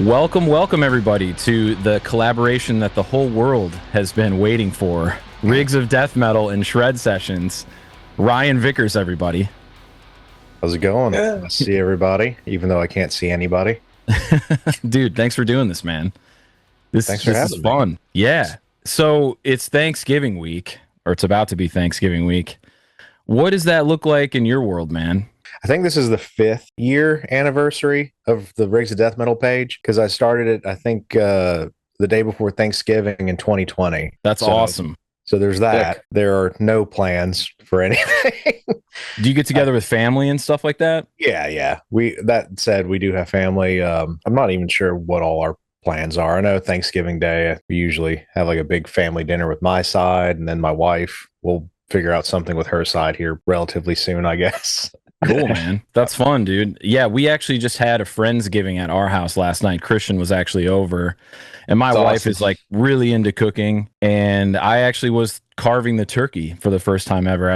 Welcome everybody to the collaboration that the whole world has been waiting for. RIGS of Death Metal and Shred Sessions. Ryan Vickers, everybody. How's it going? I see everybody, even though I can't see anybody. Dude, thanks for doing this, man. This is fun. Yeah. So it's Thanksgiving week, or it's about to be Thanksgiving week. What does that look like in your world, man? I think this is the 5th year anniversary of the RIGS of Death Metal page, because I started it, I think, the day before Thanksgiving in 2020. That's awesome. So there's that. Sick. There are no plans for anything. Do you get together with family and stuff like that? Yeah. That said, we do have family. I'm not even sure what all our plans are. I know Thanksgiving Day, we usually have like a big family dinner with my side, and then my wife will figure out something with her side here relatively soon, I guess. Cool, man. That's fun, dude. Yeah, we actually just had a Friendsgiving at our house last night. Christian was actually over, and my wife is like really into cooking, and I actually was carving the turkey for the first time ever.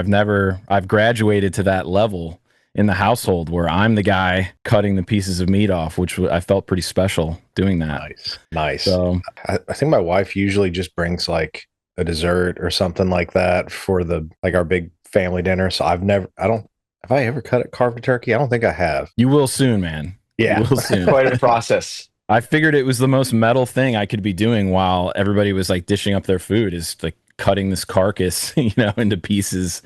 I've graduated to that level in the household where I'm the guy cutting the pieces of meat off, which I felt pretty special doing that. Nice. So I think my wife usually just brings like a dessert or something like that for our big family dinner. So have I ever carved a turkey? I don't think I have. You will soon, man. Yeah. You will soon. Quite a process. I figured it was the most metal thing I could be doing while everybody was like dishing up their food, is like cutting this carcass, into pieces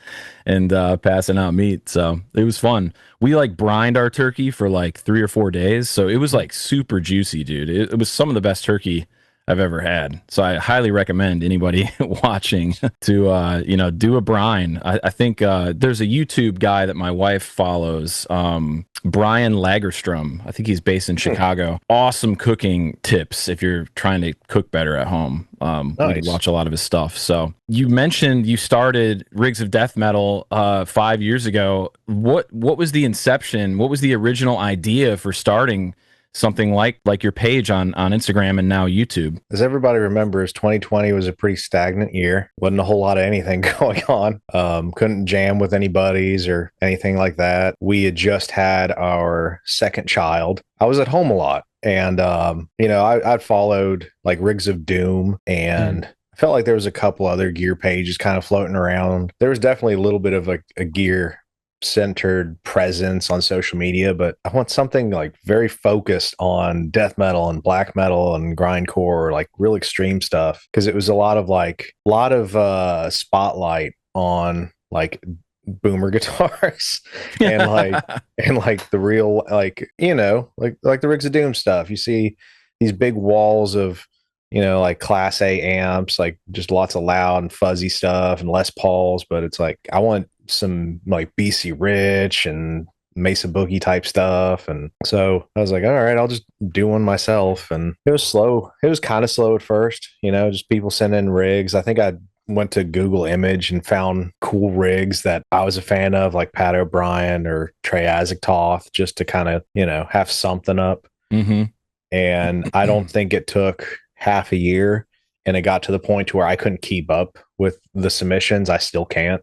and passing out meat. So it was fun. We like brined our turkey for like 3 or 4 days. So it was like super juicy, dude. It was some of the best turkey I've ever had. So I highly recommend anybody watching to, do a brine. I think there's a YouTube guy that my wife follows, Brian Lagerstrom. I think he's based in Chicago. Awesome cooking tips if you're trying to cook better at home. Nice. We watch a lot of his stuff. So you mentioned you started RIGS of Death Metal 5 years ago. What was the inception? What was the original idea for starting something like your page on Instagram and now YouTube? As everybody remembers, 2020 was a pretty stagnant year. Wasn't a whole lot of anything going on. Couldn't jam with any buddies or anything like that. We had just had our second child. I was at home a lot, and I'd followed like RIGS of Doom, and I felt like there was a couple other gear pages kind of floating around. There was definitely a little bit of a gear centered presence on social media, but I want something like very focused on death metal and black metal and grindcore, like real extreme stuff, because it was a lot of spotlight on like boomer guitars and like the real like the RIGS of Doom stuff. You see these big walls of like Class A amps, like just lots of loud and fuzzy stuff and Les Pauls, but it's like I want some like BC Rich and Mesa Boogie type stuff. And so I was like, all right, I'll just do one myself. And it was slow. It was kind of slow at first, just people sending in rigs. I think I went to Google Image and found cool rigs that I was a fan of, like Pat O'Brien or Trey Azagtoth, just to kind of, have something up. Mm-hmm. And I don't think it took half a year, and it got to the point to where I couldn't keep up with the submissions. I still can't.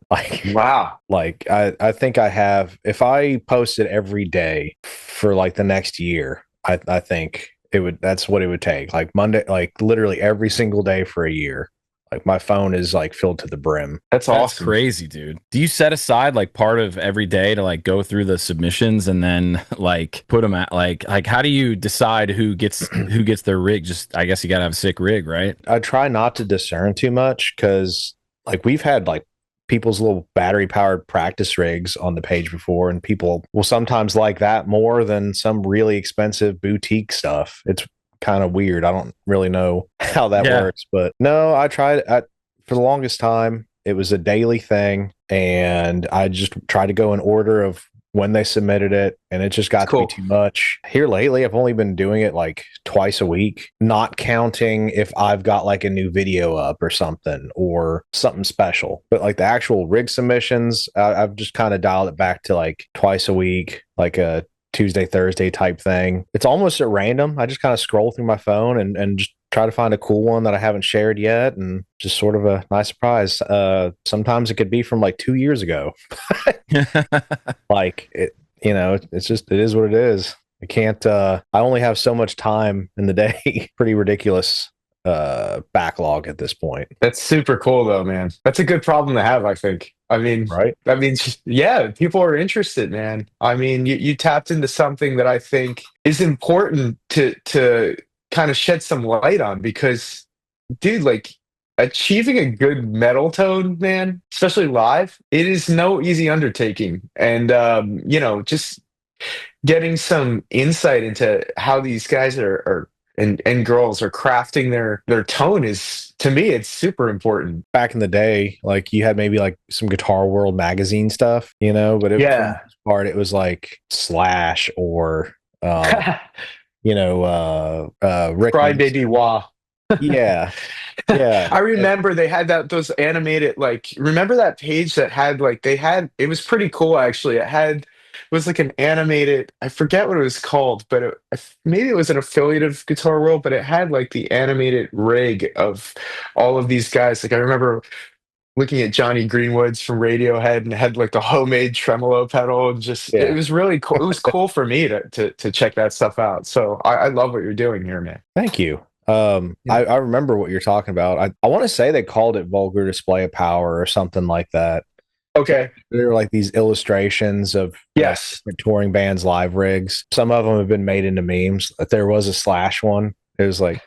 Wow. Like I think I have, if I posted every day for like the next year, I think that's what it would take. Like Monday, like literally every single day for a year. Like my phone is like filled to the brim. That's awesome. Crazy, dude. Do you set aside like part of every day to like go through the submissions and then like put them at like how do you decide who gets their rig? Just, I guess you gotta have a sick rig, right? I try not to discern too much, because like we've had like people's little battery powered practice rigs on the page before, and people will sometimes like that more than some really expensive boutique stuff. It's kind of weird. I don't really know how that works, but no, I tried for the longest time. It was a daily thing, and I just tried to go in order of when they submitted it, and it just got to be too much. Here lately, I've only been doing it like twice a week, not counting if I've got like a new video up or something special. But like the actual rig submissions, I've just kind of dialed it back to like twice a week, like a Tuesday, Thursday type thing. It's almost at random. I just kind of scroll through my phone and just try to find a cool one that I haven't shared yet, and just sort of a nice surprise. Sometimes it could be from like 2 years ago. Like it, it's just, it is what it is. I can't. I only have so much time in the day. Pretty ridiculous backlog at this point. That's super cool though, man. That's a good problem to have, I think. I mean, Right? that means yeah, people are interested, man. I mean, you tapped into something that I think is important to kind of shed some light on because dude, like achieving a good metal tone, man, especially live, it is no easy undertaking. And just getting some insight into how these guys are and girls are crafting their tone is to me it's super important. Back in the day, like you had maybe like some Guitar World magazine stuff, but for the Yeah. most part, it was like Slash or um, Rick Cry Mason. baby wah. Yeah, yeah, I remember they had those animated like remember that page that had like they had it was pretty cool actually. It was like an animated I forget what it was called, but maybe it was an affiliate of Guitar World, but it had like the animated rig of all of these guys. Like I remember looking at Johnny Greenwood's from Radiohead and had like the homemade tremolo pedal and just it yeah. was really cool. It was cool for me to check that stuff out. So I love what you're doing here, man. Thank you. Yeah. I remember what you're talking about. I want to say they called it Vulgar Display of Power or something like that. Okay. There were like these illustrations of Yes. different touring bands' live rigs. Some of them have been made into memes. There was a Slash one. It was like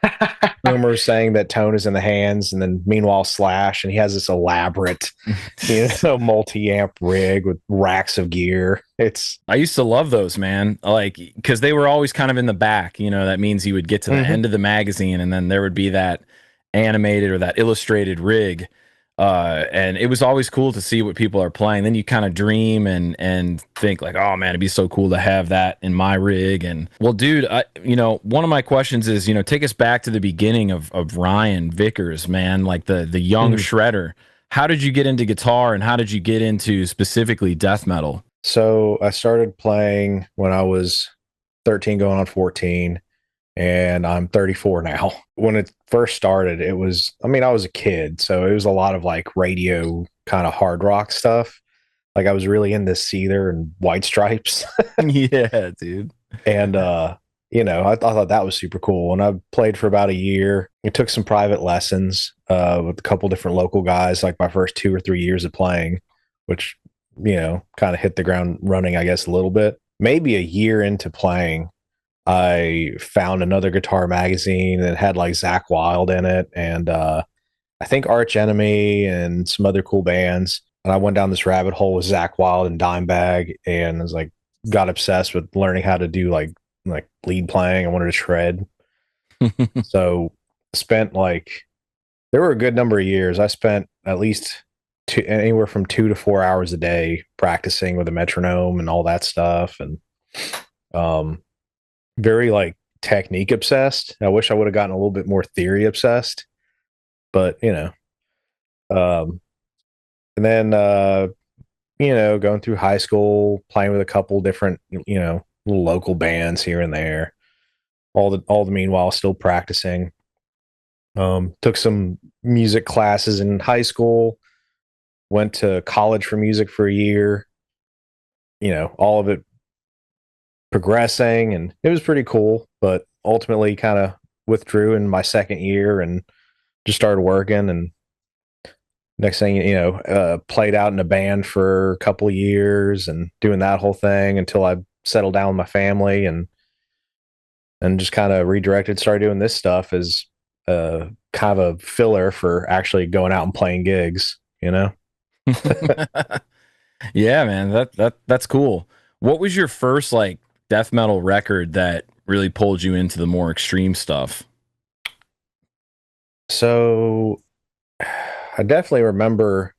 Boomer saying that tone is in the hands, and then meanwhile Slash, and he has this elaborate, multi-amp rig with racks of gear. I used to love those, man. Like, because they were always kind of in the back. That means you would get to the Mhm. end of the magazine, and then there would be that animated or that illustrated rig. And it was always cool to see what people are playing. Then you kind of dream and think like, oh man, it'd be so cool to have that in my rig. And well, dude, one of my questions is, take us back to the beginning of Ryan Vickers, man, like the young shredder. How did you get into guitar, and how did you get into specifically death metal? So I started playing when I was 13, going on 14, and I'm 34 now. When it first started, I was a kid, so it was a lot of like radio kind of hard rock stuff. Like I was really into Seether and White Stripes. Yeah, dude. And I thought that was super cool. And I played for about a year. I took some private lessons with a couple different local guys, like my first 2 or 3 years of playing, which kind of hit the ground running, I guess, a little bit. Maybe a year into playing, I found another guitar magazine that had like Zakk Wylde in it, and I think Arch Enemy and some other cool bands. And I went down this rabbit hole with Zakk Wylde and Dimebag, and was like, got obsessed with learning how to do like lead playing. I wanted to shred, so spent like there were a good number of years. I spent at least anywhere from 2 to 4 hours a day practicing with a metronome and all that stuff, and um, very like technique obsessed. I wish I would have gotten a little bit more theory obsessed, but um, and then going through high school, playing with a couple different little local bands here and there. All the meanwhile still practicing. Took some music classes in high school. Went to college for music for a year. All of it progressing, and it was pretty cool. But ultimately, kind of withdrew in my second year and just started working. And next thing played out in a band for a couple of years and doing that whole thing until I settled down with my family and just kind of redirected, started doing this stuff as kind of a filler for actually going out and playing gigs, Yeah, man, that's cool. What was your first like death metal record that really pulled you into the more extreme stuff? So I definitely remember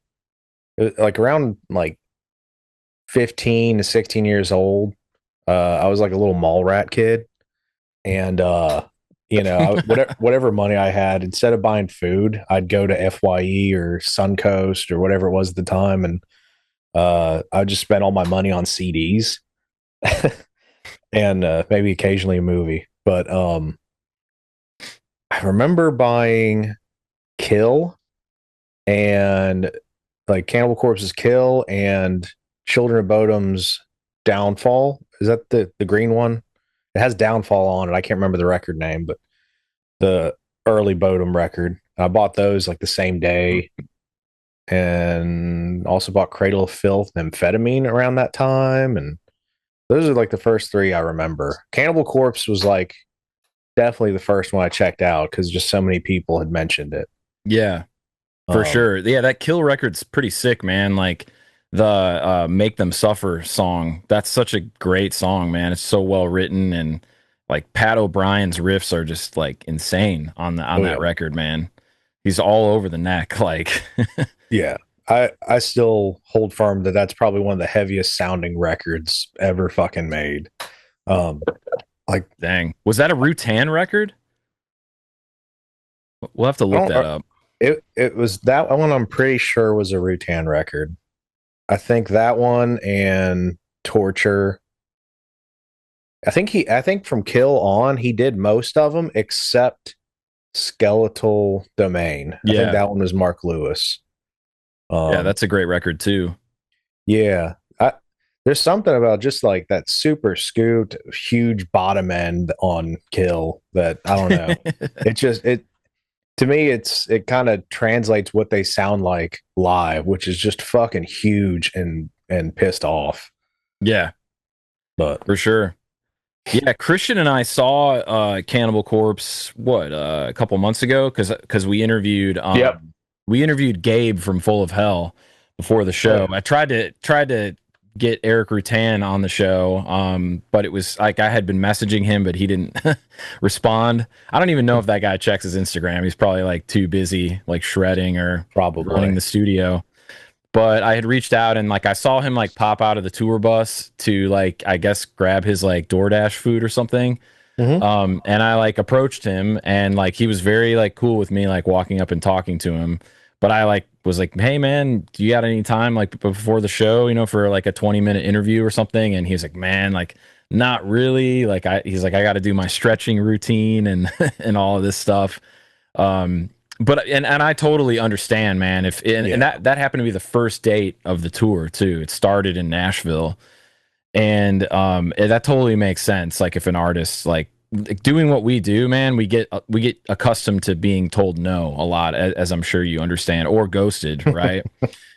like around like 15 to 16 years old. I was like a little mall rat kid. And whatever money I had, instead of buying food, I'd go to FYE or Suncoast or whatever it was at the time, and I'd just spend all my money on CDs and maybe occasionally a movie. But I remember buying Kill and like Cannibal Corpse's Kill and Children of Bodom's Downfall. Is that the green one? It has Downfall on it. I can't remember the record name, but the early Bodum record. I bought those like the same day, and also bought Cradle of Filth and Amphetamine around that time. And those are like the first three I remember. Cannibal Corpse was like definitely the first one I checked out because just so many people had mentioned it. Yeah, for Um, sure. Yeah, that Kill record's pretty sick, man. Like the Make Them Suffer song. That's such a great song, man. It's so well written, and like Pat O'Brien's riffs are just like insane on oh that yeah, record, man. He's all over the neck. Like, yeah. I still hold firm that that's probably one of the heaviest sounding records ever fucking made. Um, like dang. Was that a Rutan record? We'll have to I look don't. that up. It was that one. I'm pretty sure was a Rutan record. I think that one and Torture. I think from Kill on, he did most of them except Skeletal Domain. I think Yeah. that one was Mark Lewis. Yeah, Um, that's a great record too. yeah, there's something about just like that super scooped, huge bottom end on Kill that I don't know. It just it to me, it kind of translates what they sound like live, which is just fucking huge and pissed off. Yeah, But for sure. Yeah, Christian and I saw Cannibal Corpse a couple months ago because Yep. we interviewed Gabe from Full of Hell before the Oh show. yeah. I tried to get Erik Rutan on the show, but it was like I had been messaging him, but he didn't respond. I don't even know if that guy checks his Instagram. He's probably like too busy like shredding or running probably. the studio. But I had reached out and like I saw him like pop out of the tour bus to like I guess grab his like DoorDash food or something. Mm-hmm. And I like approached him and like he was very like cool with me like walking up and talking to him. But I like was like, "Hey man, do you got any time like before the show, for like a 20-minute interview or something?" And he was like, "Man, like not really. Like he's like I got to do my stretching routine and and all of this stuff." Um, but and I totally understand, man. If and Yeah. that happened to be the first date of the tour too. It started in Nashville, and that totally makes sense. Like if an artist like doing what we do, man, we get accustomed to being told no a lot, as I'm sure you understand, or ghosted, right?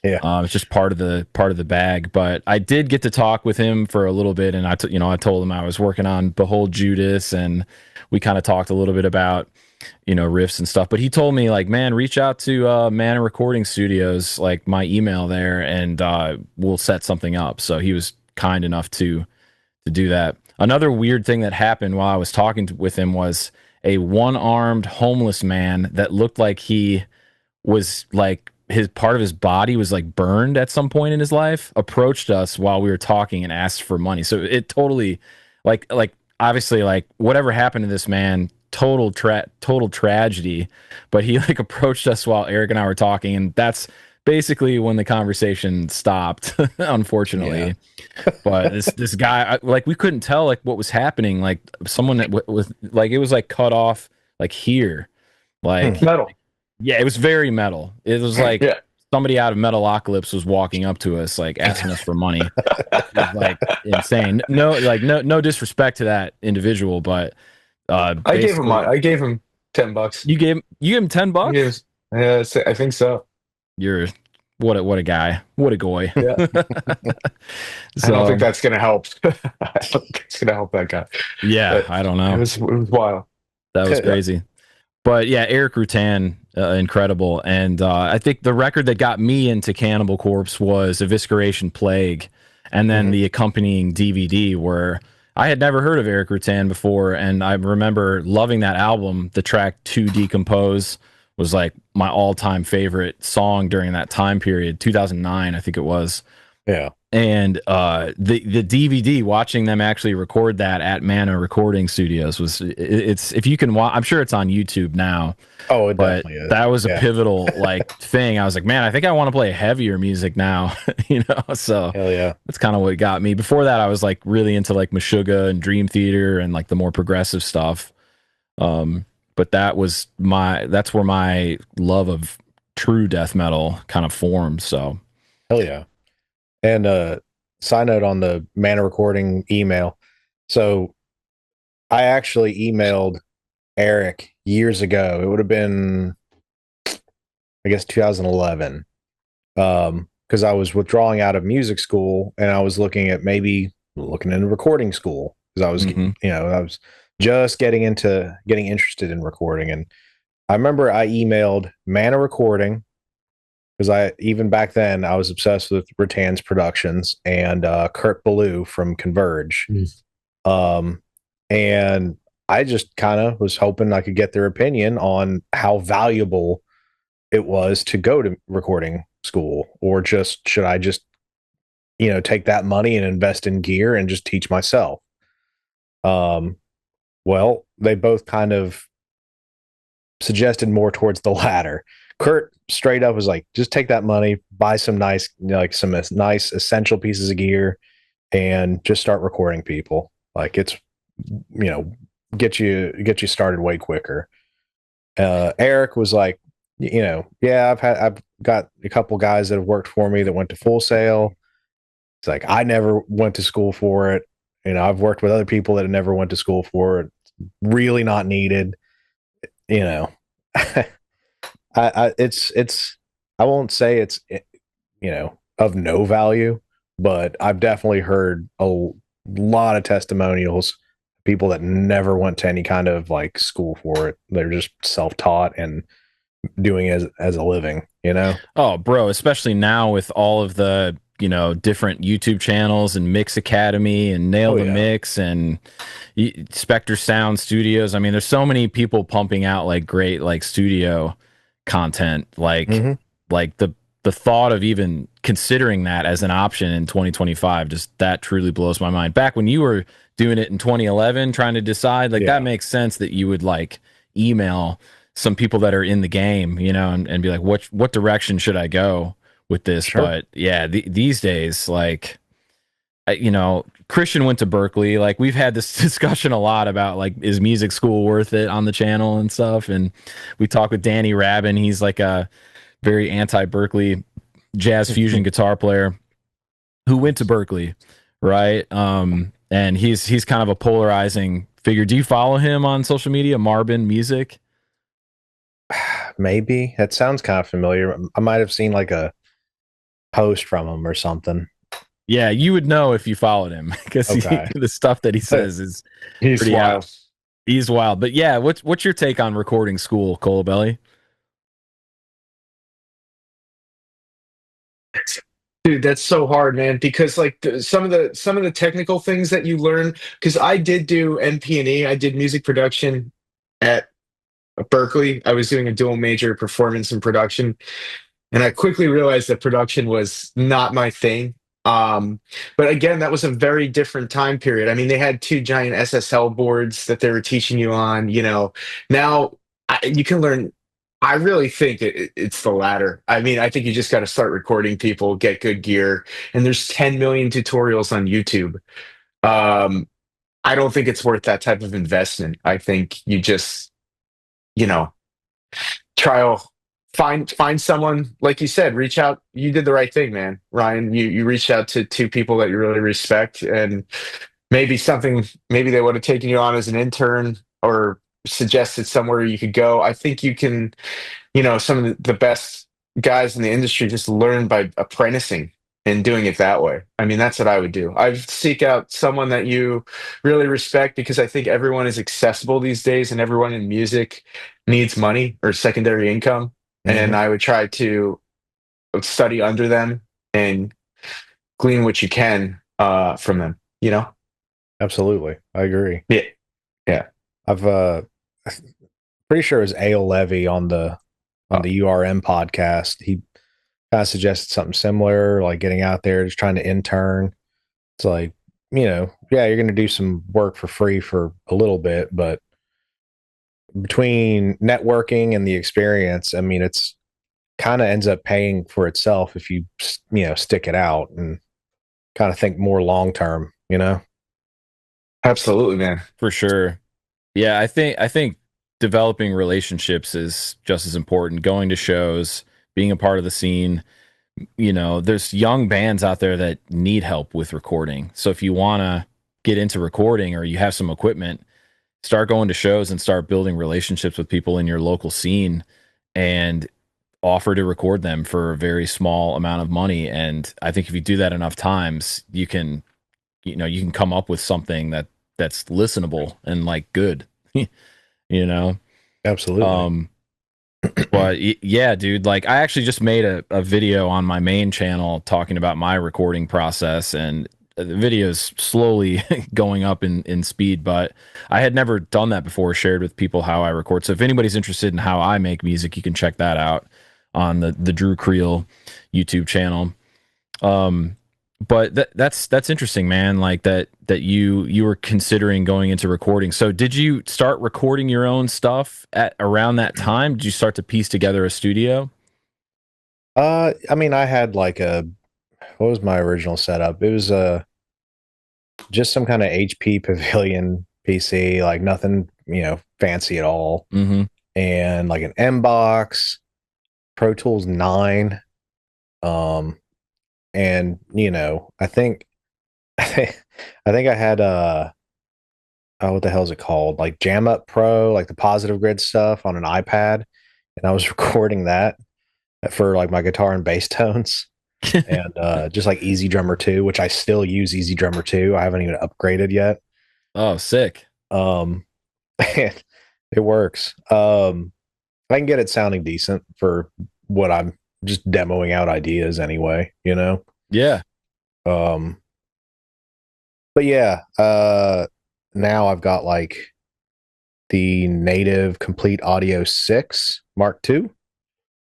Yeah. It's just part of the bag. But I did get to talk with him for a little bit, and I told him I was working on Behold Judas, and we kind of talked a little bit about riffs and stuff. But he told me like, man, reach out to Mana Recording Studios, like my email there, and we'll set something up. So he was kind enough to do that. Another weird thing that happened while I was talking with him was a one-armed homeless man that looked like he was like his part of his body was like burned at some point in his life approached us while we were talking and asked for money. So it totally like obviously like whatever happened to this man, total tragedy, but he like approached us while Erik and I were talking, and that's basically when the conversation stopped Yeah. unfortunately. But this guy like we couldn't tell like what was happening, like someone that was like it was like cut off like here, Hmm. like Metal. yeah, it was very metal. It was like Yeah. somebody out of Metalocalypse was walking up to us, like asking us for money. It was like insane. No, like no disrespect to that individual, but basically, I gave him $10. you gave him 10 I gave, bucks. yeah, I think so. You're what a guy, what a goy. Yeah. I don't think So that's gonna help. I don't think it's gonna help that guy. yeah, But I don't know. it was wild. That was crazy. But yeah, Erik Rutan, incredible. And I think the record that got me into Cannibal Corpse was Evisceration Plague, and then Mhm. the accompanying DVD where I had never heard of Erik Rutan before. And I remember loving that album. The track To Decompose was like my all time favorite song during that time period, 2009, I think it was. Yeah. And the DVD, watching them actually record that at Mana Recording Studios it's if you can watch, I'm sure it's on YouTube now, Oh, it but definitely is. that was a Yeah. pivotal like thing. I was like, man, I think I want to play heavier music now, So Hell yeah. that's kind of what got me. Before that, I was like really into like Meshuggah and Dream Theater and like the more progressive stuff. Um, but that's where my love of true death metal kind of formed. So Hell yeah. And side note on the Mana Recording email. So I actually emailed Erik years ago. It would have been, I guess, 2011. Because I was withdrawing out of music school and I was looking at maybe looking into recording school because I was just getting interested in recording. And I remember I emailed Mana Recording because I even back then I was obsessed with Rutan's Productions and Kurt Ballou from Converge. Um, and I just kind of was hoping I could get their opinion on how valuable it was to go to recording school, or just should I just take that money and invest in gear and just teach myself. Um, well, they both kind of suggested more towards the latter. Kurt straight up was like, just take that money, buy some nice, some nice essential pieces of gear, and just start recording people. Like it's, get you started way quicker. Erik was like, yeah, I've got a couple guys that have worked for me that went to Full Sail. It's like I never went to school for it. I've worked with other people that never went to school for it. Really not needed. You know, it's I won't say it's of no value, but I've definitely heard a lot of testimonials, people that never went to any kind of like school for it. They're just self-taught and doing it as a living, Oh, bro, especially now with all of the, different YouTube channels and Mix Academy and Nail the Mix and Spectre Sound Studios. I mean, there's so many people pumping out like great like studio content. Like the thought of even considering that as an option in 2025, just that truly blows my mind. Back when you were doing it in 2011, trying to decide, like that makes sense that you would like email some people that are in the game, and be like, what direction should I go with this? Sure. But yeah, these days, like, Christian went to Berkeley. Like we've had this discussion a lot about like, is music school worth it on the channel and stuff. And we talked with Danny Rabin. He's like a very anti-Berkeley jazz fusion guitar player who went to Berkeley. Right. And he's kind of a polarizing figure. Do you follow him on social media? Morbid Music? Maybe. That sounds kind of familiar. I might have seen like a post from him or something. Yeah, you would know if you followed him because the stuff that he says is he's wild. He's wild. But yeah, what's your take on recording school, Colabelli? Dude, that's so hard, man. Because like some of the technical things that you learn, because I did do MP&E, I did music production at Berkeley. I was doing a dual major, performance and production, and I quickly realized that production was not my thing. But again, that was a very different time period. I mean, they had two giant SSL boards that they were teaching you on. Now you can learn. I really think it's the latter. I mean, I think you just got to start recording people, get good gear, and there's 10 million tutorials on YouTube. I don't think it's worth that type of investment. I think you just trial find someone, like you said, reach out. You did the right thing, man. Ryan, you reached out to two people that you really respect, and maybe they would have taken you on as an intern or suggested somewhere you could go. I think you can, some of the best guys in the industry just learn by apprenticing and doing it that way. I mean, that's what I would do. I'd seek out someone that you really respect, because I think everyone is accessible these days and everyone in music needs money or secondary income. And I would try to study under them and glean what you can from them, Absolutely. I agree. Yeah. Yeah. I've pretty sure it was Ale Levy on the URM podcast. He kind of suggested something similar, like getting out there, just trying to intern. It's like, you're going to do some work for free for a little bit, but between networking and the experience, I mean, it's kind of ends up paying for itself if you, stick it out and kind of think more long term, Absolutely, man. For sure. Yeah, I think developing relationships is just as important. Going to shows, being a part of the scene. There's young bands out there that need help with recording. So if you want to get into recording or you have some equipment, start going to shows and start building relationships with people in your local scene and offer to record them for a very small amount of money. And I think if you do that enough times, you can, you can come up with something that's listenable and like good, you know? Absolutely. But yeah, dude, like I actually just made a video on my main channel talking about my recording process, and the video is slowly going up in speed, but I had never done that before, shared with people how I record. So if anybody's interested in how I make music, you can check that out on the Drew Creel YouTube channel. Um, but that's interesting, man. Like that you were considering going into recording. So did you start recording your own stuff at around that time? Did you start to piece together a studio? I mean, I had like what was my original setup? It was just some kind of HP Pavilion PC, like nothing, fancy at all. Mm-hmm. And like an M box, Pro Tools 9. Um, and I think I had what the hell is it called? Like Jam Up Pro, like the Positive Grid stuff on an iPad, and I was recording that for like my guitar and bass tones. And just like Easy Drummer 2, which I still use Easy Drummer 2. I haven't even upgraded yet. Oh, sick. And it works. I can get it sounding decent for what I'm just demoing out ideas anyway, Yeah. Um, but yeah, now I've got like the native Complete Audio 6 Mark II.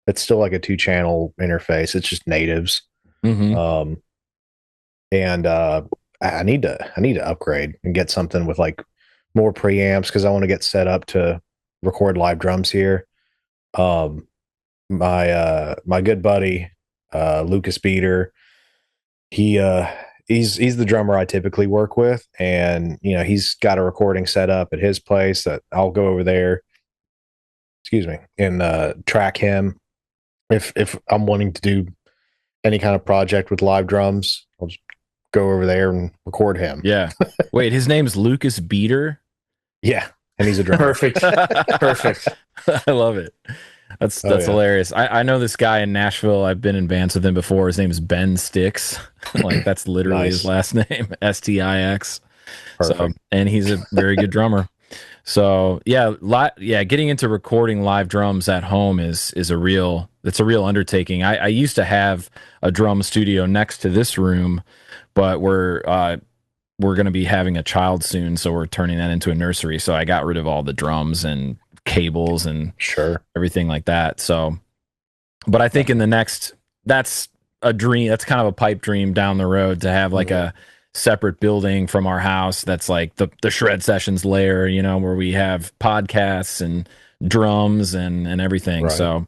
It's still like a 2-channel interface. It's just natives. Mm-hmm. And I need to upgrade and get something with like more preamps because I want to get set up to record live drums here. My good buddy Lucas Beater, he's the drummer I typically work with, and he's got a recording set up at his place that I'll go over there, excuse me, and track him if I'm wanting to do any kind of project with live drums. I'll just go over there and record him. Yeah. Wait, his name's Lucas Beater. Yeah, and he's a drummer. Perfect. Perfect. I love it. That's Yeah. hilarious. I know this guy in Nashville. I've been in bands with him before. His name is Ben Stix. Like that's literally Nice. his last name, Stix. So, Perfect. and he's a very good drummer. So yeah, getting into recording live drums at home is a real undertaking. I used to have a drum studio next to this room, but we're going to be having a child soon, so we're turning that into a nursery. So I got rid of all the drums and cables and Sure. everything like that. So, but I think in the next, that's a dream. That's kind of a pipe dream down the road to have like a separate building from our house. That's like the shred sessions layer, where we have podcasts and drums and everything. Right. So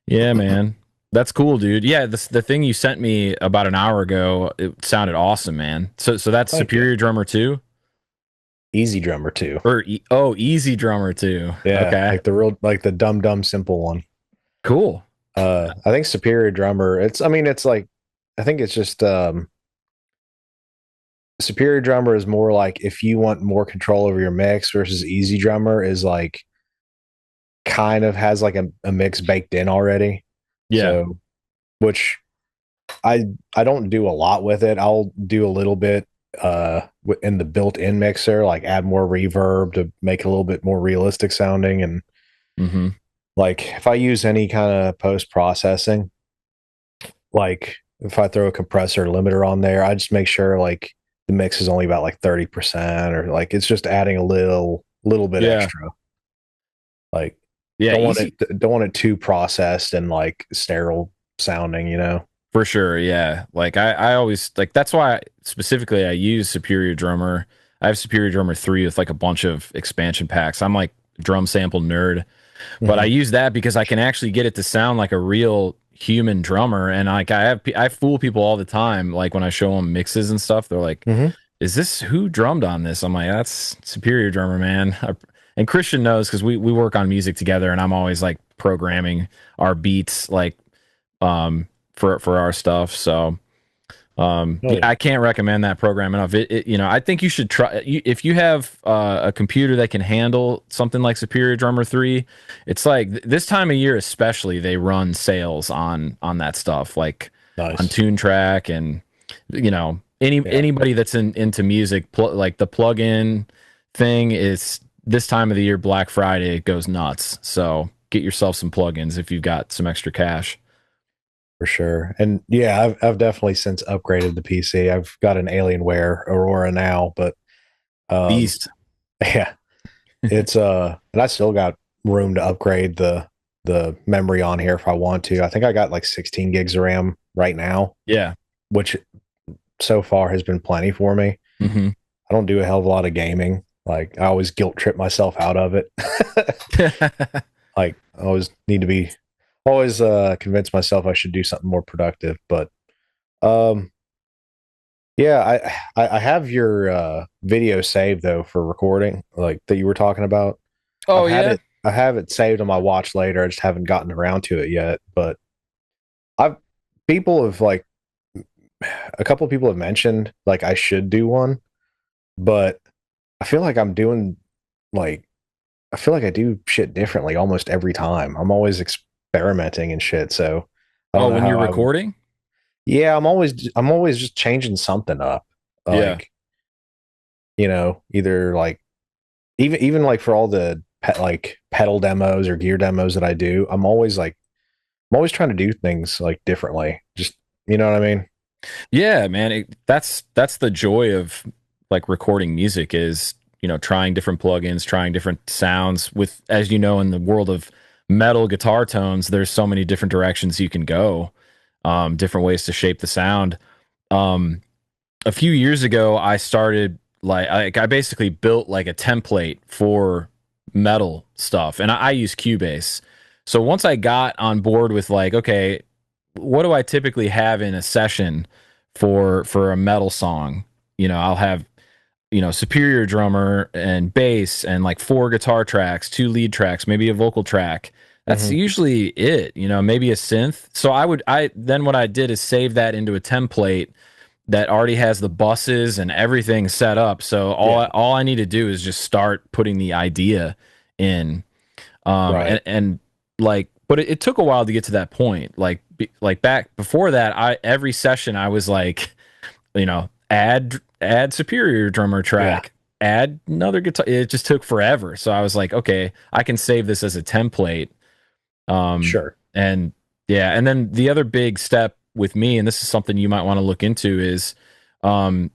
yeah, man, that's cool, dude. Yeah. The thing you sent me about an hour ago, it sounded awesome, man. So that's Thank Superior Drummer 2 Easy Drummer 2. or Easy Drummer 2. Yeah, Okay. like the dumb simple one. Cool. I think Superior Drummer. I think it's just Superior Drummer is more like if you want more control over your mix versus Easy Drummer is like kind of has like a mix baked in already. Yeah. So, which I don't do a lot with it. I'll do a little bit in the built-in mixer, like add more reverb to make it a little bit more realistic sounding. And like if I use any kind of post-processing, like if I throw a compressor limiter on there, I just make sure like the mix is only about like 30%, or like it's just adding a little bit extra. Like don't want it too processed and like sterile sounding, For sure, yeah. Like I always like that's why specifically I use Superior Drummer. I have Superior Drummer 3 with like a bunch of expansion packs. I'm like drum sample nerd, but I use that because I can actually get it to sound like a real human drummer. And like I fool people all the time. Like when I show them mixes and stuff, they're like, "Is this who drummed on this?" I'm like, "That's Superior Drummer, man." And Christian knows because we work on music together, and I'm always like programming our beats like for our stuff. So Oh, yeah. I can't recommend that program enough. I think you should try if you have a computer that can handle something like Superior Drummer 3. It's like this time of year, especially, they run sales on that stuff, like on Nice. TuneTrack, and Yeah, anybody that's into music, like the plug-in thing is this time of the year, Black Friday, it goes nuts. So get yourself some plugins if you've got some extra cash. for sure. And yeah, I've definitely since upgraded the PC. I've got an Alienware Aurora now, but um, Beast. yeah, it's and I still got room to upgrade the memory on here if I want to. I think I got like 16 gigs of RAM right now, Yeah. which so far has been plenty for me. Hmm. I don't do a hell of a lot of gaming. Like I always guilt trip myself out of it. Like I always need to be always convince myself I should do something more productive. But um yeah, I have your video saved though for recording, like that you were talking about. Oh yeah. I have it saved on my watch later. I just haven't gotten around to it yet. But I've people have like a couple of people have mentioned like I should do one, but I feel like I'm doing like I feel like I do shit differently almost every time. I'm always experimenting and shit. So I don't Oh, know when how you're I would. recording? Yeah, I'm always just changing something up. Yeah. Like, either like even like for all the like pedal demos or gear demos that I do, I'm always trying to do things like differently. Just you know what I mean? Yeah, man. That's the joy of like recording music is, trying different plugins, trying different sounds with, as you know, in the world of metal guitar tones, there's so many different directions you can go, different ways to shape the sound. Um, a few years ago, I started I basically built like a template for metal stuff, and I use Cubase. So once I got on board with like, okay, what do I typically have in a session for a metal song? I'll have superior drummer and bass and like four guitar tracks, two lead tracks, maybe a vocal track. That's Hmm. usually it. Maybe a synth. So I then what I did is save that into a template that already has the buses and everything set up. So Yeah. all I need to do is just start putting the idea in. Right. And like, but it took a while to get to that point. Like back before that, I every session I was like, add superior drummer Yeah. track, add another guitar. It just took forever. So I was like, okay, I can save this as a template. Sure. And yeah, and then the other big step with me, and this is something you might want to look into, is I'm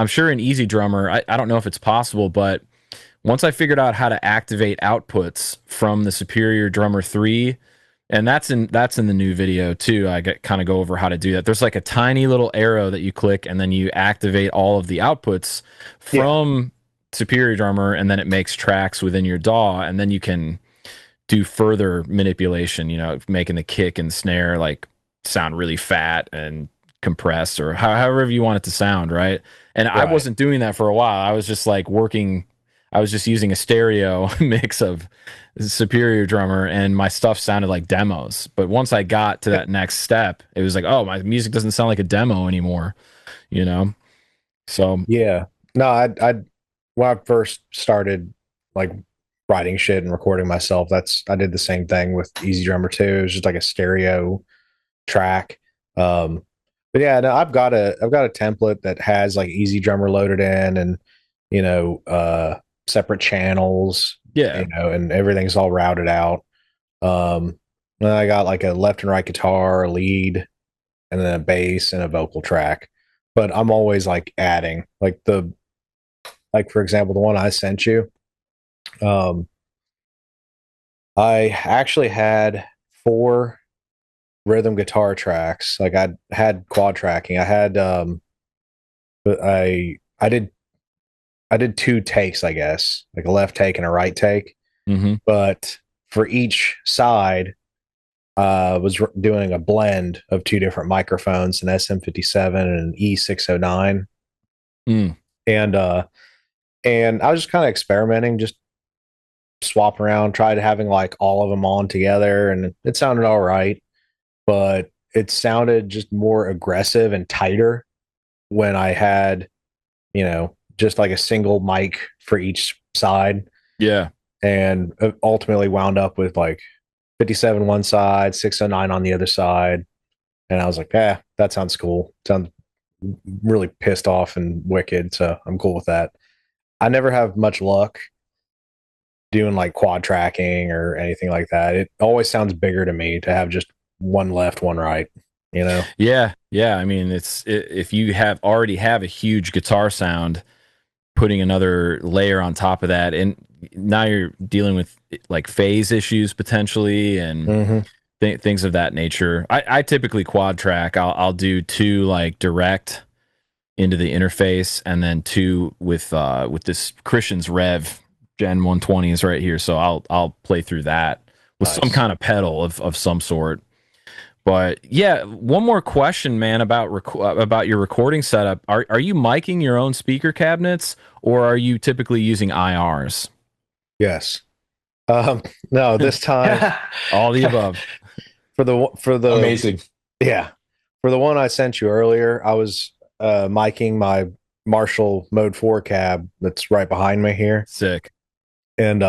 sure in Easy Drummer, I don't know if it's possible, but once I figured out how to activate outputs from the Superior Drummer 3, and that's in the new video too. I kind of go over how to do that. There's like a tiny little arrow that you click and then you activate all of the outputs Yeah. from Superior Drummer, and then it makes tracks within your DAW, and then you can do further manipulation, making the kick and snare like sound really fat and compressed, or however you want it to sound, right? And I Right. wasn't doing that for a while. I was just like I was just using a stereo mix of Superior Drummer, and my stuff sounded like demos. But once I got to that next step, it was like, oh, my music doesn't sound like a demo anymore, you know? So, Yeah. No, I when I first started like writing shit and recording myself, I did the same thing with Easy Drummer 2. It was just like a stereo track. But yeah, no, I've got a template that has like Easy Drummer loaded in and separate channels, yeah. and everything's all routed out. Then I got like a left and right guitar, a lead, and then a bass and a vocal track. But I'm always like adding like for example, the one I sent you. Um, I actually had four rhythm guitar tracks. Like I had quad tracking. I had but I did two takes, I guess, like a left take and a right take. Hmm. But for each side, was doing a blend of two different microphones, an SM57 and an E609, Mm. and I was just kind of experimenting, just swap around, tried having like all of them on together, and it sounded all right, but it sounded just more aggressive and tighter when I had, just like a single mic for each side, Yeah. and ultimately wound up with like 57 one side, 609 on the other side. And I was like, that sounds cool. Sounds really pissed off and wicked. So I'm cool with that. I never have much luck doing like quad tracking or anything like that. It always sounds bigger to me to have just one left, one right, Yeah. Yeah. I mean, if you already have a huge guitar sound, putting another layer on top of that, and now you're dealing with like phase issues potentially, and things of that nature. I typically quad track. I'll do two like direct into the interface, and then two with this Christian's Rev Gen 120 is right here, so I'll play through that with some Nice. kind of pedal of some sort. But yeah, one more question, man, about your recording setup. Are you miking your own speaker cabinets, or are you typically using IRs? Yes. No, this time All the above. for the Amazing. yeah, for the one I sent you earlier, I was miking my Marshall Mode 4 cab that's right behind me here. Sick. And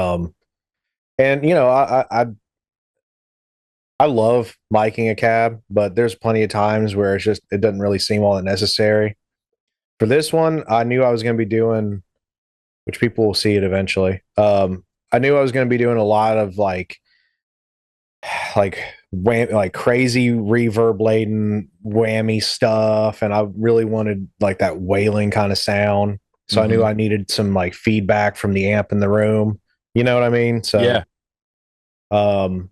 I love miking a cab, but there's plenty of times where it doesn't really seem all that necessary. For this one, I knew I was going to be doing, which people will see it eventually. I knew I was going to be doing a lot of like like crazy reverb laden whammy stuff, and I really wanted like that wailing kind of sound. So I knew I needed some like feedback from the amp in the room. You know what I mean? So Yeah. um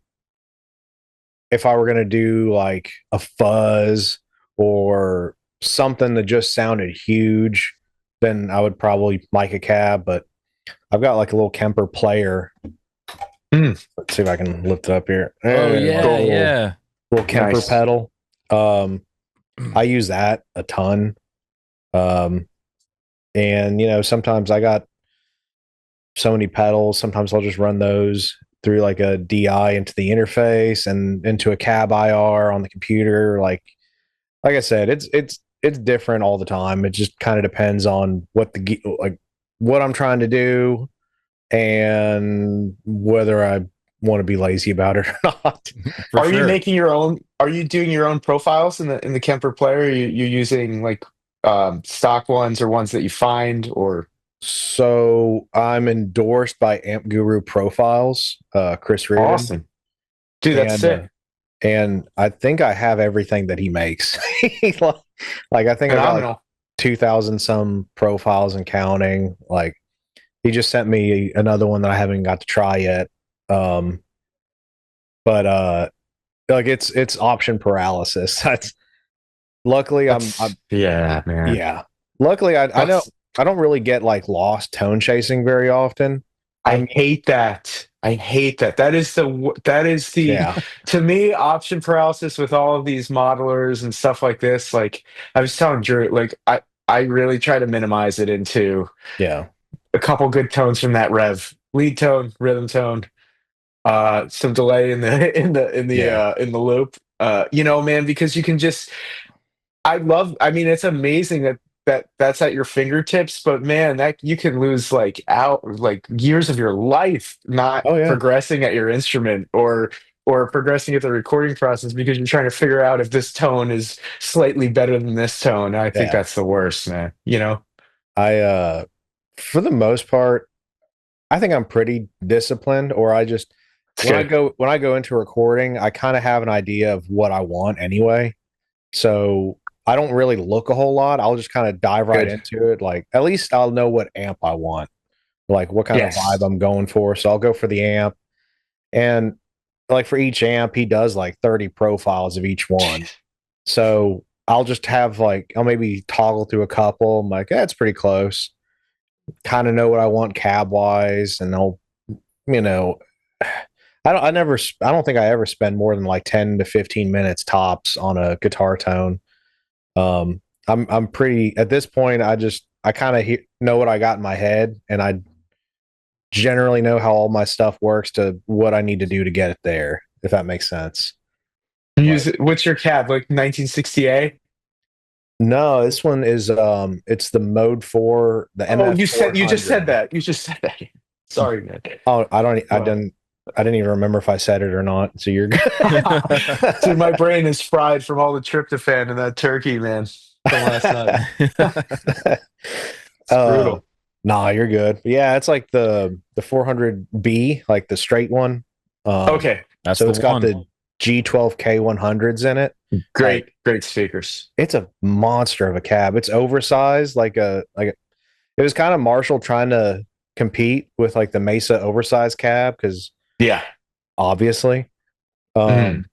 if I were going to do like a fuzz or something that just sounded huge, then I would probably mic a cab. But I've got like a little Kemper player. Let's see if I can lift it up here. Oh yeah, Cool. yeah. Little Kemper Nice. pedal. I use that a ton. And sometimes I got so many pedals. Sometimes I'll just run those through like a DI into the interface and into a cab IR on the computer. Like I said, it's different all the time. It just kind of depends on what I'm trying to do and whether I want to be lazy about it or not. For Are you sure. making your own? Are you doing your own profiles in the Kemper player? You using like stock ones or ones that you find or So I'm endorsed by Amp Guru Profiles, Chris Reardon, awesome, dude? That's and sick, I think I have everything that he makes. Like I think I got like phenomenal. 2,000 some profiles and counting. Like he just sent me another one that I haven't got to try yet. Um, but like it's option paralysis. That's luckily I'm Yeah, man. yeah. Luckily I know That's I don't really get like lost tone chasing very often. I hate that. I hate that. That is the Yeah, to me option paralysis with all of these modelers and stuff like this. Like I was telling Drew, like I really try to minimize it into yeah, a couple good tones from that rev, lead tone, rhythm tone, some delay in the yeah, in the loop. Man, because you can just I mean, it's amazing that's at your fingertips, but man, that you can lose like years of your life not oh yeah, progressing at your instrument or progressing at the recording process because you're trying to figure out if this tone is slightly better than this tone. I think yeah. that's the worst, man. You know? I for the most part, I think I'm pretty disciplined, or I just It's good. when I go into recording, I kind of have an idea of what I want anyway. So I don't really look a whole lot. I'll just kind of dive right Good. into it. Like at least I'll know what amp I want, like what kind of vibe Yes. I'm going for. So I'll go for the amp. And like for each amp, he does like 30 profiles of each one. So I'll just have like I'll maybe toggle through a couple. I'm like, that's pretty close. Kind of know what I want cab wise, and I'll you know I don't think I ever spend more than like 10 to 15 minutes tops on a guitar tone. I'm pretty at this point. I kind of know what I got in my head, and I generally know how all my stuff works to what I need to do to get it there. If that makes sense. You use Like it, what's your cab? Like 1960A? No, this one is it's the Mode 4, the Oh, MF you just said 400. that. You just said that. Sorry, man. Oh, Wow. I didn't even remember if I said it or not. So you're good. Dude, my brain is fried from all the tryptophan and that turkey, man, from last night. It's uh brutal. nah, you're good. Yeah, it's like the 400B, like the straight one. Um Okay, That's so the it's got one. the G12K 100s in it. Like great speakers. it's a monster of a cab. It's oversized it was kind of Marshall trying to compete with like the Mesa oversized cab because Yeah. obviously. Mhm.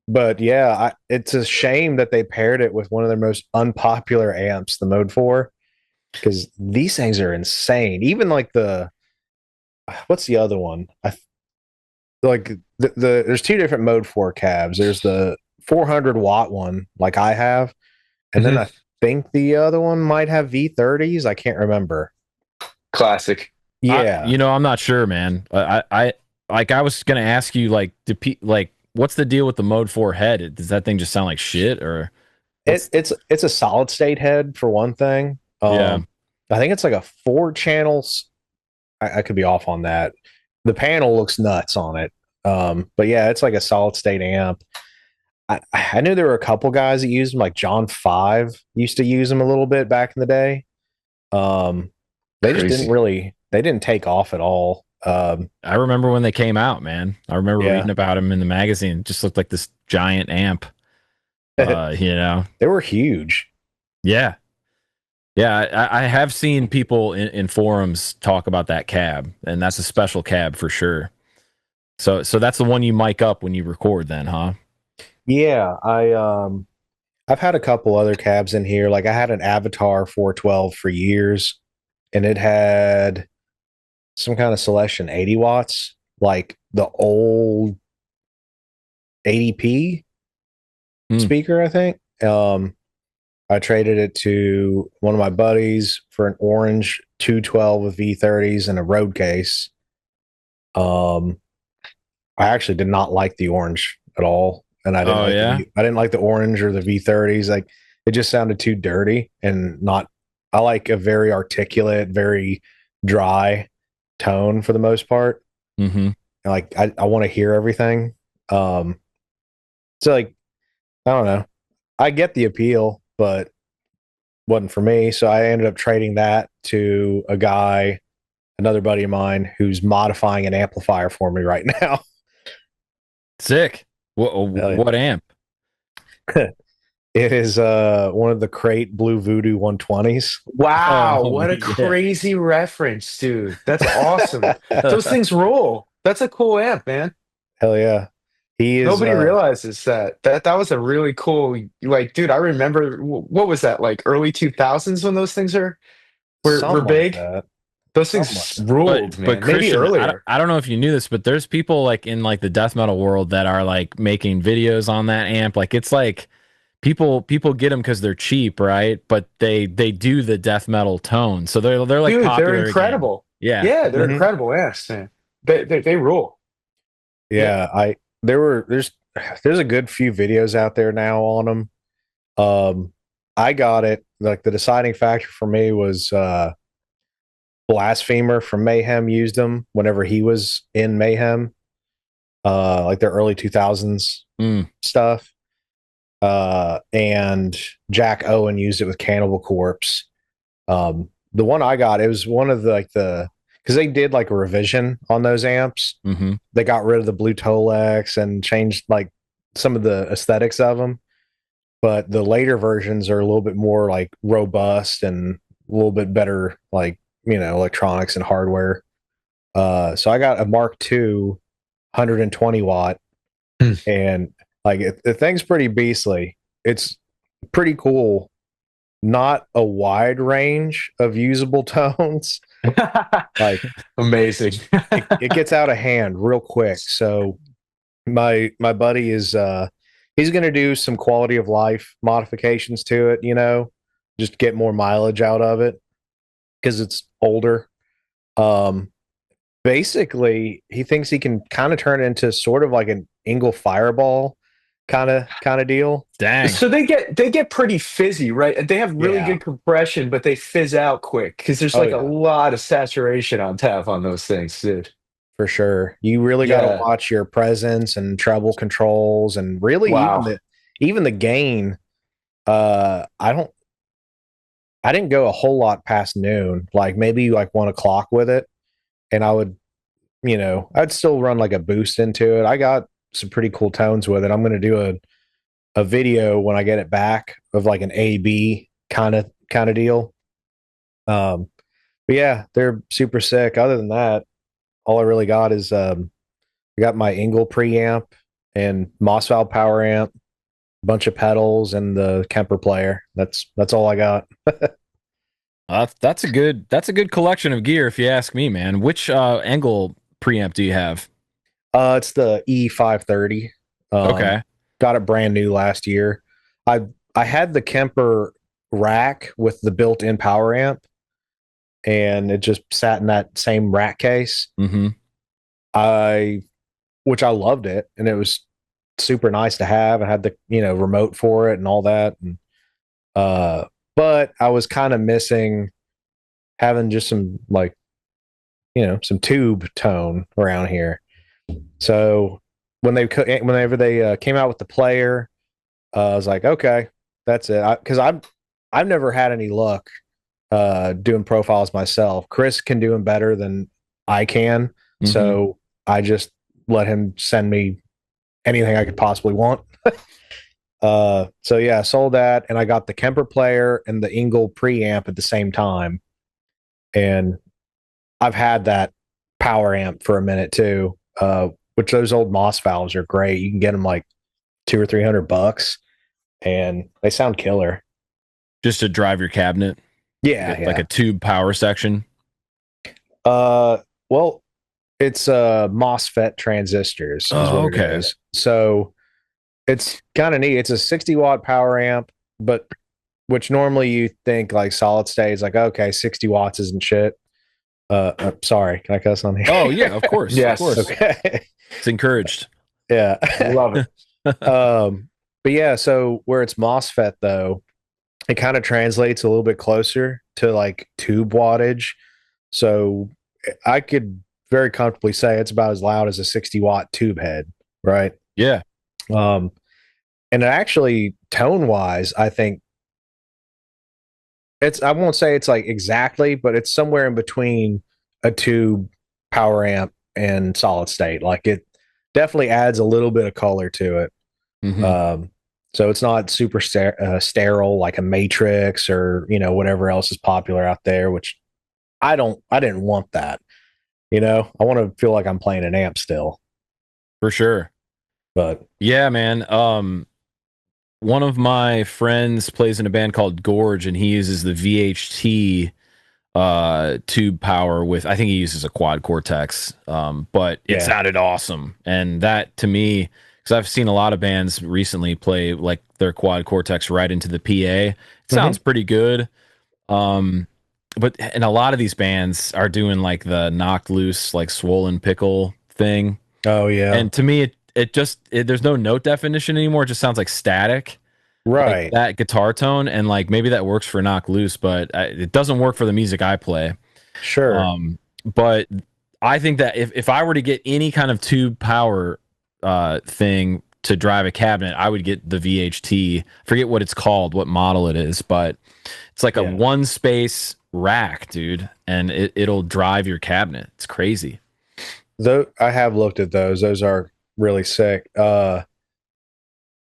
But yeah, it's a shame that they paired it with one of their most unpopular amps, the Mode 4, because these things are insane. Even like what's the other one? Like there's two different Mode 4 cabs. There's the 400-watt one, like I have, and then Mhm. I think the other one might have V30s. I can't remember. Classic. Yeah, I'm not sure, man. I was gonna ask you, like, like, what's the deal with the Mode 4 head? Does that thing just sound like shit, or what's? it's a solid state head for one thing. Yeah, I think it's like a 4 channels. I could be off on that. The panel looks nuts on it. But yeah, it's like a solid state amp. I knew there were a couple guys that used them, like John Five used to use them a little bit back in the day. Um, they just Crazy. they didn't take off at all. I remember when they came out, man. I remember Yeah, reading about them in the magazine. It just looked like this giant amp. they were huge. Yeah, yeah. I have seen people in forums talk about that cab, and that's a special cab for sure. So that's the one you mic up when you record, then, huh? Yeah, I've had a couple other cabs in here. Like I had an Avatar 412 for years, and it had some kind of Celestion 80 watts, like the old 80p Hmm. speaker, I think. I traded it to one of my buddies for an orange 212 with V30s and a road case. Um, I actually did not like the orange at all, and Oh yeah. I didn't like the orange or the V30s. Like it just sounded too dirty and not. I like a very articulate, very dry tone for the most part. Mm-hmm. Like I want to hear everything. Um, so like I don't know. I get the appeal, but wasn't for me. So I ended up trading that to a guy, another buddy of mine, who's modifying an amplifier for me right now. Sick. What Hell what amp? yeah. It is one of the Crate Blue Voodoo 120s. Wow, Oh what a yeah. crazy reference, dude. That's awesome. Those things rule. That's a cool amp, man. Hell yeah. He is Nobody realizes that. That was a really cool, like, dude, I remember what was that, like early 2000s when those things were something like big? that. Those Something like things that. ruled, But man. Maybe Christian, earlier. I don't know if you knew this, but there's people like in like the death metal world that are like making videos on that amp. Like it's like people get them because they're cheap, right? But they do the death metal tone, so they're like Dude, they're popular again. incredible. Yeah. Yeah, they're Mm-hmm. incredible amps, man. They rule. Yeah. Yeah, there's a good few videos out there now on them. I got it. Like the deciding factor for me was Blasphemer from Mayhem used them whenever he was in Mayhem, like their early 2000s Mm. stuff. And Jack Owen used it with Cannibal Corpse. The one I got, it was one of the because they did like a revision on those amps. Hmm. They got rid of the blue Tolex and changed like some of the aesthetics of them. But the later versions are a little bit more like robust and a little bit better, like electronics and hardware. So I got a Mark II 120 watt, Hmm. and like the thing's pretty beastly. It's pretty cool. Not a wide range of usable tones. Like Amazing. it gets out of hand real quick. So my buddy is he's going to do some quality of life modifications to it, just get more mileage out of it because it's older. Um Basically he thinks he can kind of turn it into sort of like an Engel Fireball kind of deal. Dang. So they get pretty fizzy, right? And they have really Yeah. good compression, but they fizz out quick because there's Oh like a yeah, lot of saturation on tap on those things, dude. for sure. You really got to Yeah. watch your presence and treble controls, and really Wow. even the gain. I didn't go a whole lot past noon, like maybe like 1 o'clock with it, and I'd still run like a boost into it. I got some pretty cool tones with it. I'm going to do a video when I get it back of like an A/B kind of deal. Um, but yeah, they're super sick. Other than that, all I really got is I got my Engel preamp and Moss Valve power amp, a bunch of pedals, and the Kemper player. That's all I got. That's a good collection of gear, if you ask me, man. Which angle preamp do you have? It's the E530. Okay. Got it brand new last year. I I had the Kemper rack with the built-in power amp, and it just sat in that same rack case. Mm-hmm. I which I loved it, and it was super nice to have. I had the remote for it and all that, and uh, but I was kind of missing having just some like some tube tone around here. So whenever they came out with the player, I was like, okay, that's it. Because I've never had any luck doing profiles myself. Chris can do them better than I can, Mm-hmm. so I just let him send me anything I could possibly want. So yeah, I sold that, and I got the Kemper player and the Engel preamp at the same time, and I've had that power amp for a minute too. Which those old Moss valves are great. You can get them like 200 or 300 bucks, and they sound killer. Just to drive your cabinet, Yeah, like yeah. a tube power section. Well, it's MOSFET transistors is Oh, what it okay. is. So it's kind of neat. It's a 60-watt power amp, but which normally you think like solid state is like, okay, 60 watts isn't shit. Sorry, can I cuss on here? Oh yeah, of course, of Yes. course. Okay. It's encouraged. Yeah. Love it. But yeah, so where it's MOSFET though, it kind of translates a little bit closer to like tube wattage. So I could very comfortably say it's about as loud as a 60-watt tube head, right? Yeah. Um, and it actually tone wise, I think I won't say it's like exactly, but it's somewhere in between a tube power amp and solid state. Like it definitely adds a little bit of color to it. Mm-hmm. Um, so it's not super sterile like a Matrix or whatever else is popular out there. Which I didn't want that. I want to feel like I'm playing an amp still. For sure. But Yeah, man. One of my friends plays in a band called Gorge, and he uses the VHT tube power with, I think he uses a quad cortex, but it yeah, sounded awesome. And that to me, because I've seen a lot of bands recently play like their quad cortex right into the PA, it hmm sounds pretty good. um but and a lot of these bands are doing like the knocked loose like swollen pickle thing, oh yeah, and to me there's no note definition anymore. It just sounds like static, like right, that guitar tone, and like maybe that works for knock loose, but it doesn't work for the music I play. sure. But I think that if I were to get any kind of tube power thing to drive a cabinet, I would get the VHT. Forget what it's called, what model it is, but it's like a Yeah, one space rack, dude, and it'll drive your cabinet. It's crazy. though I have looked at those. Those are really sick.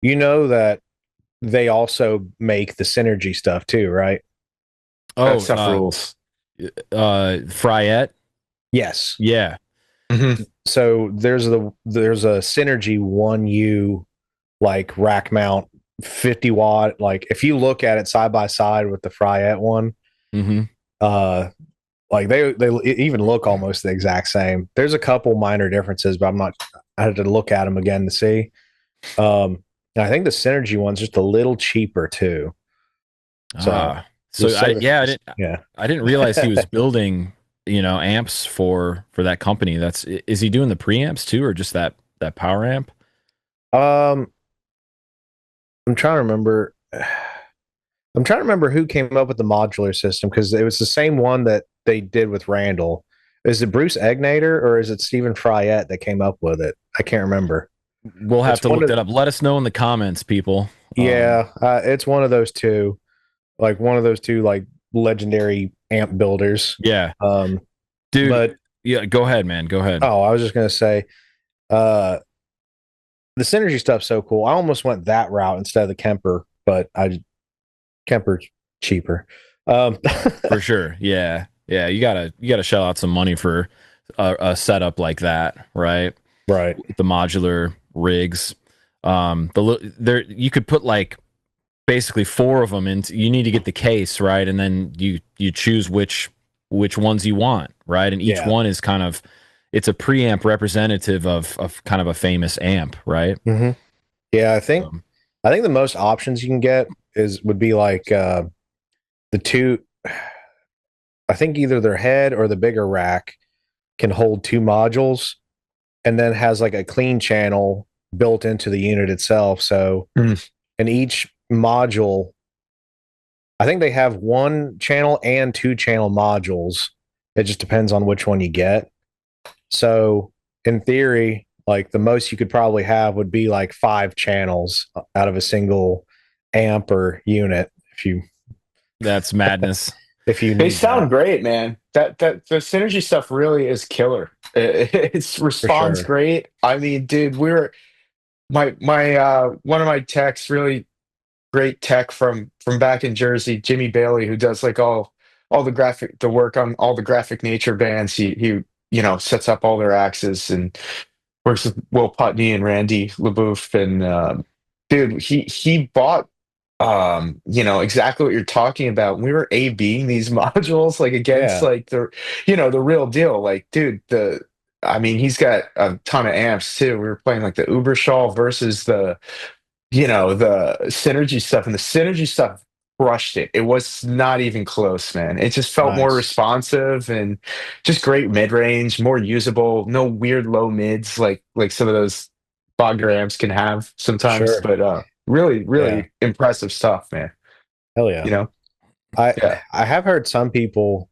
You know that they also make the synergy stuff too, right? That Oh, stuff rules. Fryette. Yes. Yeah. Mhm. So there's a synergy 1U like rack mount 50 watt. Like if you look at it side by side with the Fryette one, Mm-hmm. uh like they even look almost the exact same. There's a couple minor differences, but I had to look at them again to see. And I think the synergy one's just a little cheaper too. So So just I say that, yeah, I didn't yeah. I didn't realize he was building, amps for that company. Is he doing the preamps too, or just that power amp? Um, I'm trying to remember. I'm trying to remember who came up with the modular system because it was the same one that they did with Randall. Is it Bruce Egnater or is it Stephen Fryette that came up with it? I can't remember. We'll have It's to one look of that up. Let us know in the comments, people. yeah, it's one of those two, like one of those two like legendary amp builders. Yeah, Um, dude. but Yeah, go ahead, man. Go ahead. oh, I was just gonna say, uh, the synergy stuff's so cool. I almost went that route instead of the Kemper, but Kemper's cheaper. Um, For sure. Yeah. Yeah. You gotta shell out some money for a setup like that, right? right. The modular rigs. There you could put like basically four of them into. You need to get the case right, and then you choose which ones you want, right? And each Yeah. one is kind of it's a preamp representative of kind of a famous amp, right? hmm Yeah, Um, I think the most options you can get would be like the two. I think either their head or the bigger rack can hold two modules, and then has like a clean channel built into the unit itself. So Mm. in each module, I think they have one channel and two channel modules. It just depends on which one you get. So in theory, like the most you could probably have would be like five channels out of a single amp or unit that's madness. if you They need sound that great, man. That the synergy stuff really is killer. It for responds sure. great. I mean, dude, my one of my techs, really great tech from back in Jersey, Jimmy Bailey, who does like all the work on all the graphic nature bands. He sets up all their axes and works with Will Putney and Randy LaBouffe. And dude, he bought exactly what you're talking about. We were A/Bing these modules like against Yeah, like the real deal. Like, dude, I mean, he's got a ton of amps too. We were playing like the Uberschall versus the synergy stuff, and the synergy stuff crushed it. It was not even close, man. It just felt more nice. responsive and just great mid-range, more usable, no weird low mids like some of those Bogner amps can have sometimes. Sure. But really, Yeah. really impressive stuff, man. Hell yeah. You know? I Yeah. I have heard some people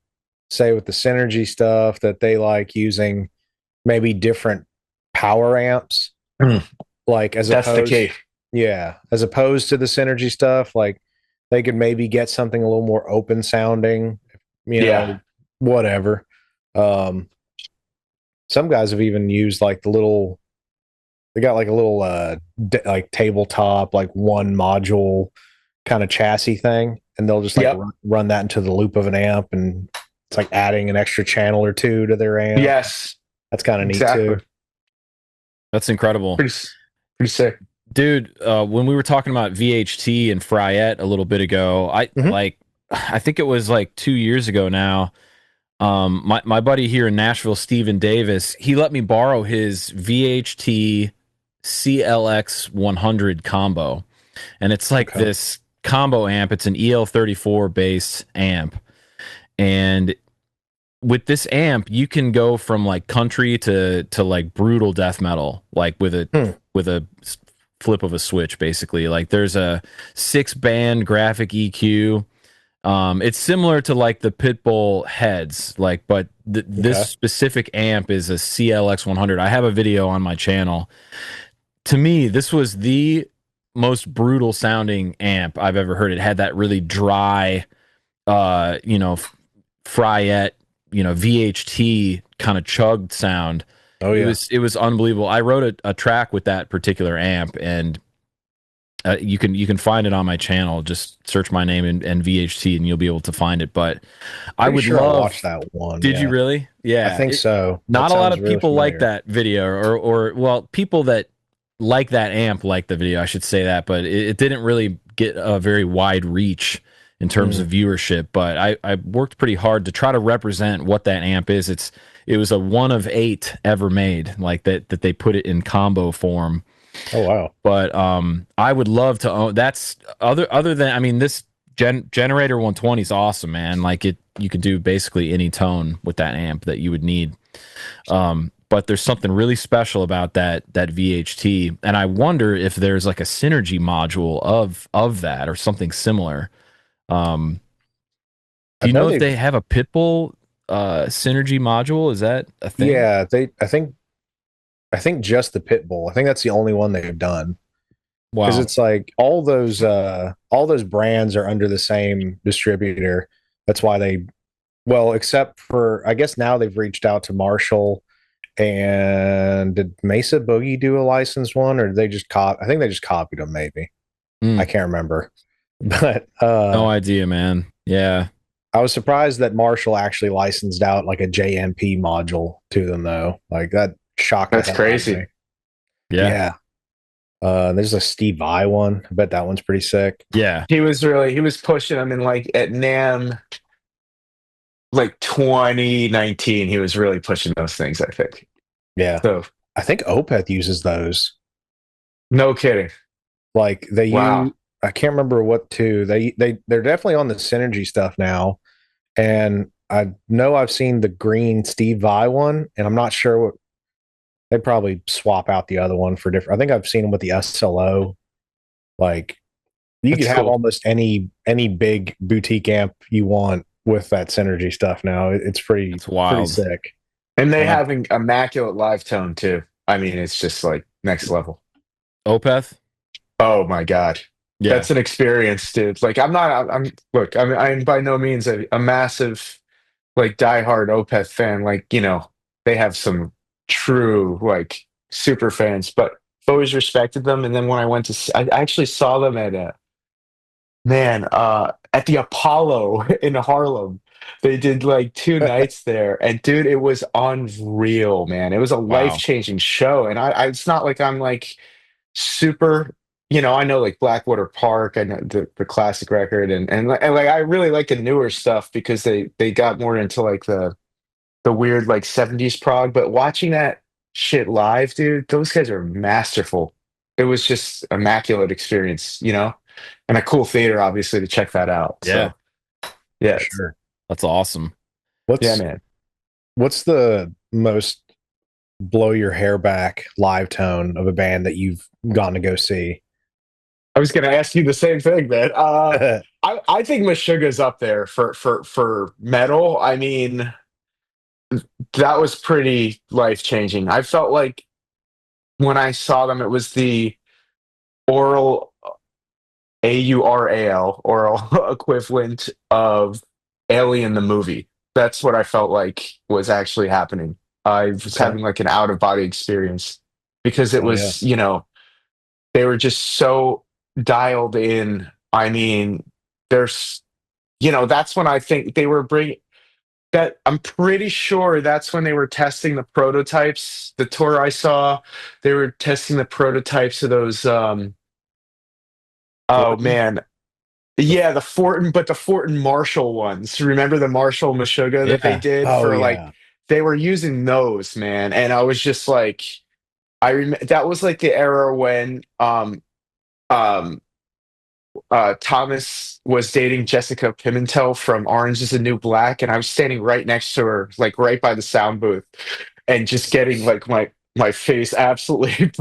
say with the synergy stuff that they like using maybe different power amps, Mm. like That's the key. as opposed to the synergy stuff, like they could maybe get something a little more open sounding, you Yeah. know, whatever. Um, some guys have even used like they got like a little like tabletop like one module kind of chassis thing, and they'll just like Yep. run that into the loop of an amp, and it's like adding an extra channel or two to their amp. Yes. That's kind of neat Exactly. too. That's incredible. Pretty sick. Dude, when we were talking about VHT and Fryette a little bit ago, hmm I think it was like 2 years ago now. My buddy here in Nashville, Steven Davis, he let me borrow his VHT CLX 100 combo, and it's like Okay. this combo amp. It's an EL34 based amp, and with this amp, you can go from like country to like brutal death metal, like Hmm. with a flip of a switch, basically. Like there's a 6 band graphic EQ. It's similar to like the Pitbull heads, like, but this Okay. specific amp is a CLX 100. I have a video on my channel. To me, this was the most brutal sounding amp I've ever heard. It had that really dry, Fryette, VHT kind of chugged sound. Oh It yeah. was unbelievable. I wrote a track with that particular amp, and you can find it on my channel. Just search my name and VHT, and you'll be able to find it. But I Pretty would sure I watched love. that one. Did you Yeah. really? I Yeah. think so. That Not a lot sounds of really people like familiar. that video, or well, people that like that amp like the video. I should say that, but it didn't really get a very wide reach in terms Hmm. of viewership. But I worked pretty hard to try to represent what that amp is. It was a one of 8 ever made, like that they put it in combo form. Oh wow. But I would love to own. That's other than, I mean, this generator 120 is awesome, man. Like you could do basically any tone with that amp that you would need. but there's something really special about that VHT, and I wonder if there's like a synergy module of that or something similar. Um, I do you know know if they've, they have a Pitbull synergy module? Is that a thing? yeah, I think just the Pitbull. I think that's the only one they've done. Because Wow. it's like all those brands are under the same distributor. That's why well, except for I guess now they've reached out to Marshall. And did Mesa Boogie do a licensed one, or did they just I think they just copied them. Maybe I Mm, can't remember, but no idea, man. Yeah. I was surprised that Marshall actually licensed out like a JMP module to them, though. Like that shocked the That's hell out of crazy. me. Yeah. Yeah. There's a Steve Vai one. I bet that one's pretty sick. Yeah. He was pushing them in like at NAM like 2019. He was really pushing those things, I think. Yeah. So I think Opeth uses those. no kidding. Like they Wow. use, I can't remember what to. They're definitely on the synergy stuff now. And I know I've seen the green Steve Vai one, and I'm not sure what they probably swap out the other one for different. I think I've seen them with the SLO. Like you could That's have cool. almost any big boutique amp you want with that synergy stuff now. It's pretty That's pretty wild. sick. And they And have an immaculate live tone too. I mean, it's just like next level. Opeth? Oh my God. Yeah. That's an experience, dude. Like look, I'm by no means a massive like diehard Opeth fan. Like, they have some true like super fans, but I've always respected them. And then when I went I actually saw them at the Apollo in Harlem. They did like 2 nights there, and dude, it was unreal, man. It was a Wow. life-changing show, and it's not like I'm like super. I know like Blackwater Park, I know the classic record, and like I really like the newer stuff because they got more into like the weird like 70s prog. But watching that shit live, dude, those guys are masterful. It was just immaculate experience, and a cool theater, obviously, to check that out. Yeah. So yeah, for sure. That's awesome. yeah, What's man. what's the most blow your hair back live tone of a band that you've gone to go see? I was going to ask you the same thing, man. I think Meshuggah's up there for metal. I mean, that was pretty life changing. I felt like when I saw them, it was the oral oral equivalent of Alien the movie. That's what I felt like was actually happening. I was Okay. having like an out of body experience because it Oh yeah. was, they were just so dialed in. I mean, there's, that's when I think they were bringing that. I'm pretty sure that's when they were testing the prototypes. The tour I saw, they were testing the prototypes of those. Oh Fortin? man, yeah, the Fortin Marshall ones. Remember the Marshall Meshuggah that they Yeah. did Oh for like yeah. they were using those, man. And I was just like, that was like the era when um Thomas was dating Jessica Pimentel from Orange is the New Black, and I was standing right next to her, like right by the sound booth, and just getting like my face absolutely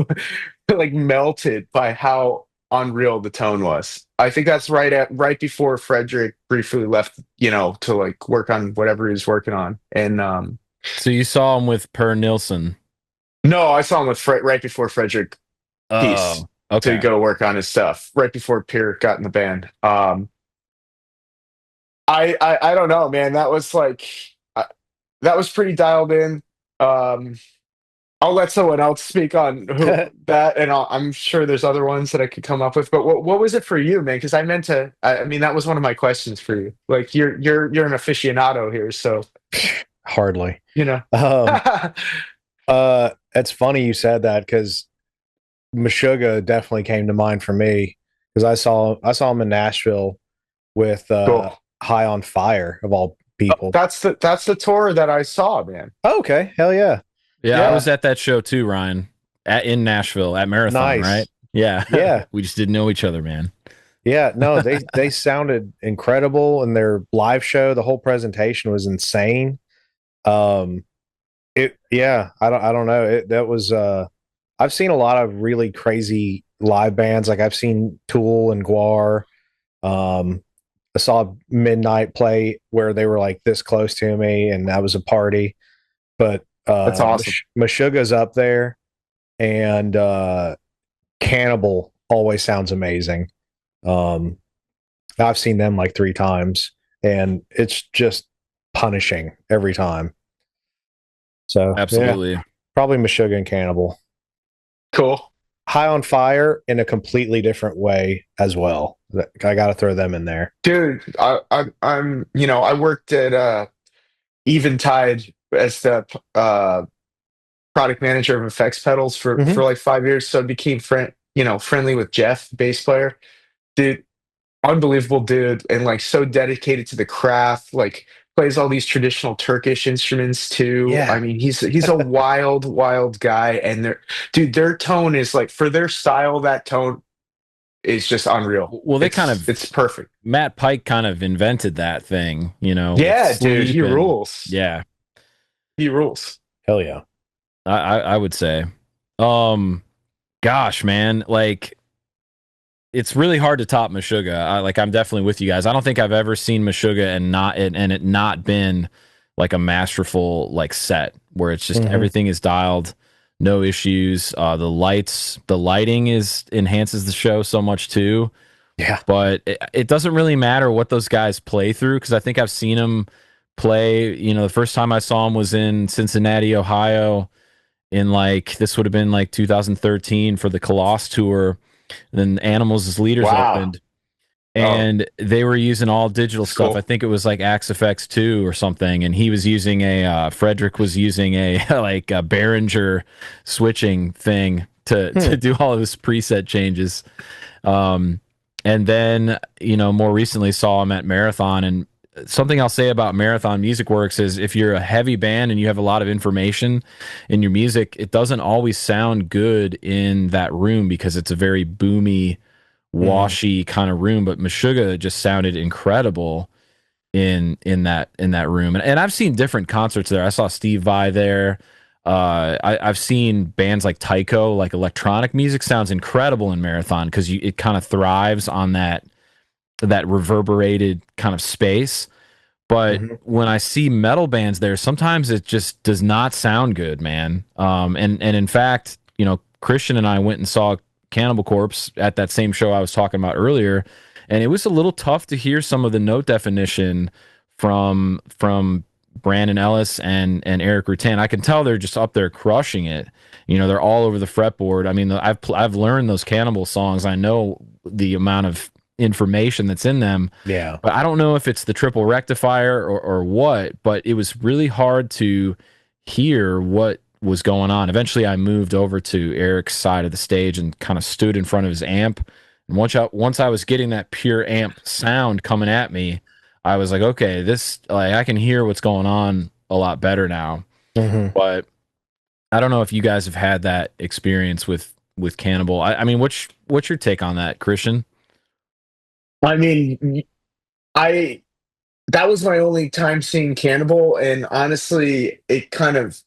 like melted by how unreal the tone was. I think that's right before Frederick briefly left, to like work on whatever he was working on. And So you saw him with Per Nilsson. no, I saw him with right before Frederick Peace Oh, to okay. go work on his stuff, right before Pierre got in the band. I don't know, man. That was like that was pretty dialed in. Um, I'll let someone else speak on who that, and I'm sure there's other ones that I could come up with. But what was it for you, man? Because I meant to. I mean, that was one of my questions for you. Like you're an aficionado here, so Hardly. you know. Um, it's funny you said that because Meshuggah definitely came to mind for me because I saw him in Nashville with Cool. High on Fire of all people. That's the tour that I saw, man. Oh, okay, hell yeah, Yeah, I Yeah. was at that show too, Ryan, in Nashville at Marathon, right? nice. Yeah. Yeah, We just didn't know each other, man. yeah. No, they sounded incredible in their live show. The whole presentation was insane. Um, I don't know. That was I've seen a lot of really crazy live bands. Like I've seen Tool and Guar. I saw Midnight play where they were like this close to me, and that was a party. But That's awesome. Meshuggah's up there, and Cannibal always sounds amazing. Um, I've seen them like 3 times, and it's just punishing every time. So yeah, Absolutely. probably Meshuggah and Cannibal. Cool. High on Fire in a completely different way as well. I got to throw them in there. Dude, I'm I worked at Eventide as the product manager of effects pedals for Mm-hmm. like 5 years. So I became friendly with Jeff, bass player. Dude, unbelievable dude, and like so dedicated to the craft. Like plays all these traditional Turkish instruments too. I Yeah, mean, he's a wild, wild guy. And their tone is like for their style. That tone is just unreal. Well, they kind of It's perfect. Matt Pike kind of invented that thing, with Yeah, dude, he sleep and rules. yeah, He rules. hell yeah. I would say. Um, gosh, man, like it's really hard to top Meshuggah. I'm definitely with you guys. I don't think I've ever seen Meshuggah and it not been like a masterful like set where it's just Mm-hmm. everything is dialed, no issues. The lighting is enhances the show so much too. Yeah, But it doesn't really matter what those guys play through because I think I've seen them play. The first time I saw them was in Cincinnati, Ohio, in like this would have been like 2013 for the Coloss tour. Then Animals as Leaders Wow. opened, Oh, and they were using all digital that's stuff. I cool. think it was like Axe FX 2 or something, and he was using Frederick was using a like a Behringer switching thing to hmm. do all of his preset changes. Um, and then, more recently saw him at Marathon. And something I'll say about Marathon Music Works is if you're a heavy band and you have a lot of information in your music, it doesn't always sound good in that room because it's a very boomy, Mm. washy kind of room. But Meshuggah just sounded incredible in that room. And I've seen different concerts there. I saw Steve Vai there. I've seen bands like Tycho, like electronic music sounds incredible in Marathon because it kind of thrives on that reverberated kind of space. But Hmm. when I see metal bands there, sometimes it just does not sound good, man. And in fact, Christian and I went and saw Cannibal Corpse at that same show I was talking about earlier, and it was a little tough to hear some of the note definition from Brandon Ellis and Erik Rutan. I can tell they're just up there crushing it. They're all over the fretboard. I mean, I've learned those Cannibal songs. I know the amount of information that's in them, Yeah. but I don't know if it's the triple rectifier or what, but it was really hard to hear what was going on. Eventually, I moved over to Eric's side of the stage and kind of stood in front of his amp. And once I was getting that pure amp sound coming at me, I was like, okay, this like I can hear what's going on a lot better now. Hmm. But I don't know if you guys have had that experience with Cannibal. I mean, what's your take on that, Christian? I mean, I that was my only time seeing Cannibal, and honestly, it kind of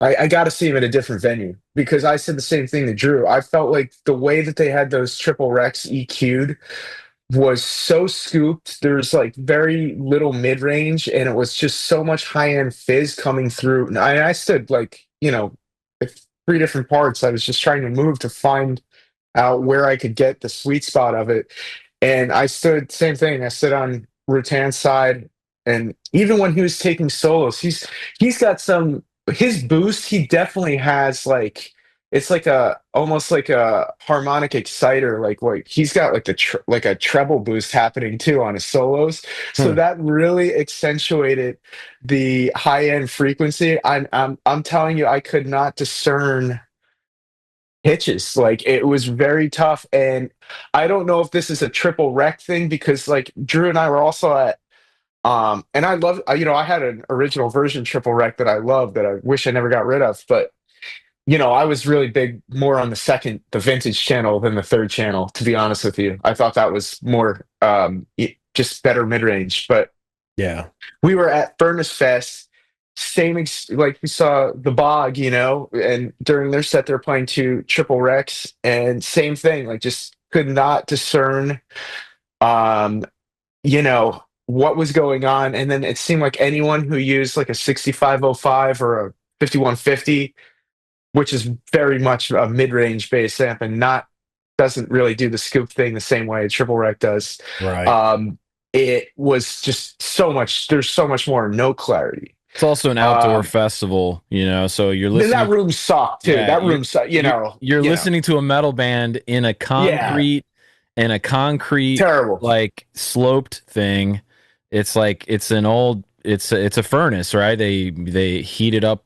I got to see him at a different venue because I said the same thing to Drew. I felt like the way that they had those triple Rex EQ'd was so scooped. There's like very little mid range, and it was just so much high end fizz coming through. And I stood like at 3 different parts. I was just trying to move to find out where I could get the sweet spot of it. And I stood, same thing. I stood on Rutan's side, and even when he was taking solos, he's got some his boost. He definitely has like it's like a almost like a harmonic exciter. Like he's got like like a treble boost happening too on his solos. So Hmm. that really accentuated the high end frequency. I'm telling you, I could not discern pitches. Like it was very tough. And I don't know if this is a triple rec thing because like Drew and I were also at and I love I had an original version triple rec that I love that I wish I never got rid of, but I was really big more on the vintage channel than the third channel, to be honest with you. I thought that was more just better mid range. But Yeah. we were at Furnace Fest like we saw the Bog, and during their set they're playing two triple Rex, and same thing, like just could not discern, um, what was going on. And then it seemed like anyone who used like a 6505 or a 5150, which is very much a mid-range bass amp and not doesn't really do the scoop thing the same way a triple rec does. Right. It was just so much. There's so much more no clarity. It's also an outdoor festival, so you're Then that listening. room sucked too. Yeah, That room sucked. You're listening to a metal band in a concrete terrible. like sloped thing. It's like it's a furnace, right? They heated up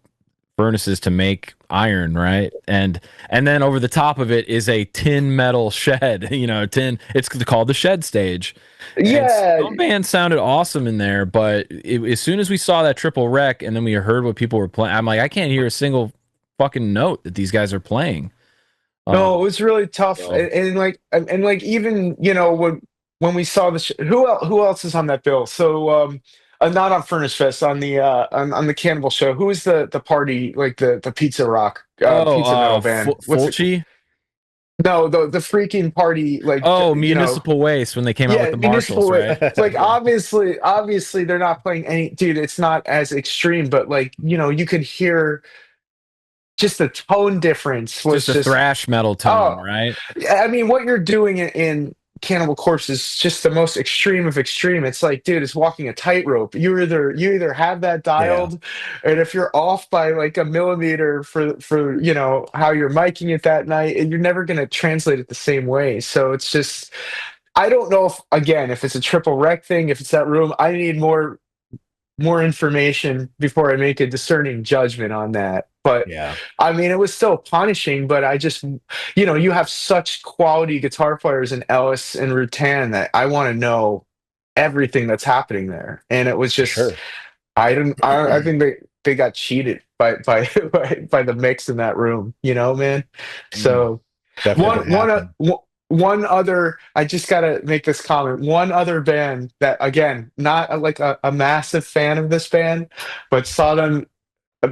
furnaces to make iron, right? And then over the top of it is a tin metal shed, it's called the shed stage. And Yeah, some bands sounded awesome in there, but as soon as we saw that triple rec and then we heard what people were playing, I'm like, I can't hear a single fucking note that these guys are playing. no, it was really tough. So- And even when we saw who else is on that bill? So not on Furnace Fest, on the on the Cannibal show. Who is the party, like the pizza rock pizza metal band? What's it? Fulci? No, the freaking party, like Municipal Waste when they came out with the Municipal Marshalls, Waste. right? It's like obviously they're not playing any, dude. It's not as extreme, but like you could hear just the tone difference was Just a thrash metal tone, right? I mean, what you're doing in Cannibal Corpse is just the most extreme of extreme. It's like, dude, it's walking a tightrope. You either have that dialed, and if you're off by like a millimeter for how you're miking it that night, and you're never going to translate it the same way. So it's just, I don't know if it's a triple rec thing, if it's that room. I need more information before I make a discerning judgment on that. But Yeah. I mean, it was still punishing, but I just, you have such quality guitar players in Ellis and Rutan that I want to know everything that's happening there. And it was just, Sure. I think they got cheated by by the mix in that room, man. So Definitely happened. one other, I just gotta make this comment. One other band that, again, not like a massive fan of this band, but saw them,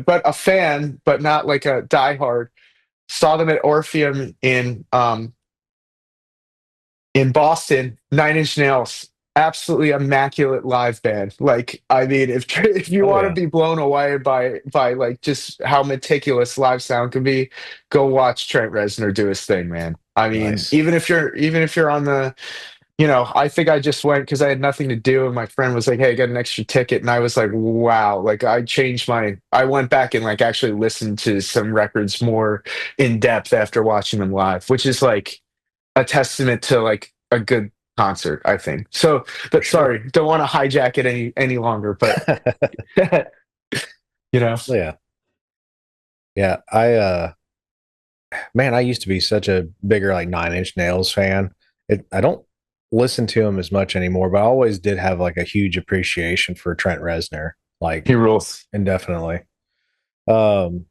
but a fan, but not like a diehard. Saw them at Orpheum in Boston. Nine Inch Nails, absolutely immaculate live band. Like, I mean, if you want to be blown away by like just how meticulous live sound can be, go watch Trent Reznor do his thing, man. I mean, Nice. even if you're on the, I think I just went because I had nothing to do, and my friend was like, "Hey, I got an extra ticket," and I was like, "Wow!" Like, I went back and like actually listened to some records more in depth after watching them live, which is like a testament to like a good concert, I think. So, but sorry, don't want to hijack it any longer, but Yeah. Yeah. I used to be such a bigger like Nine Inch Nails fan. I don't listen to him as much anymore, but I always did have like a huge appreciation for Trent Reznor, like he rules. indefinitely. Man,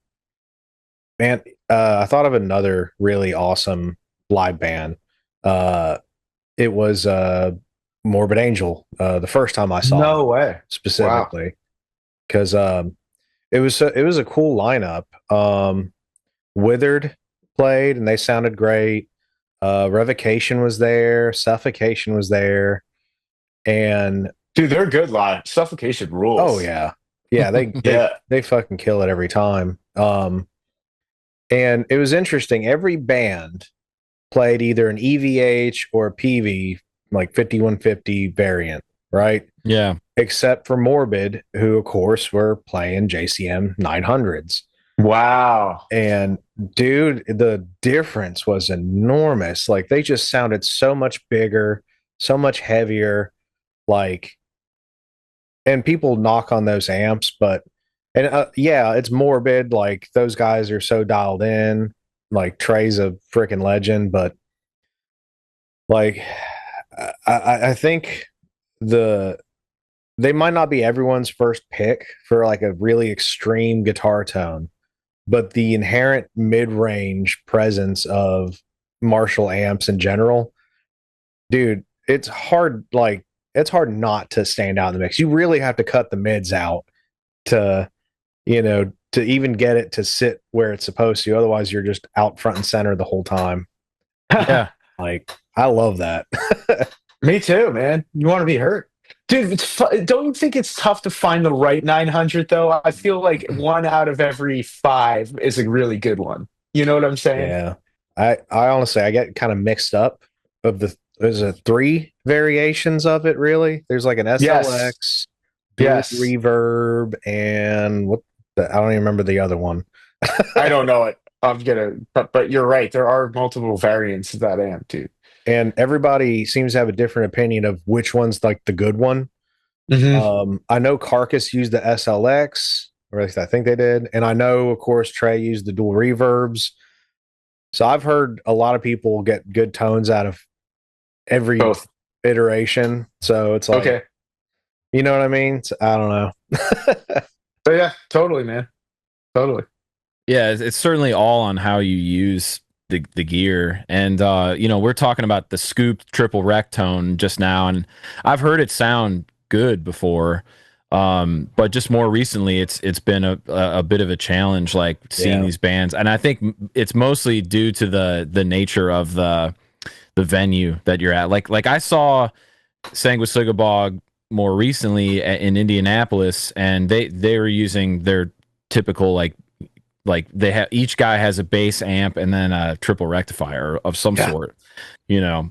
I thought of another really awesome live band. It was Morbid Angel. The first time I saw No them, way. specifically, because it was a cool lineup. Withered played and they sounded great. Revocation was there, Suffocation was there, and Dude, they're good live. Suffocation rules. oh yeah, they Yeah. they fucking kill it every time. And it was interesting. Every band played either an EVH or a PV, like 5150 variant, right? Yeah. Except for Morbid, who of course were playing JCM 900s. Wow. And dude, the difference was enormous. Like they just sounded so much bigger, so much heavier. Like, and people knock on those amps, but yeah, it's Morbid. Like those guys are so dialed in. Like Trey's a freaking legend, but like I think they might not be everyone's first pick for like a really extreme guitar tone, but the inherent mid-range presence of Marshall amps in general, dude, it's hard not to stand out in the mix. You really have to cut the mids out to you know, to even get it to sit where it's supposed to. Otherwise, you're just out front and center the whole time. Yeah. Like, I love that. Me too, man. You want to be hurt. Dude, don't you think it's tough to find the right 900 though? I feel like one out of every five is a really good one. You know what I'm saying? Yeah. I honestly, I get kind of mixed up of there's a three variations of it, really. There's like an Yes. SLX, dual Yes. reverb, and I don't even remember the other one. I don't know it. But you're right. There are multiple variants of that amp, dude. And everybody seems to have a different opinion of which one's like the good one. Hmm. I know Carcass used the SLX, or at least I think they did. And I know, of course, Trey used the dual reverbs. So I've heard a lot of people get good tones out of every Both. iteration. So it's like, Okay. you know what I mean? I don't know. So yeah, totally, man. Totally. Yeah, it's certainly all on how you use the gear. And you know, we're talking about the scooped triple rec tone just now, and I've heard it sound good before. But just more recently it's been a bit of a challenge, like seeing Yeah. these bands. And I think it's mostly due to the nature of the venue that you're at. Like I saw Sanguisuga Bog more recently in Indianapolis, and they were using their typical like they have, each guy has a bass amp and then a triple rectifier of some Yeah. sort, you know.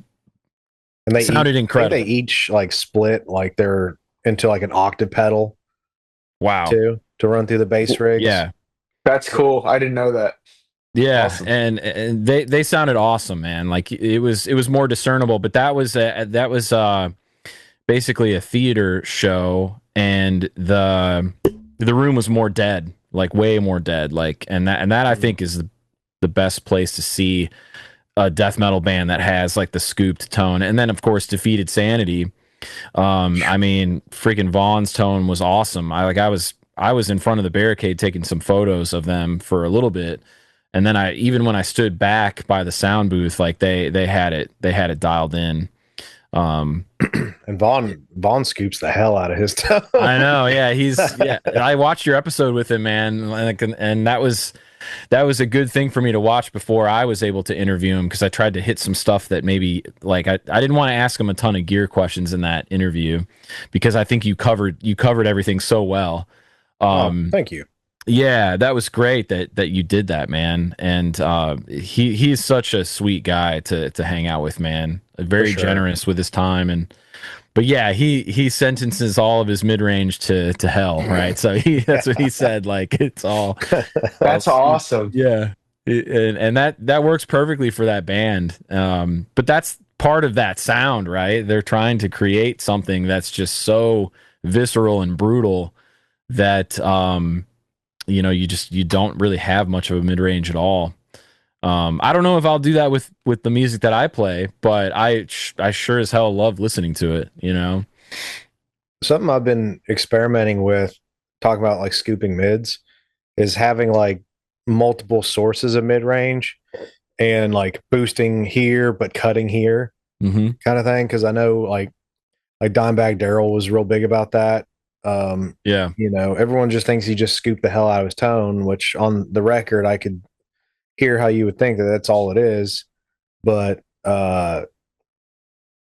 And Sounded I think they incredible. each like split like they're into like an octave pedal Wow. too to run through the bass rigs. Yeah. That's cool. I didn't know that. Yeah, Awesome. and they sounded awesome, man. Like it was more discernible, but that was basically a theater show, and the room was more dead, like way more dead, like and that I think is the best place to see a death metal band that has like the scooped tone. And then of course Defeated Sanity. I mean, freaking Vaughn's tone was awesome. I was in front of the barricade taking some photos of them for a little bit, and then I, even when I stood back by the sound booth, like they had it dialed in. Um, And Vaughn scoops the hell out of his tone. I know, yeah, yeah. I watched your episode with him, man, and that was a good thing for me to watch before I was able to interview him, because I tried to hit some stuff that maybe, like, I didn't want to ask him a ton of gear questions in that interview, because I think you covered everything so well. Oh, Um, thank you. yeah, that was great that you did that, man. And he's such a sweet guy to hang out with, man. For Very sure. generous with his time. And but yeah, he sentences all of his mid range to hell, right? So that's what he said. Like, it's all That's sweet. awesome. Yeah. And that works perfectly for that band. But that's part of that sound, right? They're trying to create something that's just so visceral and brutal that you don't really have much of a mid range at all. I don't know if I'll do that with the music that I play, but I sure as hell love listening to it. You know. Something I've been experimenting with, talking about like scooping mids, is having like multiple sources of mid range and like boosting here but cutting here Mm-hmm. kind of thing. Because I know like Dimebag Daryl was real big about that. Yeah. You know, everyone just thinks he just scooped the hell out of his tone, which on the record I could hear how you would think that that's all it is. But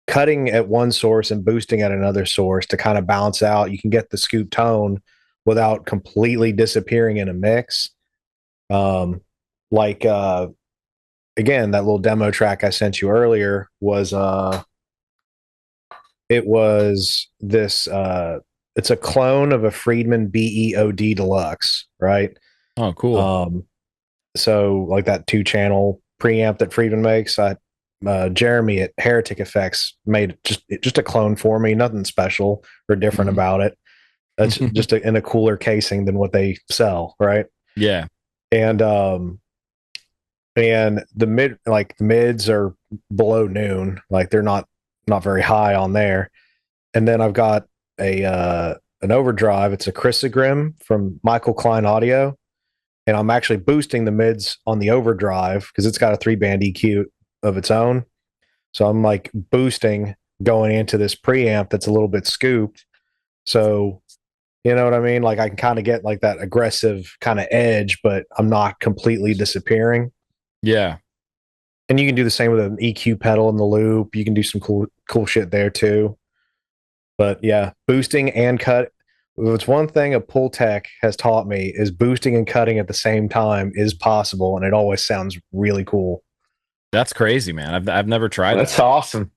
cutting at one source and boosting at another source to kind of balance out, you can get the scoop tone without completely disappearing in a mix. Um, like again, that little demo track I sent you earlier was it was this it's a clone of a Friedman BEOD Deluxe, right? Oh, cool. Um, so like that 2-channel preamp that Friedman makes, Jeremy at Heretic Effects made just a clone for me, nothing special or different Mhm. about it. That's just in a cooler casing than what they sell, right? Yeah. And the mids are below noon, like they're not very high on there. And then I've got an overdrive. It's a Chrysogrim from Michael Klein Audio, and I'm actually boosting the mids on the overdrive because it's got a 3-band EQ of its own. So I'm like boosting going into this preamp that's a little bit scooped. So You know what I mean? Like I can kind of get like that aggressive kind of edge, but I'm not completely disappearing. Yeah. And you can do the same with an EQ pedal in the loop. You can do some cool shit there too. But yeah, boosting and cut. It's one thing a pull tech has taught me is boosting and cutting at the same time is possible, and it always sounds really cool. That's crazy, man. I've never tried That's that. awesome.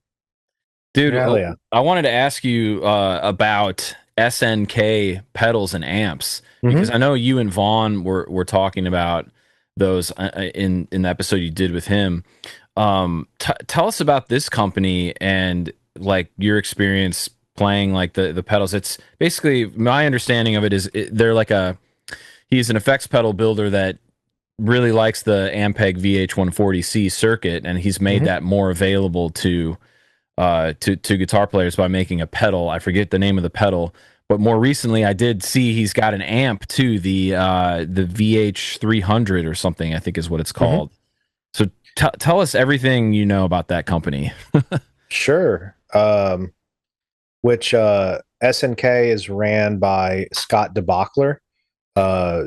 Dude, Yeah. Oh yeah. I wanted to ask you about SNK pedals and amps because Hmm. I know you and Vaughn were talking about those in the episode you did with him. Tell us about this company and like your experience playing like the pedals. It's basically my understanding of it is they're like he's an effects pedal builder that really likes the Ampeg VH140C circuit, and he's made Hmm. that more available to guitar players by making a pedal. I forget the name of the pedal, but more recently I did see he's got an amp too, the VH300 or something, I think is what it's Hmm. called. So tell us everything you know about that company. Sure. Which SNK is ran by Scott DeBockler,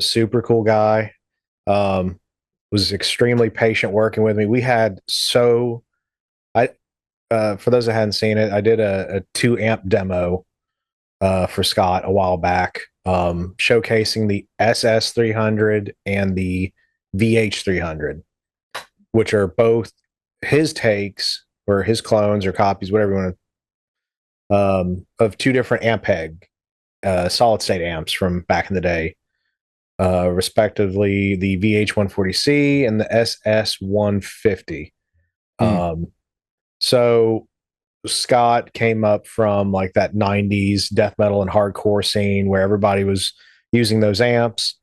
super cool guy. Um, was extremely patient working with me. We had I for those that hadn't seen it, I did a 2 amp demo for Scott a while back, showcasing the SS300 and the VH300, which are both his takes or his clones or copies, whatever you want to, of two different Ampeg solid state amps from back in the day, respectively the VH140C and the SS150. Mm, So Scott came up from like that 90s death metal and hardcore scene where everybody was using those amps.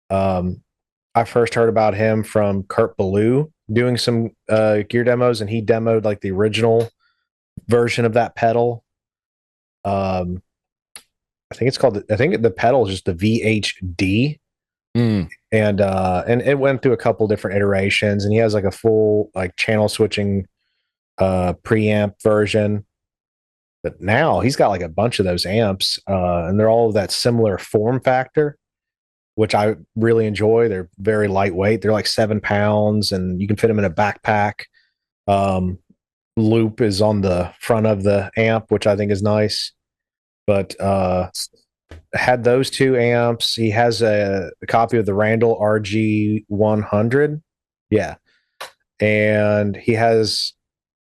Um, I first heard about him from Kurt Ballou doing some gear demos, and he demoed like the original version of that pedal. Um, I think the pedal is just the VHD, mm, and it went through a couple different iterations, and he has like a full like channel switching preamp version. But now he's got like a bunch of those amps, and they're all of that similar form factor, which I really enjoy. They're very lightweight. They're like 7 pounds, and you can fit them in a backpack. Um, Loop is on the front of the amp, which I think is nice. But had those 2 amps. He has a copy of the Randall RG 100. Yeah, and he has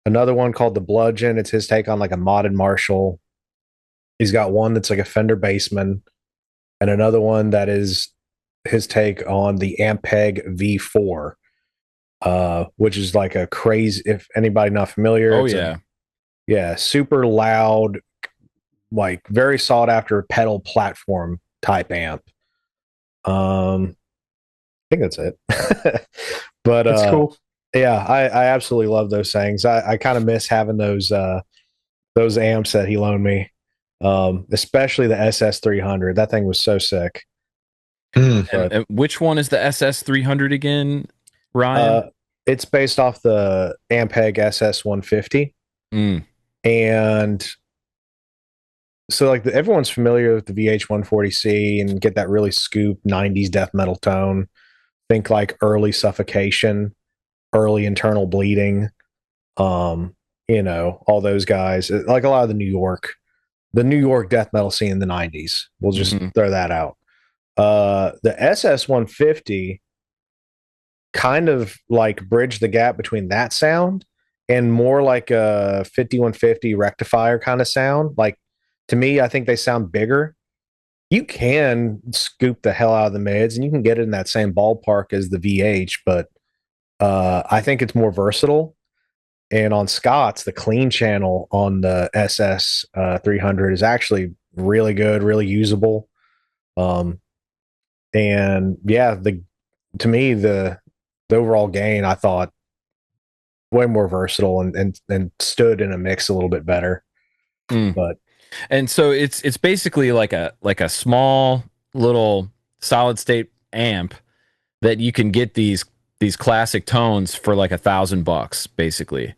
another one called the Bludgeon. It's his take on like a modded Marshall. He's got one that's like a Fender Bassman, and another one that is his take on the Ampeg V4, which is like a crazy. If anybody not familiar, oh it's a yeah. yeah, super loud, like very sought after pedal platform type amp. I think that's it. But That's cool. yeah, I absolutely love those things. I kind of miss having those amps that he loaned me, especially the SS300. That thing was so sick. Mm. But And which one is the SS300 again, Ryan? uh, it's based off the Ampeg SS150, Mm, and so like everyone's familiar with the VH140C and get that really scoop 90s death metal tone. Think like early Suffocation, early Internal Bleeding, all those guys. Like a lot of the New York death metal scene in the 90s. We'll just mhm. throw that out. The SS150 kind of like bridged the gap between that sound and more like a 5150 rectifier kind of sound. Like to me, I think they sound bigger. You can scoop the hell out of the mids and you can get it in that same ballpark as the VH, but I think it's more versatile. And on Scott's, the clean channel on the SS 300 is actually really good, really usable. Um, and yeah, to me the overall gain I thought way more versatile and stood in a mix a little bit better. Mm. But And so it's basically like a small little solid state amp that you can get these classic tones for like $1,000 basically,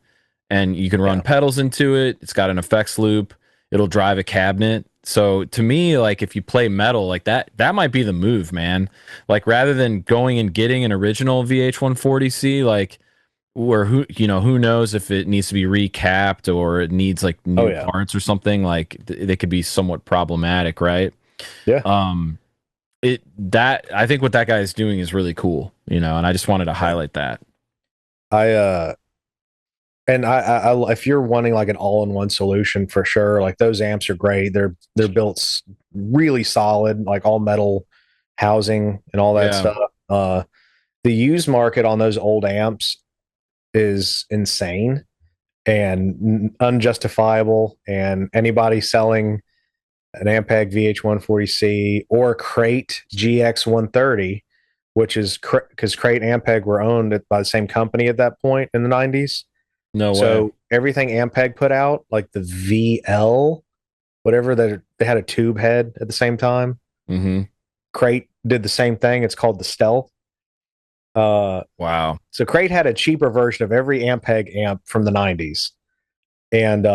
and you can run yeah, pedals into it. It's got an effects loop. It'll drive a cabinet. So to me, like if you play metal like that, that might be the move, man. Like rather than going and getting an original VH140C, like or who knows if it needs to be recapped or it needs like Oh new yeah. parts or something, like they could be somewhat problematic, right? Yeah. Um it that I think what that guy is doing is really cool, and I just wanted to Yeah. highlight that. I and if you're wanting like an all-in-one solution for sure, like those amps are great. They're built really solid, like all metal housing and all that Yeah. stuff. The used market on those old amps is insane and unjustifiable. And anybody selling an Ampeg VH140C or Crate GX130, which is because Crate and Ampeg were owned by the same company at that point in the 90s. No way. So everything Ampeg put out, like the VL, whatever, they had a tube head at the same time. Mm-hmm. Crate did the same thing. It's called the Stealth. Uh, Wow. so Crate had a cheaper version of every Ampeg amp from the 90s. And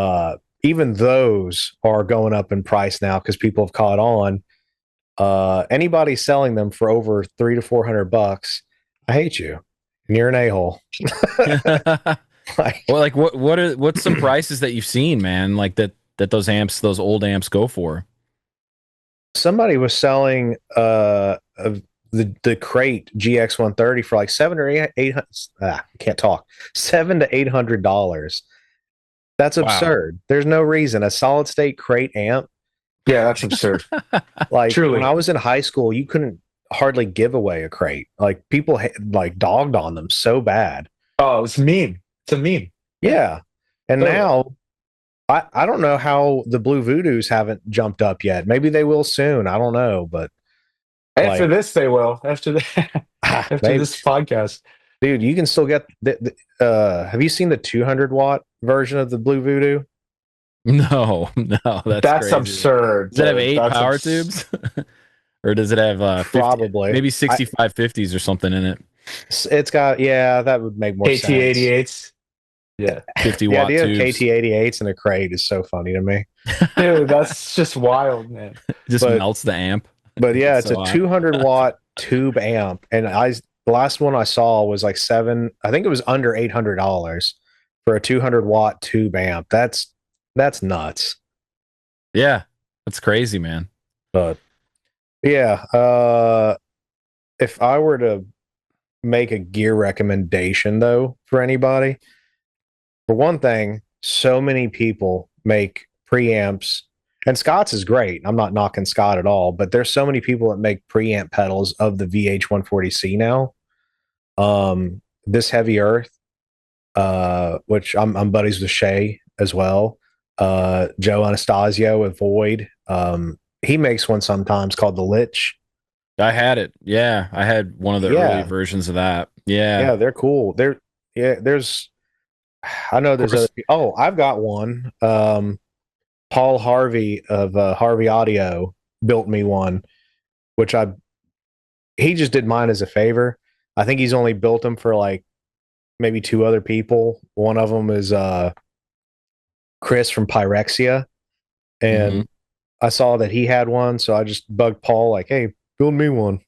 even those are going up in price now because people have caught on. Anybody selling them for over $300 to $400, I hate you. And you're an a-hole. Like, Well, like what's some prices that you've seen, man? Like that those old amps go for. somebody was selling the Crate GX130 for like seven or eight can't talk, $700 to $800. That's Wow. absurd. There's no reason a solid state Crate amp. Yeah, that's absurd. Like when Truly. I was in high school, you couldn't hardly give away a Crate. Like people like dogged on them so bad. Oh, it's meme. It's a meme. Yeah, Yeah, and totally. now I don't know how the Blue Voodoos haven't jumped up yet. Maybe they will soon. I don't know, but After like this, they will. After the after maybe, this podcast. dude, you can still get have you seen the 200-watt version of the Blue Voodoo? No, no, that's That's crazy. absurd, Does it have dude. eight power tubes? Or does it have 50, Probably. maybe 6550s or something in it? It's got, yeah, that would make more sense. KT88s. Yeah. 50 The watt idea of tubes. KT88s in a Crate is so funny to me. Dude, that's just wild, man. It just But melts the amp. yeah, It's it's a so hot. 200-watt tube amp, and the last one I saw was like I think it was under $800 for a 200-watt tube amp. That's nuts. Yeah, that's crazy, man. But yeah, if I were to make a gear recommendation though for anybody, for one thing, so many people make preamps, and Scott's is great. I'm not knocking Scott at all, but there's so many people that make preamp pedals of the VH140C now. This Heavy Earth, which I'm buddies with Shay as well. Joe Anastasio with Void. He makes one sometimes called the Lich. I had it. Yeah, I had one of the early Yeah, versions of that. Yeah, yeah, they're cool. There's I know of there's other. course. Oh, I've got one. Paul Harvey of Harvey Audio built me one, which he just did mine as a favor. I think he's only built them for like maybe two other people. One of them is Chris from Pyrexia, Hmm. and I saw that he had one, so I just bugged Paul like, "Hey, build me one,"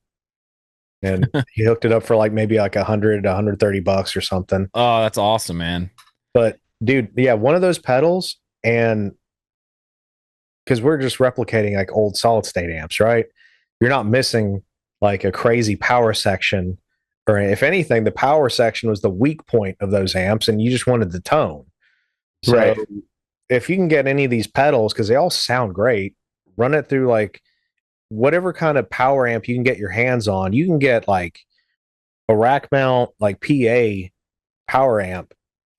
and he hooked it up for like maybe like 130 bucks or something. Oh, that's awesome, man. But dude, yeah, one of those pedals, and because we're just replicating like old solid state amps, right? You're not missing like a crazy power section, or if anything, the power section was the weak point of those amps, and you just wanted the tone. Right. So if you can get any of these pedals, because they all sound great, run it through like whatever kind of power amp you can get your hands on. You can get like a rack mount, like PA power amp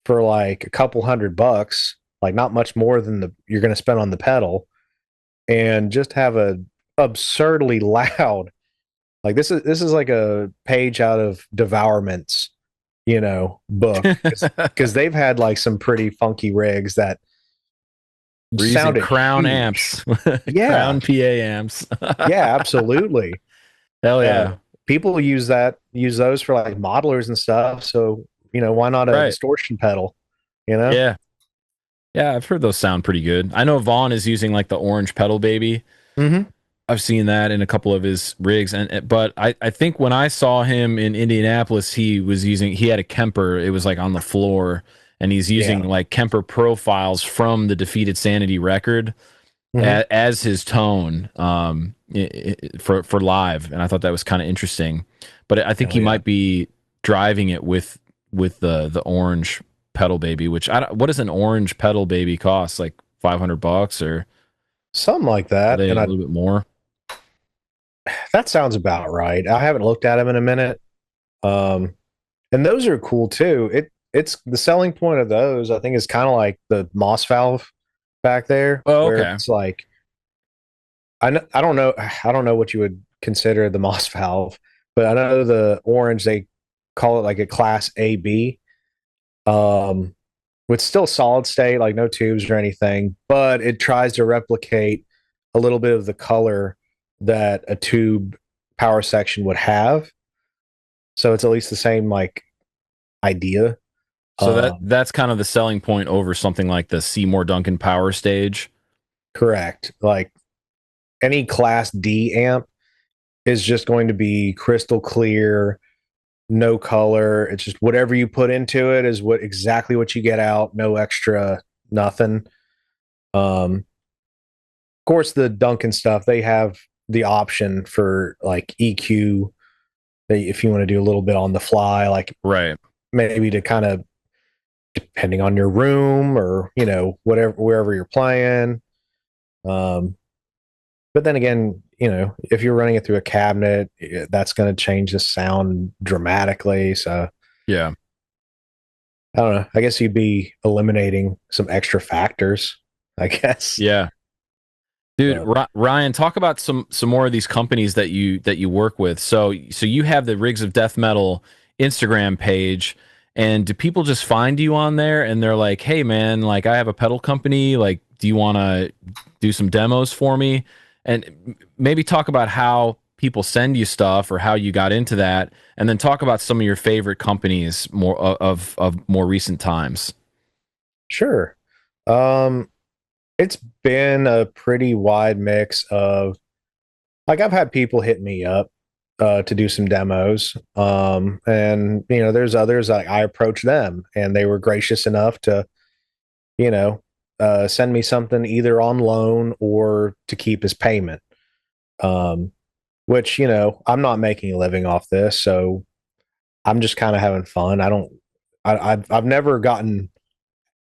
for like a couple $100, like not much more than you're going to spend on the pedal, and just have a absurdly loud, like this is like a page out of Devourment's book, because they've had like some pretty funky rigs that We're using sounded Crown huge. amps, Yeah, Crown PA amps. yeah, absolutely. Hell uh, yeah. People use those for like modelers and stuff, so why not a Right. distortion pedal? Yeah. Yeah, I've heard those sound pretty good. I know Vaughn is using like the orange pedal baby. Mm-hmm. I've seen that in a couple of his rigs, and but I think when I saw him in Indianapolis, he had a Kemper. It was like on the floor, and he's using Yeah. like Kemper profiles from the Defeated Sanity record Mm-hmm. as his tone for live, and I thought that was kind of interesting. But I think Oh he yeah. might be driving it with the orange pedal baby. Which what does an orange pedal baby cost? Like $500, or Something like are that. they And a I little bit more? that sounds about right. I haven't looked at them in a minute. Um, and those are cool too. It's the selling point of those, I think, is kind of like the Moss valve back there, Oh, where okay. it's like I don't know what you would consider the Moss valve, but I know the orange they call it like a class AB. Um, with still solid state, like no tubes or anything, but it tries to replicate a little bit of the color that a tube power section would have. So it's at least the same like idea. So Um, that's kind of the selling point over something like the Seymour Duncan Power Stage. correct. Like any class D amp is just going to be crystal clear, no color. It's just whatever you put into it is what exactly what you get out, no extra nothing. Of course the Duncan stuff, they have the option for like EQ if you want to do a little bit on the fly, like Right. maybe to kind of depending on your room or whatever wherever you're playing. Um, but then again, if you're running it through a cabinet, that's going to change the sound dramatically. So Yeah. I don't know. I guess you'd be eliminating some extra factors, I guess. Yeah. Dude, But Ryan, talk about some more of these companies that you work with. So you have the Rigs of Death Metal Instagram page, and do people just find you on there and they're like, "Hey man, like I have a pedal company, like do you want to do some demos for me?" And maybe talk about how people send you stuff or how you got into that, and then talk about some of your favorite companies more of more recent times. sure. Um, it's been a pretty wide mix of like I've had people hit me up to do some demos. And there's others like I approach them and they were gracious enough to, you know, send me something either on loan or to keep as payment. Um, which, I'm not making a living off this, so I'm just kind of having fun. I've never gotten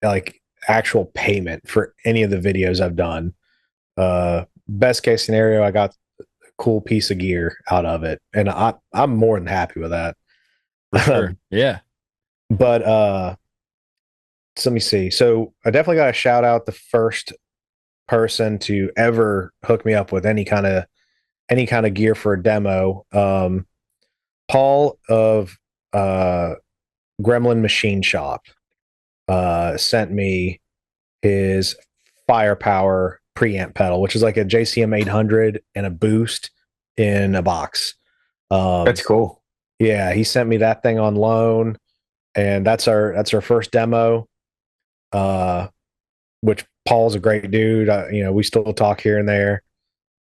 like actual payment for any of the videos I've done. Best case scenario, I got cool piece of gear out of it, and I'm more than happy with that. For sure. Yeah. But so let me see. So I definitely got to shout out the first person to ever hook me up with any kind of gear for a demo. Paul of uh, Gremlin Machine Shop sent me his Firepower preamp pedal, which is like a JCM 800 and a boost in a box. That's cool. Yeah, he sent me that thing on loan, and that's our first demo. Uh, which Paul's a great dude. We still talk here and there.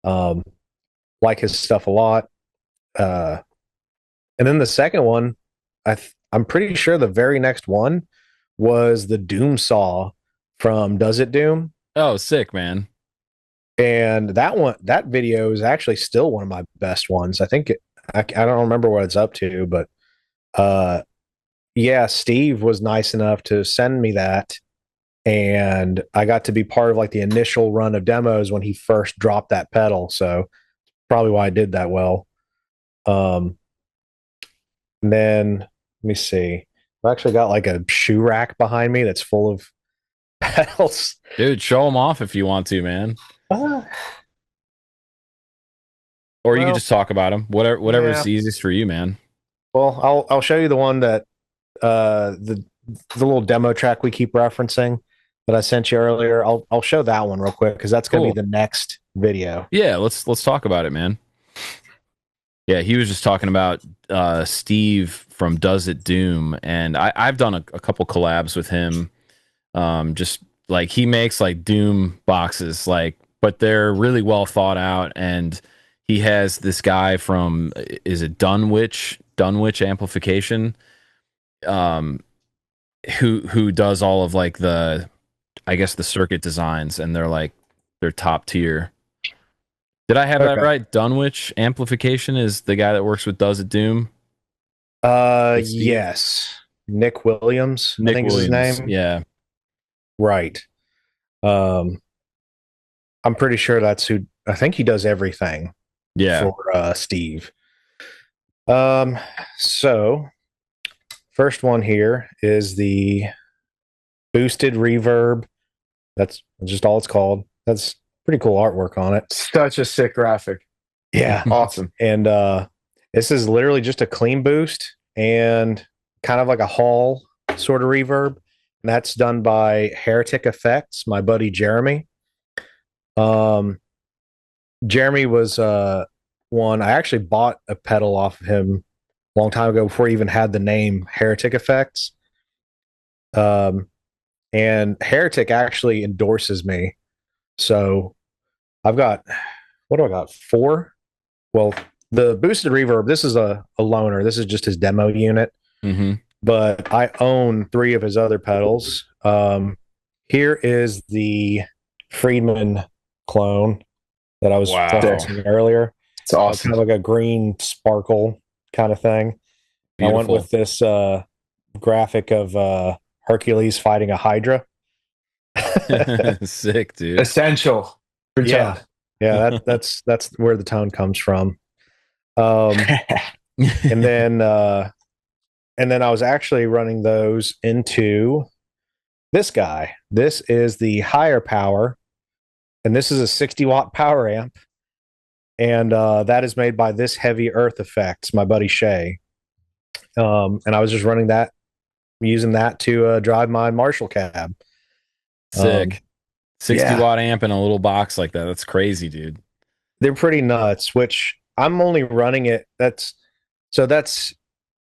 Um, like his stuff a lot. Uh, and then the second one, I'm pretty sure the very next one was the Doom Saw from Does It Doom, Oh, sick, man. and that video is actually still one of my best ones. I don't remember what it's up to, but uh, yeah, Steve was nice enough to send me that, and I got to be part of like the initial run of demos when he first dropped that pedal. So probably why I did that well. Um, and then let me see. I've actually got like a shoe rack behind me that's full of pedals. Dude, show them off if you want to, man. Uh, Or you could well, just talk about them. Whatever yeah. is easiest for you, man. Well, I'll show you the one that the little demo track we keep referencing that I sent you earlier. I'll show that one real quick because that's going to Cool. be the next video. Yeah, let's talk about it, man. Yeah, he was just talking about Steve from Does It Doom, and I've done a couple collabs with him, just like he makes like Doom boxes, like, but they're really well thought out. And he has this guy from, is it Dunwich Amplification, um, who does all of like the, I guess the circuit designs, and they're top tier. Did I have that Okay. right? Dunwich Amplification is the guy that works with Does It Doom? With Steve? Yes. Nick Williams, I Nick think is his Williams. name. Yeah. Right. Um, I'm pretty sure that's who. I think he does everything Yeah. for Steve. Um, so first one here is the boosted reverb. That's just all it's called. That's pretty cool artwork on it. Such a sick graphic. Yeah. Awesome. And this is literally just a clean boost and kind of like a hall sort of reverb. And that's done by Heretic Effects, my buddy Jeremy. Jeremy was one I actually bought a pedal off of him a long time ago before he even had the name Heretic Effects. And Heretic actually endorses me. So I've got, what do I got? 4. Well, the boosted reverb, this is a loaner. This is just his demo unit. Mm-hmm. But I own 3 of his other pedals. Here is the Friedman clone that I was flexing earlier. It's awesome. Kind of like a green sparkle kind of thing. Beautiful. I went with this graphic of Hercules fighting a Hydra. Sick, dude. Essential. Good job. Yeah, that's where the tone comes from. And then I was actually running those into this guy. This is the higher power, and this is a 60-watt power amp, and that is made by This Heavy Earth Effects, my buddy Shay. And I was just running that, using that to drive my Marshall cab. Sick. 60-watt amp in a little box like that. That's crazy, dude. They're pretty nuts, which I'm only running it. That's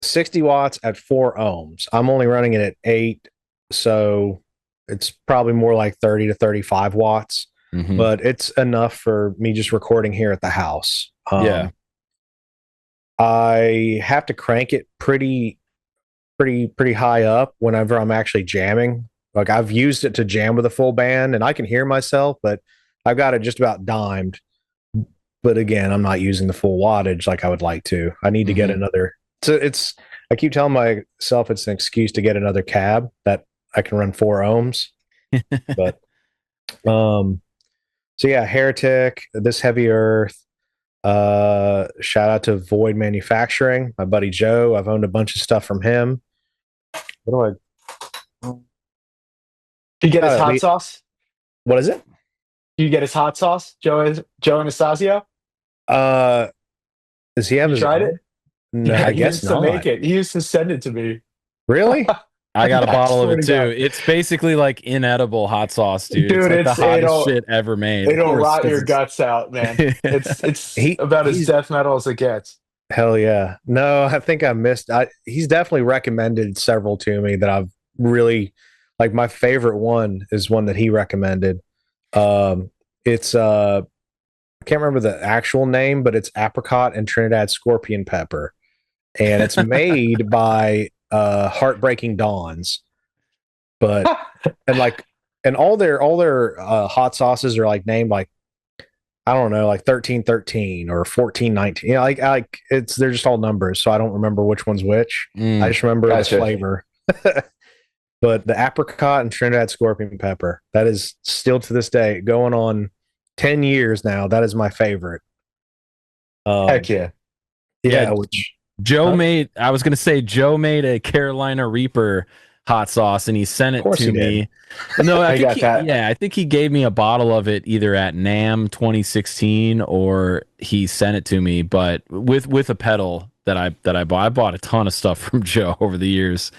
60 watts at 4 ohms. I'm only running it at 8. So it's probably more like 30 to 35 watts, but it's enough for me just recording here at the house. Yeah. I have to crank it pretty high up whenever I'm actually jamming. Like I've used it to jam with a full band and I can hear myself, but I've got it just about dimed. But again, I'm not using the full wattage like I would like to. I need to get another. So I keep telling myself it's an excuse to get another cab that I can run 4 ohms. But so yeah, Heretic, This Heavy Earth. Shout out to Void Manufacturing, my buddy Joe. I've owned a bunch of stuff from him. What do Did you get his hot sauce? What is it? Did you get his hot sauce, Joe Anastasio? Does he have You his tried own? it? No, Yeah, I he guess used to not. make it. He used to send it to me. Really? I got a bottle of it too. God. It's basically like inedible hot sauce, dude. Dude, it's like the hottest shit ever made. It'll Of course, rot 'cause your guts out, man. It's about as he's- death metal as it gets. Hell yeah. No, I think I missed. He's definitely recommended several to me that I've really like. My favorite one is one that he recommended. It's I can't remember the actual name, but it's apricot and Trinidad scorpion pepper, and it's made by Heartbreaking Dawns. But and all their hot sauces are like named like, I don't know, like 1313 or 1419. You know, like they're just all numbers, so I don't remember which one's which. I just remember the flavor. But the apricot and Trinidad scorpion pepper, that is still to this day, going on 10 years now, that is my favorite. Heck yeah. Yeah, Joe made, I was going to say, Joe made a Carolina Reaper hot sauce and he sent it to me. No, I think he gave me a bottle of it either at NAMM 2016 or he sent it to me, but with a pedal that I bought. I bought a ton of stuff from Joe over the years.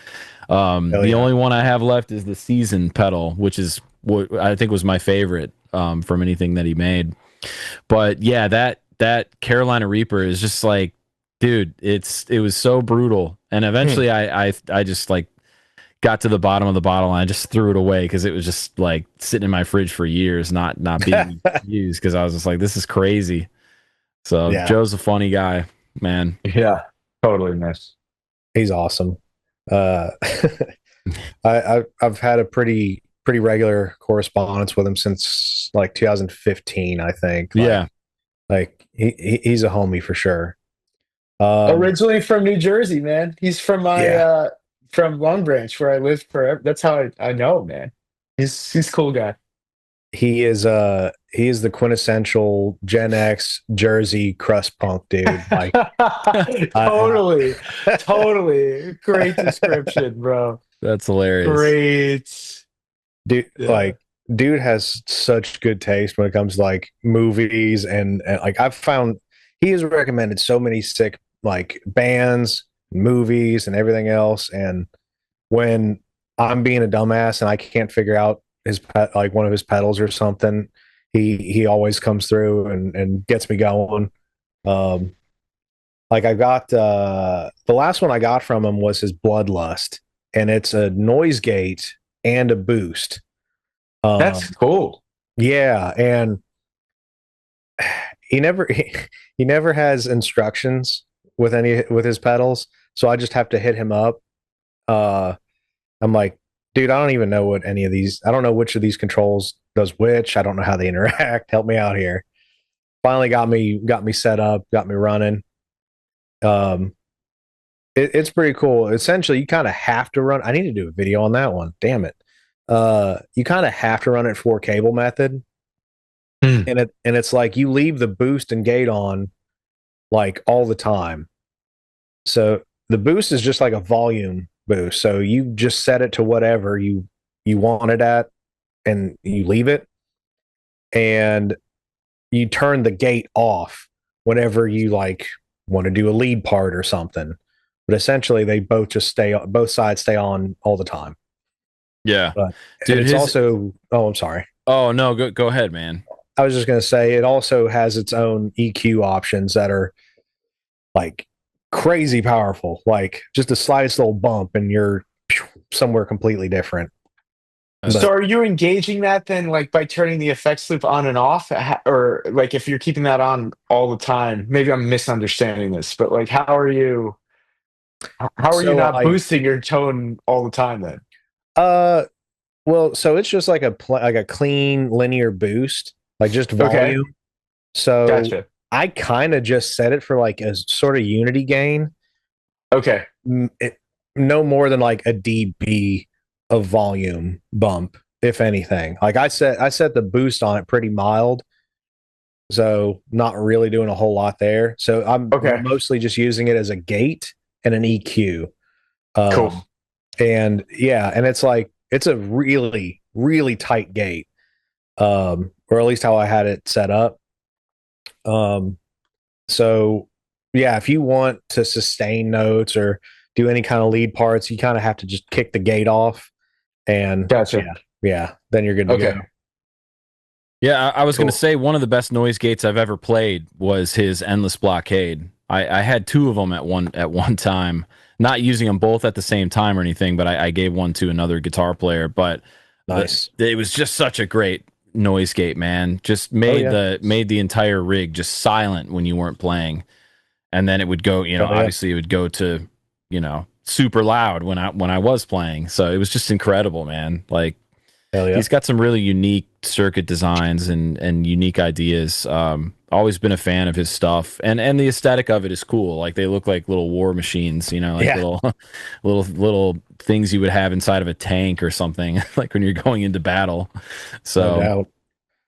The only one I have left is the Season pedal, which is what I think was my favorite from anything that he made. But yeah, that Carolina Reaper is just like, dude, it was so brutal. And eventually I just like got to the bottom of the bottle and I just threw it away because it was just like sitting in my fridge for years, not being used because I was just like, this is crazy. So Yeah, Joe's a funny guy, man. Yeah, totally, man. he's awesome. Uh, I've had a pretty regular correspondence with him since like 2015, I think. Yeah. Like he's a homie for sure. Um, Originally from New Jersey, man. He's from my yeah, from Long Branch where I lived forever. That's how I know him, man. He's a cool guy. he is the quintessential Gen X Jersey crust punk dude. Like I, Totally. Totally. Great description, bro. That's hilarious. Great. dude, Yeah. like dude has such good taste when it comes to like movies and like I've found he has recommended so many sick like bands, movies, and everything else. And when I'm being a dumbass and I can't figure out like one of his pedals or something, he always comes through and gets me going. Um, like I got the last one I got from him was his Bloodlust, and it's a noise gate and a boost. That's Um, cool. yeah, and he never he never has instructions with any with his pedals, so I just have to hit him up. Uh, I'm like, dude, I don't even know what any of these. I don't know which of these controls does which. I don't know how they interact. Help me out here. Finally got me set up, got me running. Um, it's pretty cool. Essentially, you kind of have to run. I need to do a video on that one. Damn it. You kind of have to run it for cable method, Hmm. and it's like you leave the boost and gate on like all the time. So the boost is just like a volume boost. So you just set it to whatever you want it at, and you leave it, and you turn the gate off whenever you like want to do a lead part or something. But essentially, they both sides stay on all the time. Yeah. But and Dude, it's his also I'm sorry. oh no, go ahead, man. I was just gonna say it also has its own EQ options that are like crazy powerful. Like just a slightest little bump and you're somewhere completely different. So But are you engaging that then like by turning the effects loop on and off? Or like if you're keeping that on all the time, maybe I'm misunderstanding this, but like how are you so not boosting your tone all the time then? uh well so it's just like like a clean linear boost, like just Okay, volume. So gotcha. I kind of just set it for like a sort of unity gain, Okay, it, no more than like a dB of volume bump, if anything. Like I set the boost on it pretty mild, so not really doing a whole lot there. So I'm okay, mostly just using it as a gate and an EQ. cool. Um, and yeah, and it's like it's a really tight gate, or at least how I had it set up. Um, so yeah, if you want to sustain notes or do any kind of lead parts, you kind of have to just kick the gate off, and Gotcha. yeah, then you're good to Okay, go. Yeah, I was gonna cool. say one of the best noise gates I've ever played was his Endless Blockade. I had two of them at one time, not using them both at the same time or anything, but I gave one to another guitar player. But Nice. it was just such a great noise gate, man. Just Oh yeah. made the entire rig just silent when you weren't playing, and then it would go, Oh yeah. obviously it would go to, super loud when I was playing. So it was just incredible, man. Like Hell yeah. he's got some really unique circuit designs and unique ideas. Always been a fan of his stuff, and the aesthetic of it is cool. Like they look like little war machines, like Yeah. little little things you would have inside of a tank or something, like when you're going into battle. No So, doubt.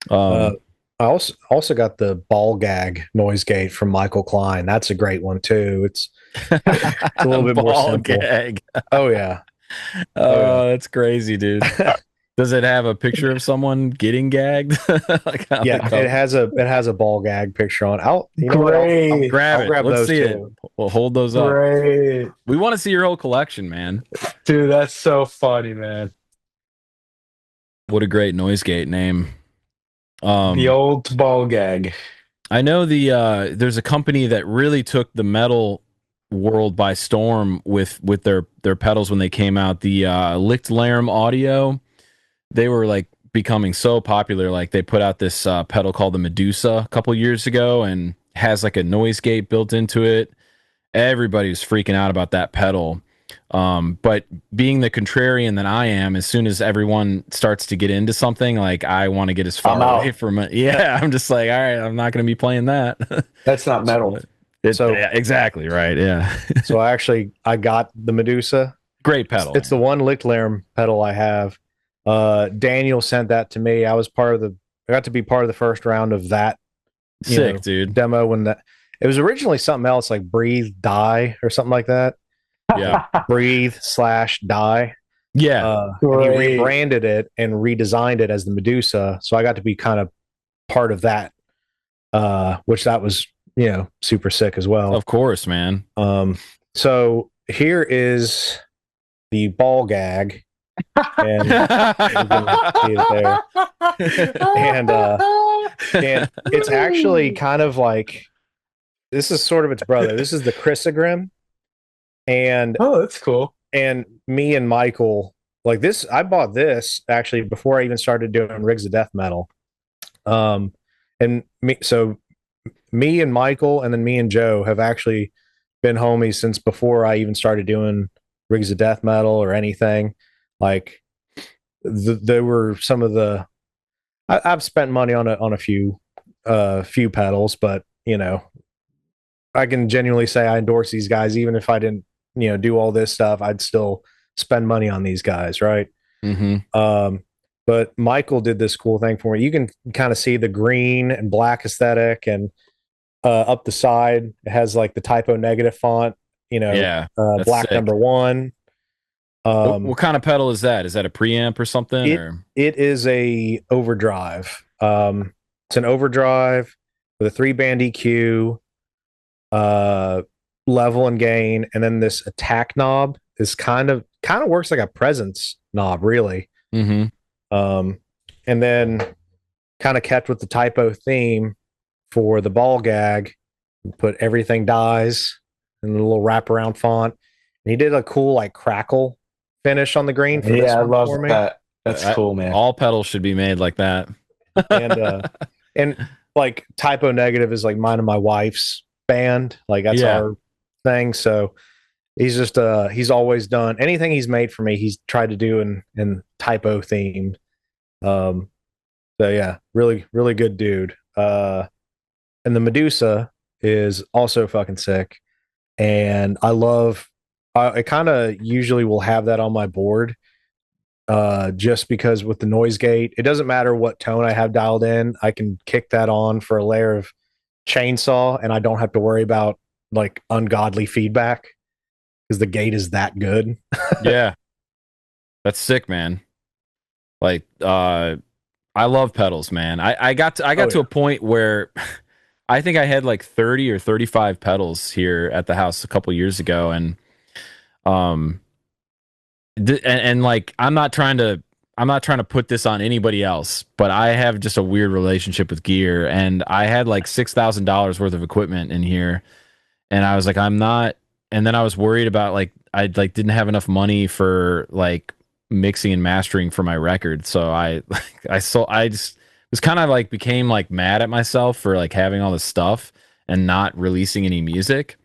Uh, um, I also got the ball gag noise gate from Michael Klein. That's a great one too. It's a little bit more ball simple. gag. Oh yeah. Oh yeah. Oh, that's crazy, dude. Does it have a picture of someone getting gagged? Like on the Yeah, cover? it has a ball gag picture on. You know what? Great, Grab I'll it. grab Let's those see it. too. We'll hold those up. great. We want to see your whole collection, man. Dude, that's so funny, man. What a great noise gate name. The Um, old ball gag. I know there's a company that really took the metal world by storm with their pedals when they came out. The Licked Larum Audio, they were like becoming so popular. Like they put out this pedal called the Medusa a couple years ago, and has like a noise gate built into it. Everybody was freaking out about that pedal. But being the contrarian that I am, as soon as everyone starts to get into something, like I want to get as far away from it. Yeah, I'm just like, all right, I'm not going to be playing that. That's not metal. Yeah, exactly right. Yeah. So I got the Medusa. Great pedal. It's the one Licked Larum pedal I have. Daniel sent that to me. I got to be part of the first round of that. Sick, dude. Demo when it was originally something else like Breathe Die or something like that. Yeah. Breathe/Die. Yeah. He rebranded it and redesigned it as the Medusa. So I got to be kind of part of that, which that was, super sick as well. Of course, man. So here is the ball gag. And you can see it there. And it's actually kind of like, this is sort of its brother. This is the Chrysogrim. And oh, that's cool. And me and Michael, like this, I bought this actually before I even started doing RIGS of Death Metal. And me and Michael, and then me and Joe have actually been homies since before I even started doing RIGS of Death Metal or anything. Like there were some of the I've spent money on a few pedals, but I can genuinely say I endorse these guys. Even if I didn't do all this stuff, I'd still spend money on these guys, right? Mm-hmm. But Michael did this cool thing for me. You can kind of see the green and black aesthetic, and up the side it has like the typo negative font, yeah, black sick. #1. What kind of pedal is that? Is that a preamp or something? It is a overdrive. It's an overdrive with a 3-band EQ, level and gain, and then this attack knob is kind of works like a presence knob, really. Mm-hmm. And then kind of kept with the typo theme for the ball gag, put everything dies in a little wraparound font. And he did a cool like crackle finish on the green for this I one love for me. that. That's cool, man. All pedals should be made like that. and like typo negative is like mine and my wife's band. Like that's our thing. So he's just he's always done anything he's made for me, he's tried to do in typo themed. So yeah, really, really good dude. And the Medusa is also fucking sick. And I kind of usually will have that on my board, just because with the noise gate, it doesn't matter what tone I have dialed in. I can kick that on for a layer of chainsaw, and I don't have to worry about like ungodly feedback because the gate is that good. Yeah, that's sick, man. Like, I love pedals, man. I got to a point where I think I had like 30 or 35 pedals here at the house a couple years ago, and like I'm not trying to put this on anybody else, but I have just a weird relationship with gear, and I had like $6,000 worth of equipment in here, and I was like, I'm not. And then I was worried about like I like didn't have enough money for like mixing and mastering for my record, so I just was kind of like became like mad at myself for like having all this stuff and not releasing any music.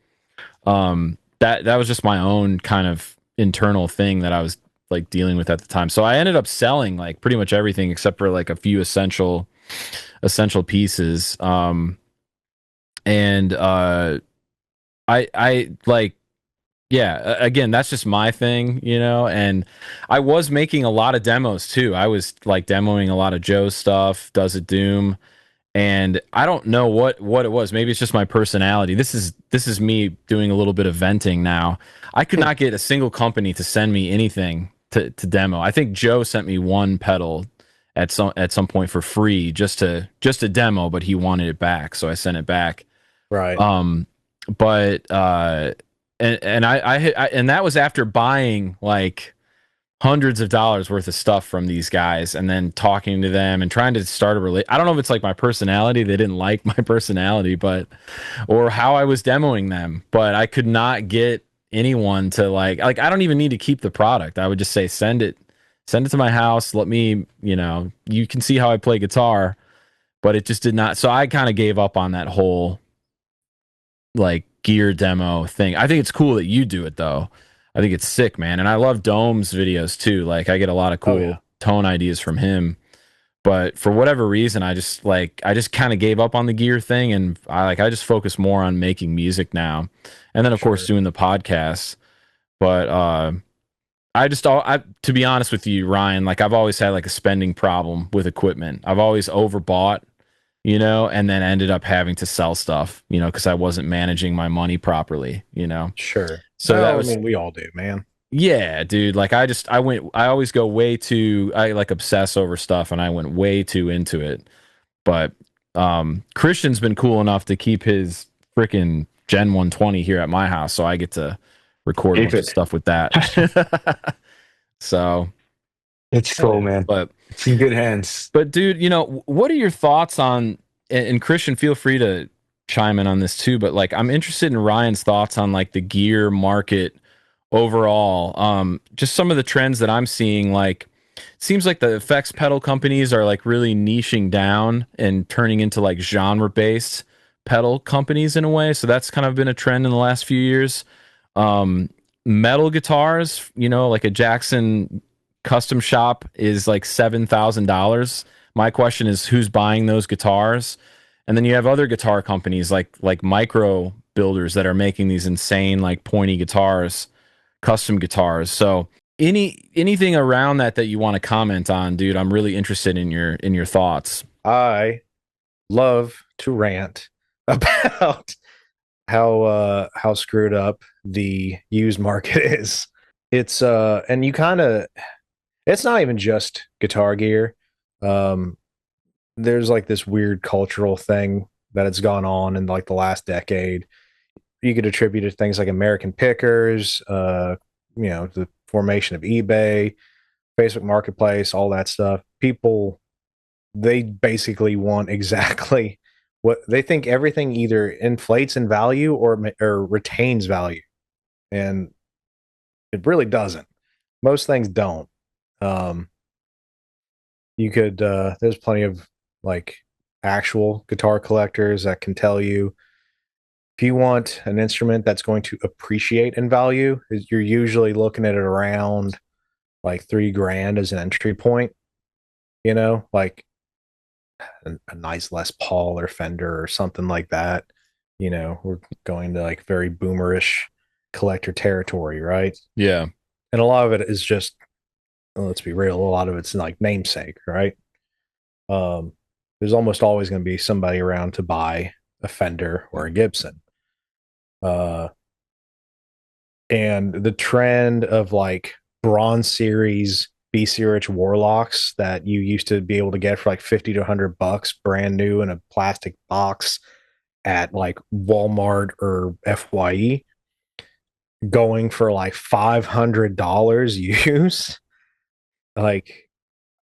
That was just my own kind of internal thing that I was like dealing with at the time. So I ended up selling like pretty much everything except for like a few essential pieces. I like, yeah, again, that's just my thing, and I was making a lot of demos too. I was like demoing a lot of Joe's stuff, Does It Doom, and I don't know what it was. Maybe it's just my personality. This is me doing a little bit of venting now. I could not get a single company to send me anything to demo. I think Joe sent me one pedal at some point for free just to demo, but he wanted it back, so I sent it back. Right. But and I and that was after buying like hundreds of dollars worth of stuff from these guys, and then talking to them and trying to start a relate. I don't know if it's like my personality. They didn't like my personality, but or how I was demoing them, but I could not get anyone to like I don't even need to keep the product. I would just say send it to my house. Let me, you can see how I play guitar, but it just did not. So I kind of gave up on that whole like gear demo thing. I think it's cool that you do it though. I think it's sick, man. And I love Dome's videos too. Like I get a lot of cool tone ideas from him. But for whatever reason, I just kind of gave up on the gear thing, and I just focus more on making music now. And then of course doing the podcast. But to be honest with you, Ryan, like I've always had like a spending problem with equipment. I've always overbought, and then ended up having to sell stuff, because I wasn't managing my money properly, Sure. So well, that was, I mean, we all do, man. yeah, dude. Like I always go I like obsess over stuff, and I went way too into it. But Christian's been cool enough to keep his freaking Gen 120 here at my house, so I get to record a bunch of stuff with that. So it's cool, man. But it's in good hands. But dude, what are your thoughts on, and Christian, feel free to chime in on this too, but like I'm interested in Ryan's thoughts on like the gear market overall. Just some of the trends that I'm seeing, like it seems like the effects pedal companies are like really niching down and turning into like genre based pedal companies in a way. So that's kind of been a trend in the last few years. Metal guitars, like a Jackson custom shop is like $7,000. My question is, who's buying those guitars? And then you have other guitar companies like micro builders that are making these insane like pointy guitars, custom guitars. So anything around that you want to comment on, dude? I'm really interested in your thoughts. I love to rant about how screwed up the used market is. It's and you kind of, it's not even just guitar gear. There's like this weird cultural thing that has gone on in like the last decade. You could attribute it to things like American Pickers, the formation of eBay, Facebook Marketplace, all that stuff. People, they basically want exactly what they think. Everything either inflates in value or retains value, and it really doesn't. Most things don't. You could there's plenty of like actual guitar collectors that can tell you if you want an instrument that's going to appreciate in value, you're usually looking at it around like $3,000 as an entry point. Like a nice Les Paul or Fender or something like that. We're going to like very boomerish collector territory, right? Yeah. And a lot of it is just, well, let's be real, a lot of it's like namesake, right? There's almost always going to be somebody around to buy a Fender or a Gibson. And the trend of like Bronze Series BC Rich Warlocks that you used to be able to get for like 50 to $100 brand new in a plastic box at like Walmart or FYE, going for like $500 used. Like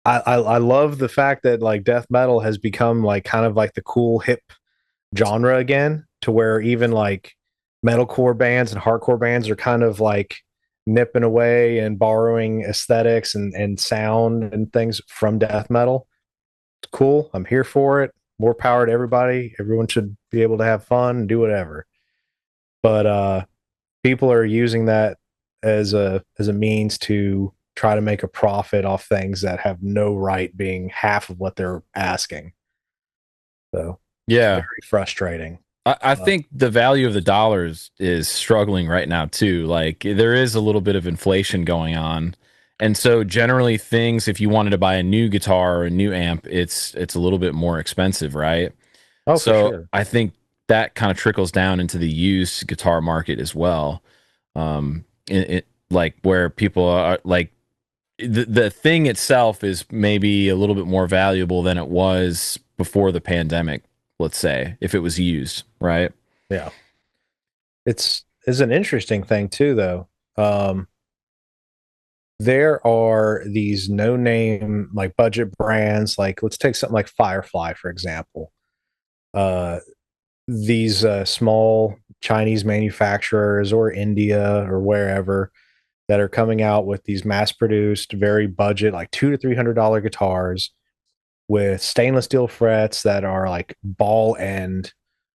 I love the fact that like death metal has become like kind of like the cool hip genre again, to where even like metalcore bands and hardcore bands are kind of like nipping away and borrowing aesthetics and sound and things from death metal. It's cool. I'm here for it. More power to everybody. Everyone should be able to have fun and do whatever. But people are using that as a means to try to make a profit off things that have no right being half of what they're asking. So yeah, very frustrating. I think the value of the dollars is struggling right now too. Like there is a little bit of inflation going on. And so generally things, if you wanted to buy a new guitar or a new amp, it's a little bit more expensive, right? Oh, So for sure. I think that kind of trickles down into the used guitar market as well. It like where people are like the thing itself is maybe a little bit more valuable than it was before the pandemic, let's say, if it was used, right? Yeah. It's an interesting thing too, though. there are these no name like budget brands. Like let's take something like Firefly for example. Uh, these small Chinese manufacturers or India or wherever that are coming out with these mass produced, very budget, like $200 to $300 guitars with stainless steel frets that are like ball end,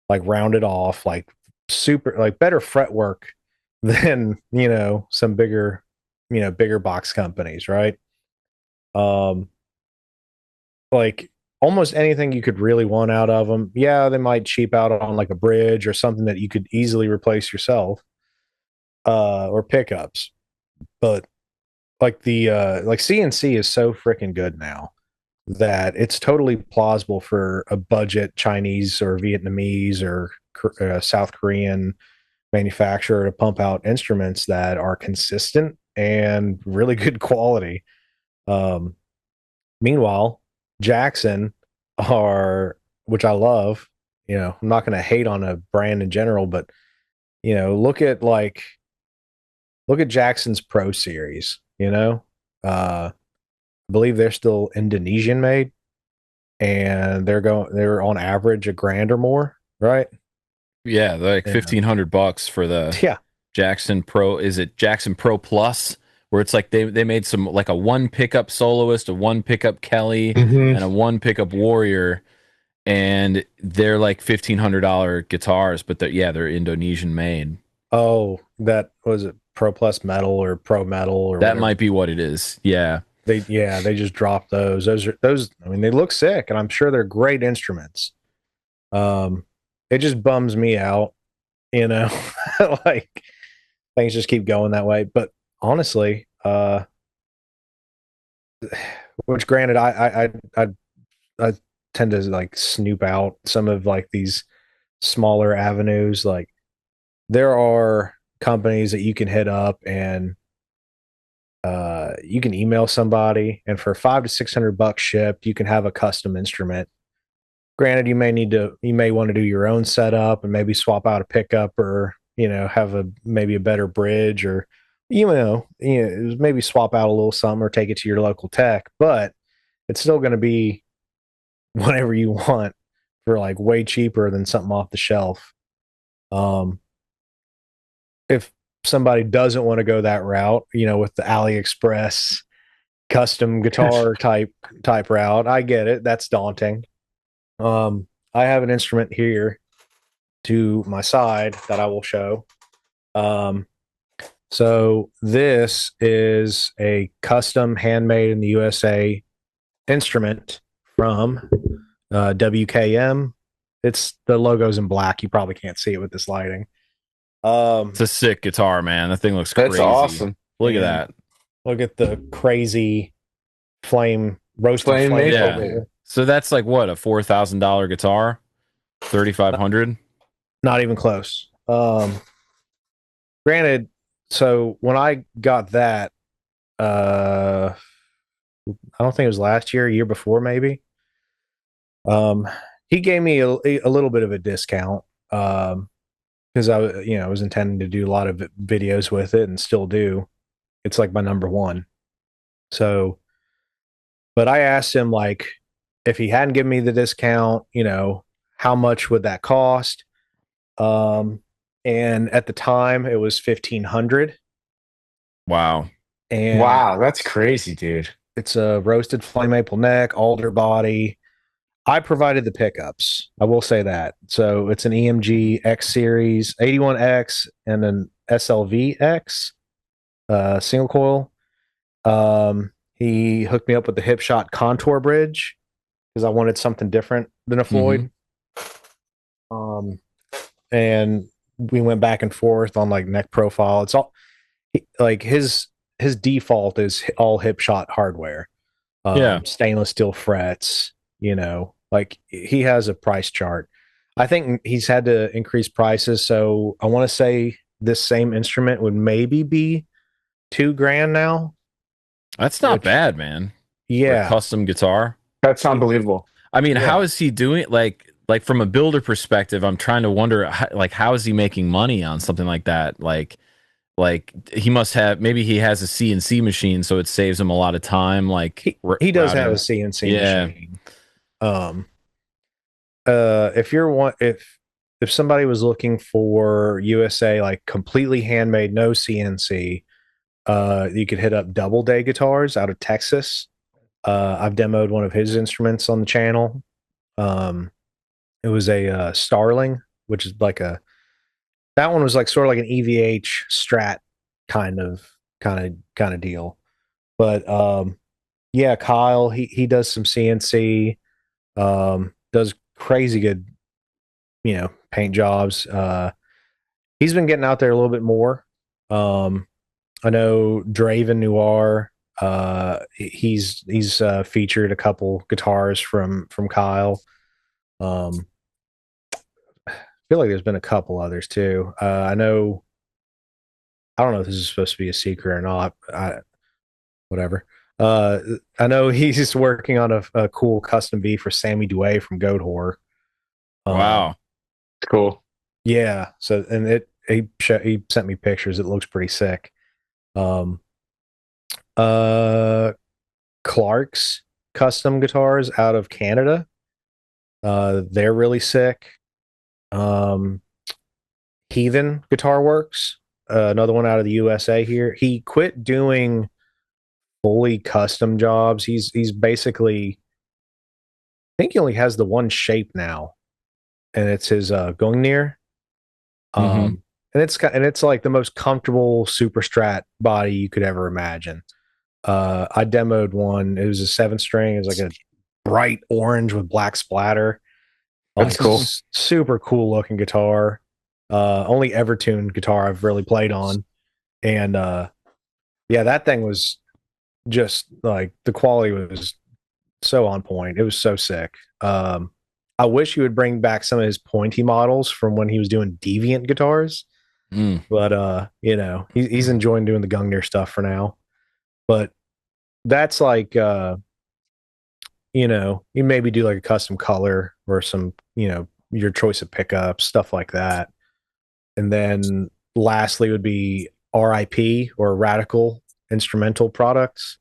like rounded off, like super, like better fretwork than, some bigger, bigger box companies, right? Um, like almost anything you could really want out of them. Yeah, they might cheap out on like a bridge or something that you could easily replace yourself, or pickups. But like the like CNC is so freaking good now that it's totally plausible for a budget Chinese or Vietnamese or South Korean manufacturer to pump out instruments that are consistent and really good quality. Um, Meanwhile, Jackson are, which I love, I'm not going to hate on a brand in general, but, look at Jackson's Pro Series, I believe they're still Indonesian made and they're on average a grand or more, right? Yeah, they're like Yeah. $1,500 for the Yeah. Jackson Pro. Is it Jackson Pro Plus? Where it's like they made some like a one pickup soloist, a one pickup Kelly, Mhm. and a one pickup Warrior, and they're like $1,500 guitars, but they're Indonesian made. Oh, that was it Pro Plus Metal or Pro Metal or That whatever. might be what it is. Yeah. They just dropped those. I mean, they look sick and I'm sure they're great instruments. It just bums me out, you know, like things just keep going that way. But honestly, which granted, I tend to like snoop out some of like these smaller avenues. Like there are companies that you can hit up and you can email somebody, and for $500 to $600 shipped, you can have a custom instrument. Granted, you may want to do your own setup and maybe swap out a pickup or, have maybe a better bridge or, maybe swap out a little something or take it to your local tech, but it's still going to be whatever you want for like way cheaper than something off the shelf. Um, if somebody doesn't want to go that route, with the AliExpress custom guitar type route, I get it. That's daunting. I have an instrument here to my side that I will show. So this is a custom handmade in the USA instrument from WKM. It's the logo's in black. You probably can't see it with this lighting. It's a sick guitar, man. That thing looks That's crazy. awesome. Look at that. Look at the crazy roasted flame maple. Yeah. maple. So that's like what, a $4,000 guitar? 3,500? Not even close. Granted, so when I got that, I don't think it was last year before maybe. He gave me a little bit of a discount, because I was intending to do a lot of videos with it and still do. It's like my number one. So, but I asked him like if he hadn't given me the discount, how much would that cost? And at the time it was 1,500. Wow. And Wow, that's crazy, dude. it's a roasted flame maple neck, alder body. I provided the pickups. I will say that. So it's an EMG X series 81X and an SLV X, single coil. He hooked me up with the hip shot contour bridge because I wanted something different than a Floyd. And we went back and forth on like neck profile. It's all like his default is all hip shot hardware. Stainless steel frets, like he has a price chart. I think he's had to increase prices. So I want to say this same instrument would maybe be $2,000 now. That's not bad, man. Yeah. For a custom guitar. That's unbelievable. I mean, Yeah. how is he doing? Like from a builder perspective, I'm trying to wonder, how is he making money on something like that? Like like he must have, maybe he has a CNC machine, so it saves him a lot of time. Like He does have a routing. CNC Yeah. machine. Um, if you're one, if somebody was looking for USA like completely handmade, no CNC, you could hit up Doubleday Guitars out of Texas. I've demoed one of his instruments on the channel. It was a Starling, which is like a that one was like sort of like an EVH Strat kind of deal. But yeah, Kyle, he does some CNC, does crazy good, paint jobs. He's been getting out there a little bit more. I know Draven Noir. He's featured a couple guitars from Kyle. Um, I feel like there's been a couple others too. I know. I don't know if this is supposed to be a secret or not. Whatever. Uh, I know he's just working on a cool custom B for Sammy Dway from Goat Whore. Wow. Cool. Yeah. So and he sent me pictures. It looks pretty sick. Um, uh, Clark's custom guitars out of Canada. They're really sick. Um, Heathen Guitar Works, another one out of the USA here. He quit doing fully custom jobs. He's basically, I think he only has the one shape now, and it's his Gungnir. Mhm. And it's like the most comfortable super strat body you could ever imagine. I demoed one. It was a 7 string. It was like a bright orange with black splatter. That's cool. Super cool looking guitar. Only Evertune guitar I've really played on. And yeah, that thing was just like the quality was so on point. It was so sick. I wish he would bring back some of his pointy models from when he was doing Deviant guitars. Mm. But he's enjoying doing the Gungnir stuff for now. But that's like you maybe do like a custom color or some, your choice of pickups, stuff like that. And then lastly would be RIP or Radical Instrumental Products.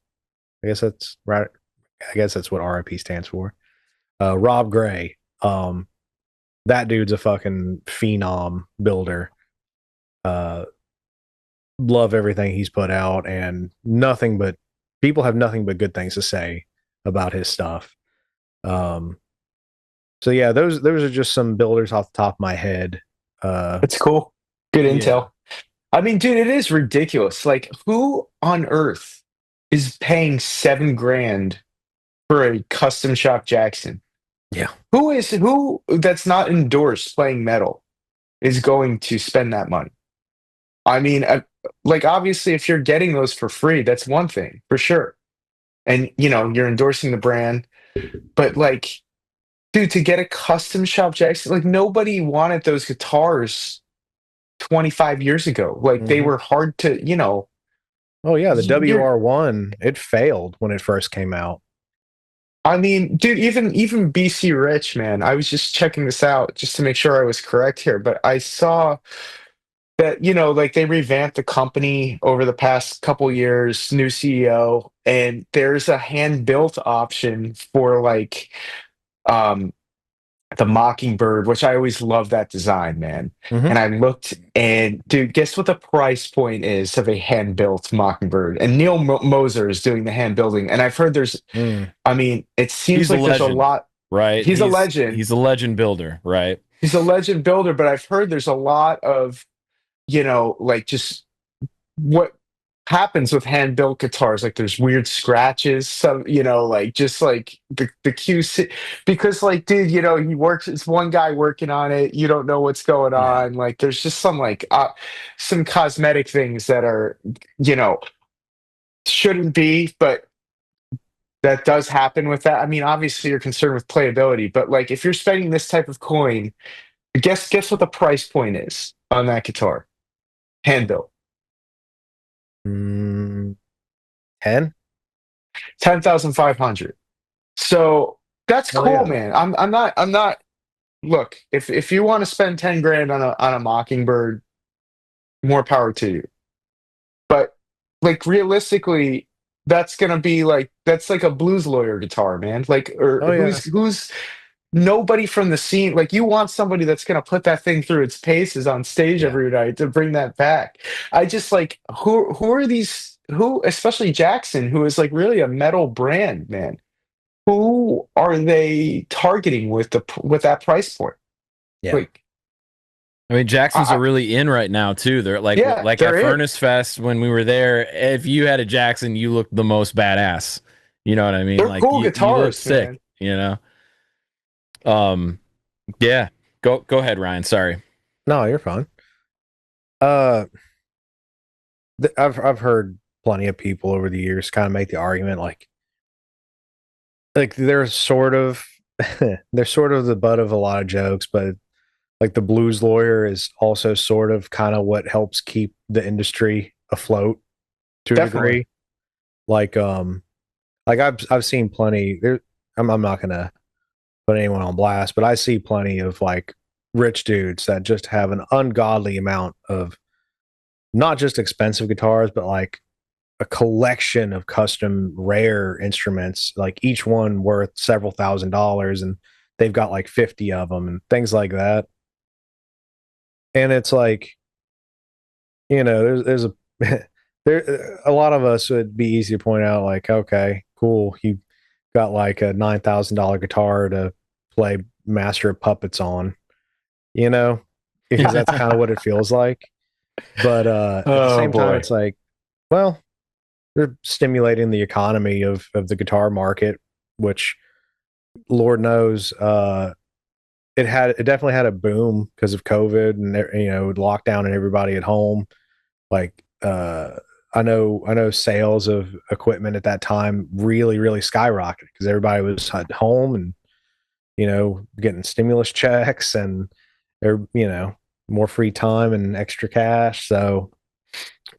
I guess that's right. I guess that's what RIP stands for. Rob Gray. That dude's a fucking phenom builder. Uh, love everything he's put out, and nothing but people have nothing but good things to say about his stuff. So yeah, those are just some builders off the top of my head. That's cool. Good Yeah. intel. I mean, dude, it is ridiculous. Like, who on earth is paying $7,000 for a custom shop Jackson? Yeah. Who that's not endorsed playing metal is going to spend that money? I mean, like obviously, if you're getting those for free, that's one thing for sure, and you're endorsing the brand. But like, dude, to get a custom shop Jackson, like nobody wanted those guitars 25 years ago. Like they were hard to, Oh yeah, the you're. WR1, it failed when it first came out. I mean, dude, even BC Rich, man. I was just checking this out just to make sure I was correct here, but I saw that like they revamped the company over the past couple years, new CEO, and there's a hand built option for like um the Mockingbird, which I always love that design, man. Mm-hmm. And I looked, and dude, guess what the price point is of a hand built Mockingbird? And Neil Moser is doing the hand building, and I've heard there's, I mean, it seems He's a like there's a legend, lot. right? He's a legend. He's a legend builder, right? He's a legend builder, but I've heard there's a lot of, like just what happens with hand built guitars. Like there's weird scratches, some, like just like the QC, because like, dude, he works, it's one guy working on it. You don't know what's going Yeah. on. Like there's just some cosmetic things that are, you know, shouldn't be, but that does happen with that. I mean, obviously you're concerned with playability, but like if you're spending this type of coin, guess what the price point is on that guitar, hand built. 10. 10,500. So that's Oh cool, yeah. man. I'm not. Look, if you want to spend $10,000 on a Mockingbird, more power to you. like realistically, that's gonna be like that's like a blues lawyer guitar, man. Like, or Oh yeah. who's nobody from the scene. Like, you want somebody that's gonna put that thing through its paces on stage Yeah. every night to bring that back. I just like who are these? Who, especially Jackson, who is like really a metal brand, man. Who are they targeting with with that price point? Yeah. Like, I mean, Jacksons I, are really in right now too. They're yeah, like at they're in. Furnace Fest when we were there. If you had a Jackson, you looked the most badass. You know what I mean? They're Like cool you look guitars, man. sick. You know. Um. Yeah. Go ahead, Ryan. Sorry. No, you're fine. Uh, I've heard plenty of people over the years kind of make the argument like they're sort of they're sort of the butt of a lot of jokes, but like the blues lawyer is also sort of kind of what helps keep the industry afloat to a Definitely. degree. Like I've seen plenty there. I'm not gonna put anyone on blast, but I see plenty of like rich dudes that just have an ungodly amount of not just expensive guitars, but like a collection of custom rare instruments, like each one worth several $1,000s, and they've got like 50 of them and things like that. And it's like, there's a there a lot of us would be easy to point out, like, okay, cool, you got like a $9,000 guitar to play Master of Puppets on, because that's kind of what it feels like. But at the Oh same time, boy. it's like, well, they're stimulating the economy of the guitar market, which Lord knows, it definitely had a boom because of COVID and lockdown and everybody at home. Like I know sales of equipment at that time really really skyrocketed because everybody was at home and getting stimulus checks and they're more free time and extra cash. So,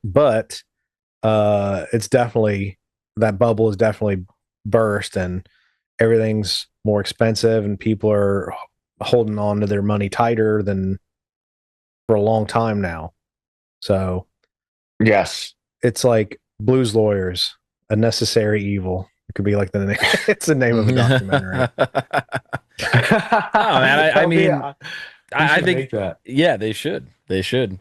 but it's definitely that bubble is definitely burst and everything's more expensive and people are holding on to their money tighter than for a long time now. So Yes. it's like blues lawyers, a necessary evil. It could be like the name. It's the name of a documentary. No, man. I That'll be mean, we I should think, make that. yeah, they should. They should.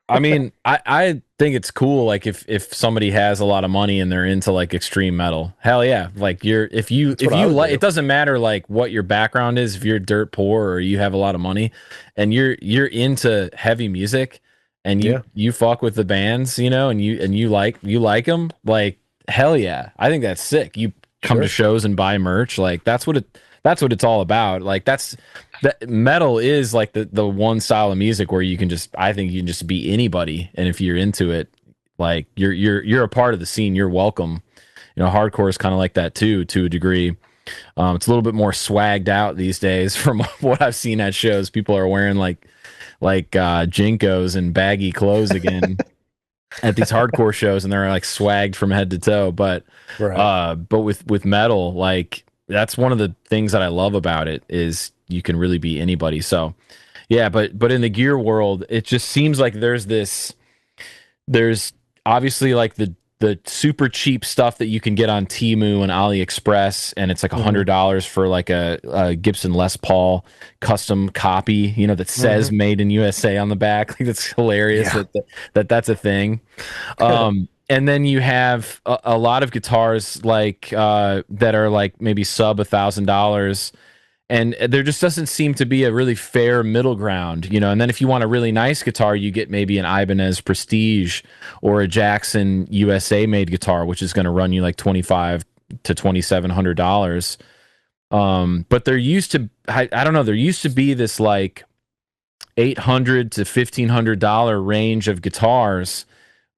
I mean, I think it's cool. Like if somebody has a lot of money and they're into like extreme metal, hell yeah. Like That's if what I you would like, do. it doesn't matter like what your background is. If you're dirt poor or you have a lot of money, and you're into heavy music, and Yeah, you fuck with the bands, and you like them, like hell yeah. I think that's sick. You come to sure. shows and buy merch, like that's what it's all about. Like that metal is like the one style of music where you can just I think you can just be anybody, and if you're into it, like you're a part of the scene. You're welcome. Hardcore is kind of like that too, to a degree. It's a little bit more swagged out these days from what I've seen at shows. People are wearing like jinkos and baggy clothes again at these hardcore shows, and they're like swagged from head to toe. Right. But with metal, like that's one of the things that I love about it is you can really be anybody. So yeah, but in the gear world, it just seems like there's obviously like the super cheap stuff that you can get on Temu and AliExpress, and it's like Hmm. $100 for like a Gibson Les Paul custom copy, that says Hmm. "Made in USA" on the back. Like that's hilarious Yeah. that's a thing. And then you have a lot of guitars like that are like maybe sub $1,000, and there just doesn't seem to be a really fair middle ground. And then if you want a really nice guitar, you get maybe an Ibanez Prestige or a Jackson USA made guitar, which is going to run you like $2,500 to $2,700. But there used to, I don't know, there used to be this like $800 to $1,500 range of guitars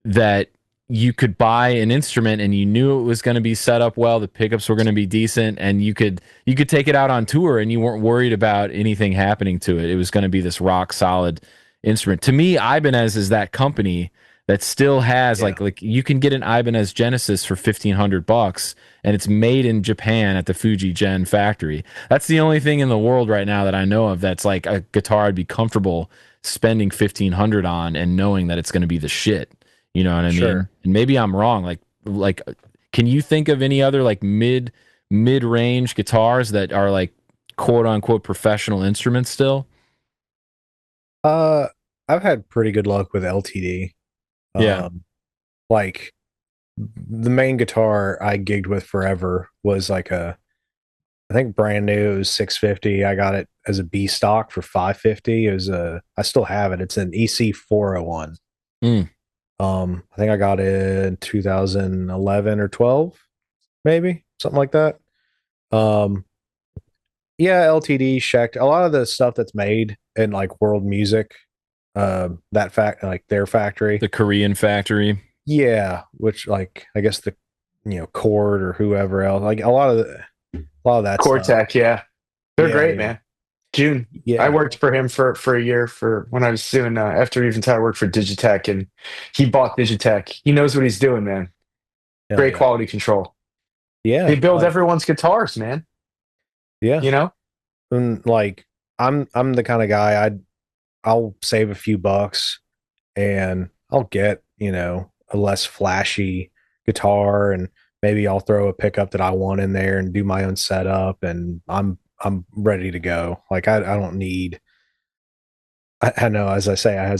that you could buy an instrument and you knew it was going to be set up well, the pickups were going to be decent, and you could take it out on tour and you weren't worried about anything happening to it. It was going to be this rock solid instrument. To me, Ibanez is that company that still has Yeah. like you can get an Ibanez Genesis for $1,500 and it's made in Japan at the Fuji Gen factory. That's the only thing in the world right now that I know of that's like a guitar I'd be comfortable spending $1,500 on and knowing that it's going to be the shit. You know what I mean? Sure. And maybe I'm wrong. Like, can you think of any other like mid range guitars that are like quote unquote professional instruments still? Uh, I've had pretty good luck with LTD. Yeah. Like the main guitar I gigged with forever was like I think brand new. It was 650. I got it as a B stock for 550. It was I still have it. It's an EC 401. Mm. I think I got it in 2011 or 12, maybe something like that. Um, yeah, LTD, Shecht, a lot of the stuff that's made in like world music, that fact, like their factory. The Korean factory. Yeah, which like I guess the Chord or whoever else, like a lot of that stuff. Cortec, yeah. They're Yeah, great, yeah, man. June. I yeah. worked for him for a year for when I was doing after Eventide, I worked for Digitech, and he bought Digitech. He knows what he's doing, man. Hell Great yeah. quality control. They Yeah, build like everyone's guitars, man. yeah. You know? And like I'm the kind of guy I'll save a few bucks and I'll get, a less flashy guitar and maybe I'll throw a pickup that I want in there and do my own setup and I'm ready to go. Like I don't need I know as I say I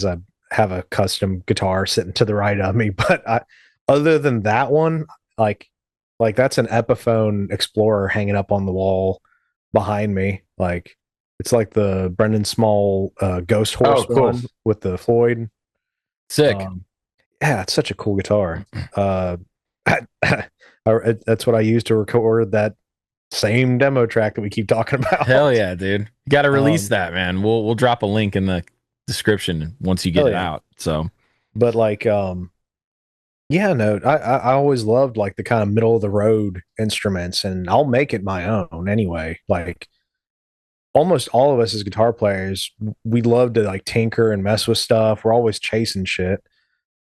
have a custom guitar sitting to the right of me, but other than that one, like that's an Epiphone Explorer hanging up on the wall behind me. Like it's like the Brendan Small Ghost Horse Oh, cool. one with the Floyd. Sick. Um, yeah, it's such a cool guitar. That's what I use to record that same demo track that we keep talking about. Hell yeah, dude. You got to release Um, that, man. We'll drop a link in the description once you get hell it yeah. out. So, But like, yeah, no, I always loved like the kind of middle of the road instruments, and I'll make it my own anyway. Like almost all of us as guitar players, we love to like tinker and mess with stuff. We're always chasing shit.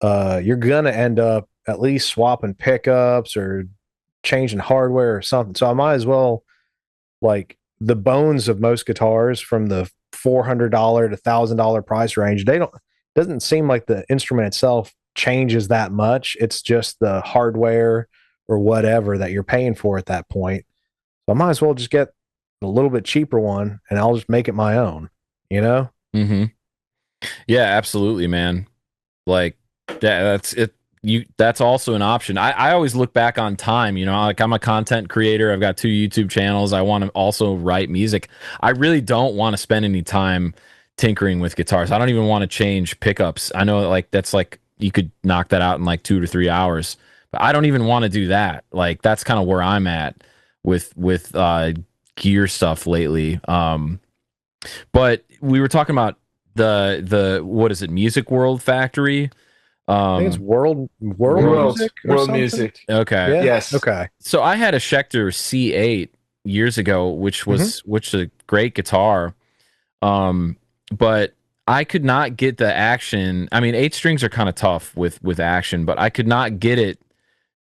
You're gonna end up at least swapping pickups or changing hardware or something. So I might as well like the bones of most guitars from the $400 to $1,000 price range. They don't doesn't seem like the instrument itself changes that much. It's just the hardware or whatever that you're paying for at that point. So I might as well just get a little bit cheaper one and I'll just make it my own, you know? hmm yeah, absolutely, man. Like that's it. That's also an option. I always look back on time, like I'm a content creator. I've got 2 YouTube channels. I want to also write music. I really don't want to spend any time tinkering with guitars. I don't even want to change pickups. I know like that's like you could knock that out in like 2 to 3 hours, but I don't even want to do that. Like that's kind of where I'm at with gear stuff lately. But we were talking about the what is it, Music World Factory? I think it's world World music or world something. music. Okay. Yeah. Yes. Okay. So I had a Schecter C8 years ago, which is a great guitar. Um, but I could not get the action. I mean, 8 strings are kind of tough with action, but I could not get it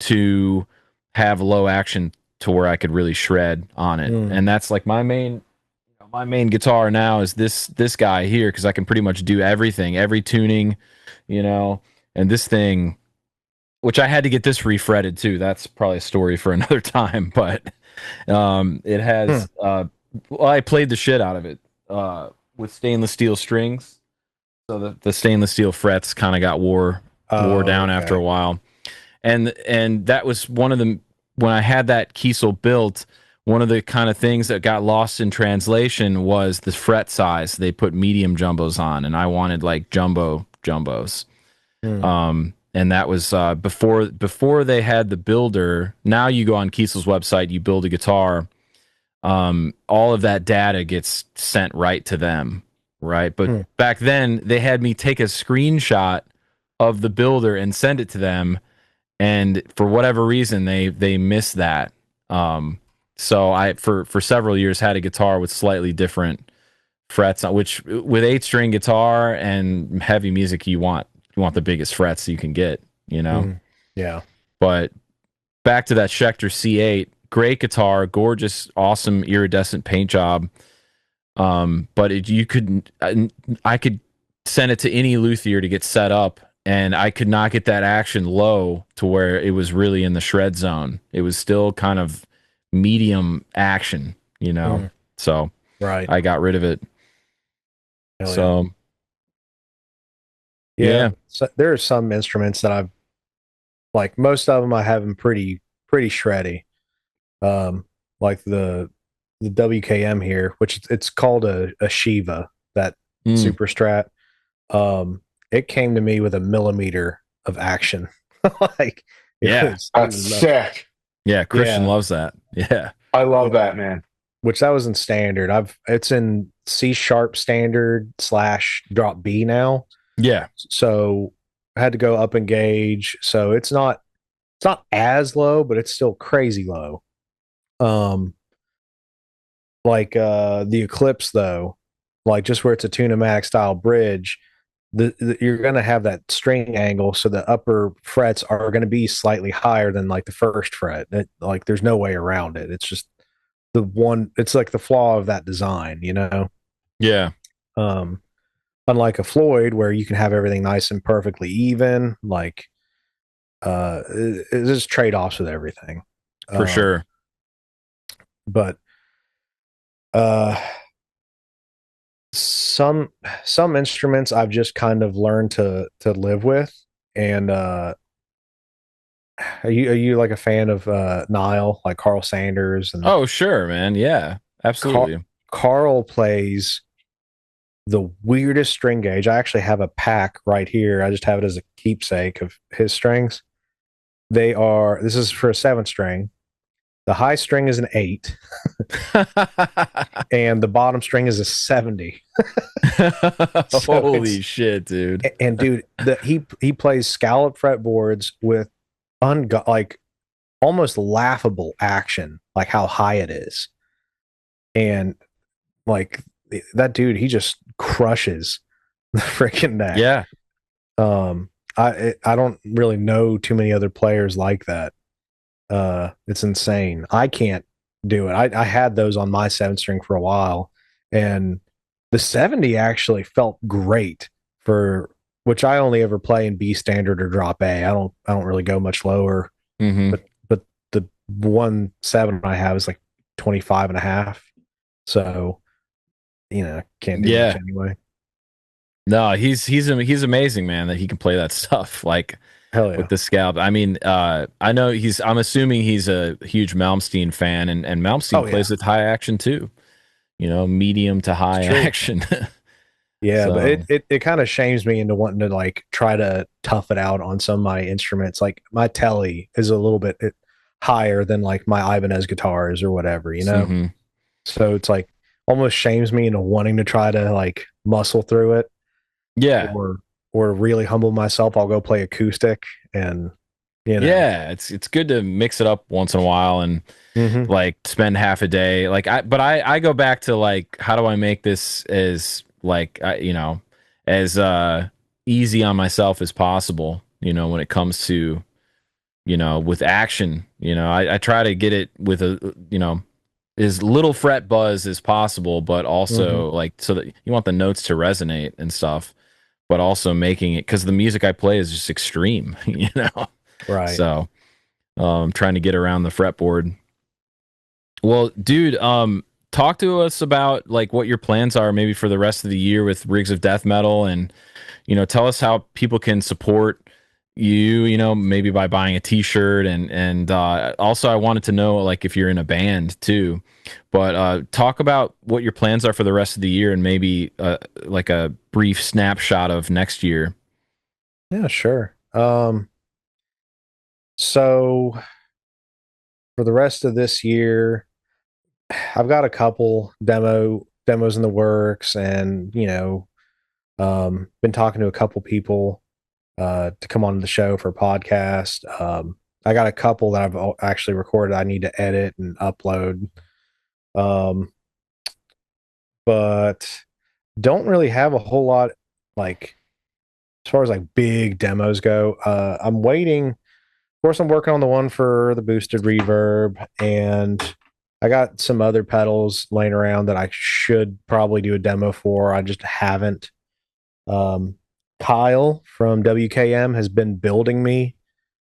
to have low action to where I could really shred on it. Mm. And that's like my main guitar now is this guy here because I can pretty much do everything, every tuning, you know. And this thing, which I had to get this refretted too. That's probably a story for another time. But it has. Well, I played the shit out of it with stainless steel strings, so the stainless steel frets kind of got wore down after a while. And that was one of the when I had that Kiesel built. One of the kind of things that got lost in translation was the fret size. They put medium jumbos on, and I wanted like jumbos. And that was before they had the builder. Now you go on Kiesel's website, you build a guitar. All of that data gets sent right to them, right? But back then they had me take a screenshot of the builder and send it to them, and for whatever reason they missed that. So I for several years had a guitar with slightly different frets, which with 8 string guitar and heavy music you want the biggest frets you can get, Yeah. But back to that Schecter C8, great guitar, gorgeous, awesome iridescent paint job. But I could send it to any luthier to get set up, and I could not get that action low to where it was really in the shred zone. It was still kind of medium action, you know. Mm, So right. I got rid of it. Hell yeah. So Yeah. yeah. So there are some instruments that I've like most of them I have them pretty shreddy. Um, like the WKM here, which it's called a Shiva, that Mm, super strat. It came to me with a millimeter of action. Like yeah. it That's was nuts. sick. Yeah. Christian Yeah. loves that. Yeah. I love Yeah. that, man. Which that was in standard. It's in C sharp standard slash drop B now. Yeah. So I had to go up and gauge. So it's not as low, but it's still crazy low. Um like the Eclipse though, like just where it's a Tune-o-matic style bridge, you're going to have that string angle, so the upper frets are going to be slightly higher than like the first fret. Like there's no way around it. It's just the one. It's like the flaw of that design, you know. Yeah. Um, Unlike a Floyd where you can have everything nice and perfectly even, like there's trade offs with everything. For Um, sure. but uh some some instruments I've just kind of learned to live with. And are you like a fan of Nile, like Carl Sanders and Oh, sure, man. Yeah. Car- Absolutely. Carl plays the weirdest string gauge. I actually have a pack right here. I just have it as a keepsake of his strings. This is for a 7 string. The high string is an 8 and the bottom string is a 70. So Holy it's shit, dude. and dude, he plays scallop fretboards with like almost laughable action, like how high it is. And like that dude, he just crushes the freaking neck. Yeah. I don't really know too many other players like that. It's insane. I can't do it. I had those on my 7 string for a while, and the 70 actually felt great for which I only ever play in B standard or drop A. I don't really go much lower, Hmm. but the 1 7 I have is like 25 and a half. So, you know, can't do much Yeah. anyway. No, he's amazing, man, that he can play that stuff like Hell with yeah. the scalp. I mean, I know I'm assuming he's a huge Malmsteen fan, and Malmsteen Oh yeah. plays with high action too. You know, medium to It's high true. action. Yeah, but So, it kind of shames me into wanting to like try to tough it out on some of my instruments. Like my telly is a little bit higher than like my Ibanez guitars or whatever, you know? hmm. So it's like almost shames me into wanting to try to like muscle through it, Yeah. or really humble myself. I'll go play acoustic and you know. Yeah, it's good to mix it up once in a while and Hmm. like spend half a day. But I go back to like, how do I make this as like as easy on myself as possible, when it comes to, with action. I try to get it with as little fret buzz as possible, but Hmm. also like, so that you want the notes to resonate and stuff, but also making it, because the music I play is just extreme. Right. So trying to get around the fretboard. Well, dude, talk to us about like what your plans are maybe for the rest of the year with Rigs of Death Metal, and tell us how people can support you, maybe by buying a t-shirt, and also I wanted to know like if you're in a band too. But talk about what your plans are for the rest of the year, and maybe like a brief snapshot of next year. Yeah, sure. So for the rest of this year, I've got a couple demos in the works, and been talking to a couple people to come on the show for a podcast. I got a couple that I've actually recorded. I need to edit and upload, um, but don't really have a whole lot like as far as like big demos go. I'm waiting. Of course, I'm working on the one for the boosted reverb, and I got some other pedals laying around that I should probably do a demo for. I just haven't. Um, Kyle from WKM has been building me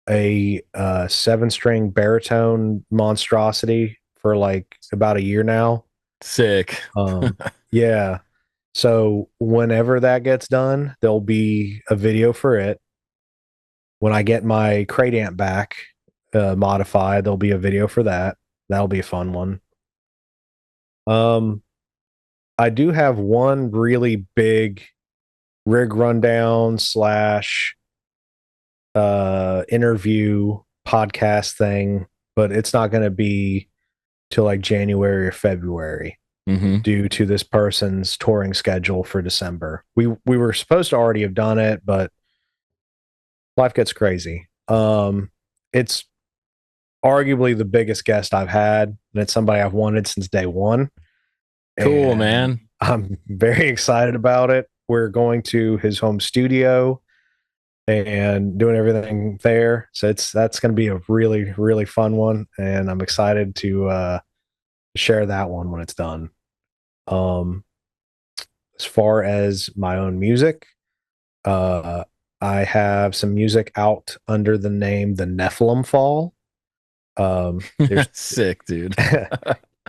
a 7-string baritone monstrosity for like about a year now. Sick. Yeah. So whenever that gets done, there'll be a video for it. When I get my crate amp back modified, there'll be a video for that. That'll be a fun one. Um, I do have one really big rig rundown slash interview podcast thing, but it's not going to be till like January or February Mm-hmm. due to this person's touring schedule for December. We were supposed to already have done it, but life gets crazy. It's arguably the biggest guest I've had, and it's somebody I've wanted since day one. Cool, And man. I'm very excited about it. We're going to his home studio and doing everything there. So that's going to be a really, really fun one, and I'm excited to share that one when it's done. Um, as far as my own music, uh, I have some music out under the name The Nephilim Fall. There's Sick, dude.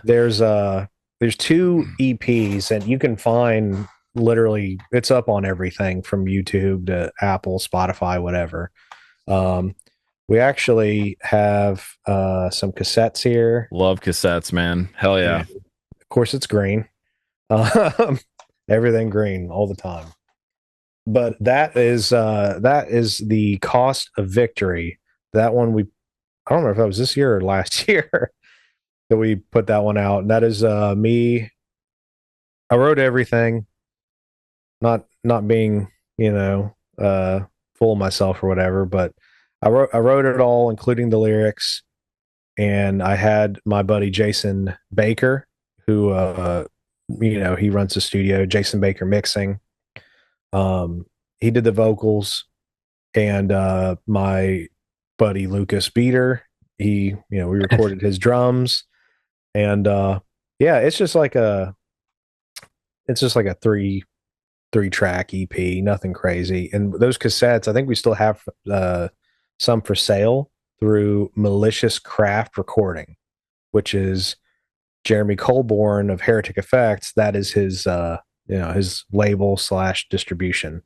there's there's two EPs, and you can find literally it's up on everything from YouTube to Apple, Spotify, whatever. Um, we actually have some cassettes here. Love cassettes, man. Hell yeah. And of course, it's green. Um, everything green all the time. But that is the cost of victory. That one I don't know if that was this year or last year that we put that one out. And that is me. I wrote everything, not being, full of myself or whatever, but I wrote it all, including the lyrics. And I had my buddy Jason Baker, who he runs the studio, Jason Baker Mixing. He did the vocals, and my buddy Lucas Beater, we recorded his drums, and yeah, it's just like a three track EP, nothing crazy. And those cassettes, I think we still have some for sale through Malicious Craft Recording, which is Jeremy Colborn of Heretic Effects. That is his label slash distribution.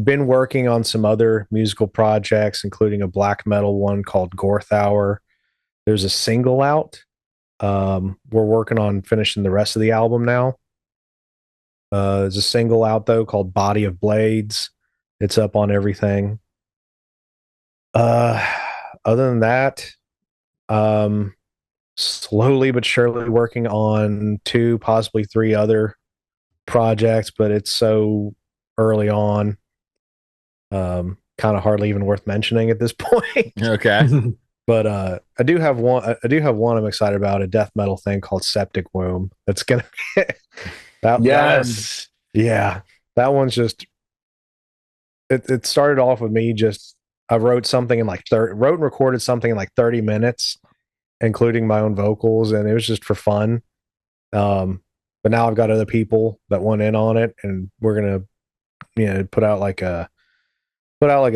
Been working on some other musical projects, including a black metal one called Gorthauer. There's a single out. We're working on finishing the rest of the album now. There's a single out though called Body of Blades. It's up on everything. Uh, Other than that, um, slowly but surely working on 2, possibly 3 other projects, but it's so early on. Kind of hardly even worth mentioning at this point. Okay. But I do have one. I do have one I'm excited about, a death metal thing called Septic Womb. That's gonna be that. Yes. Yeah, that one's just. It started off with me just. I wrote something in like wrote and recorded something in like 30 minutes, including my own vocals, and it was just for fun. But now I've got other people that want in on it, and we're gonna, put out like a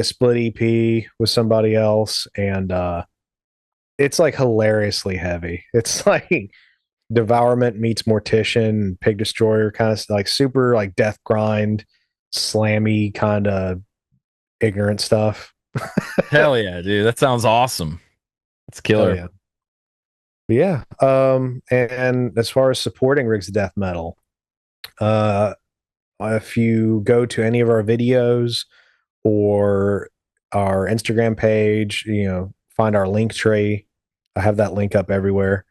split EP with somebody else, and it's like hilariously heavy. It's like Devourment meets Mortician, Pig Destroyer, kind of like super like death grind, slammy kind of ignorant stuff. Hell yeah, dude. That sounds awesome. It's Oh killer. yeah. Yeah. And as far as supporting Rigs of Death Metal, uh, if you go to any of our videos or our Instagram page, find our link tree. I have that link up everywhere.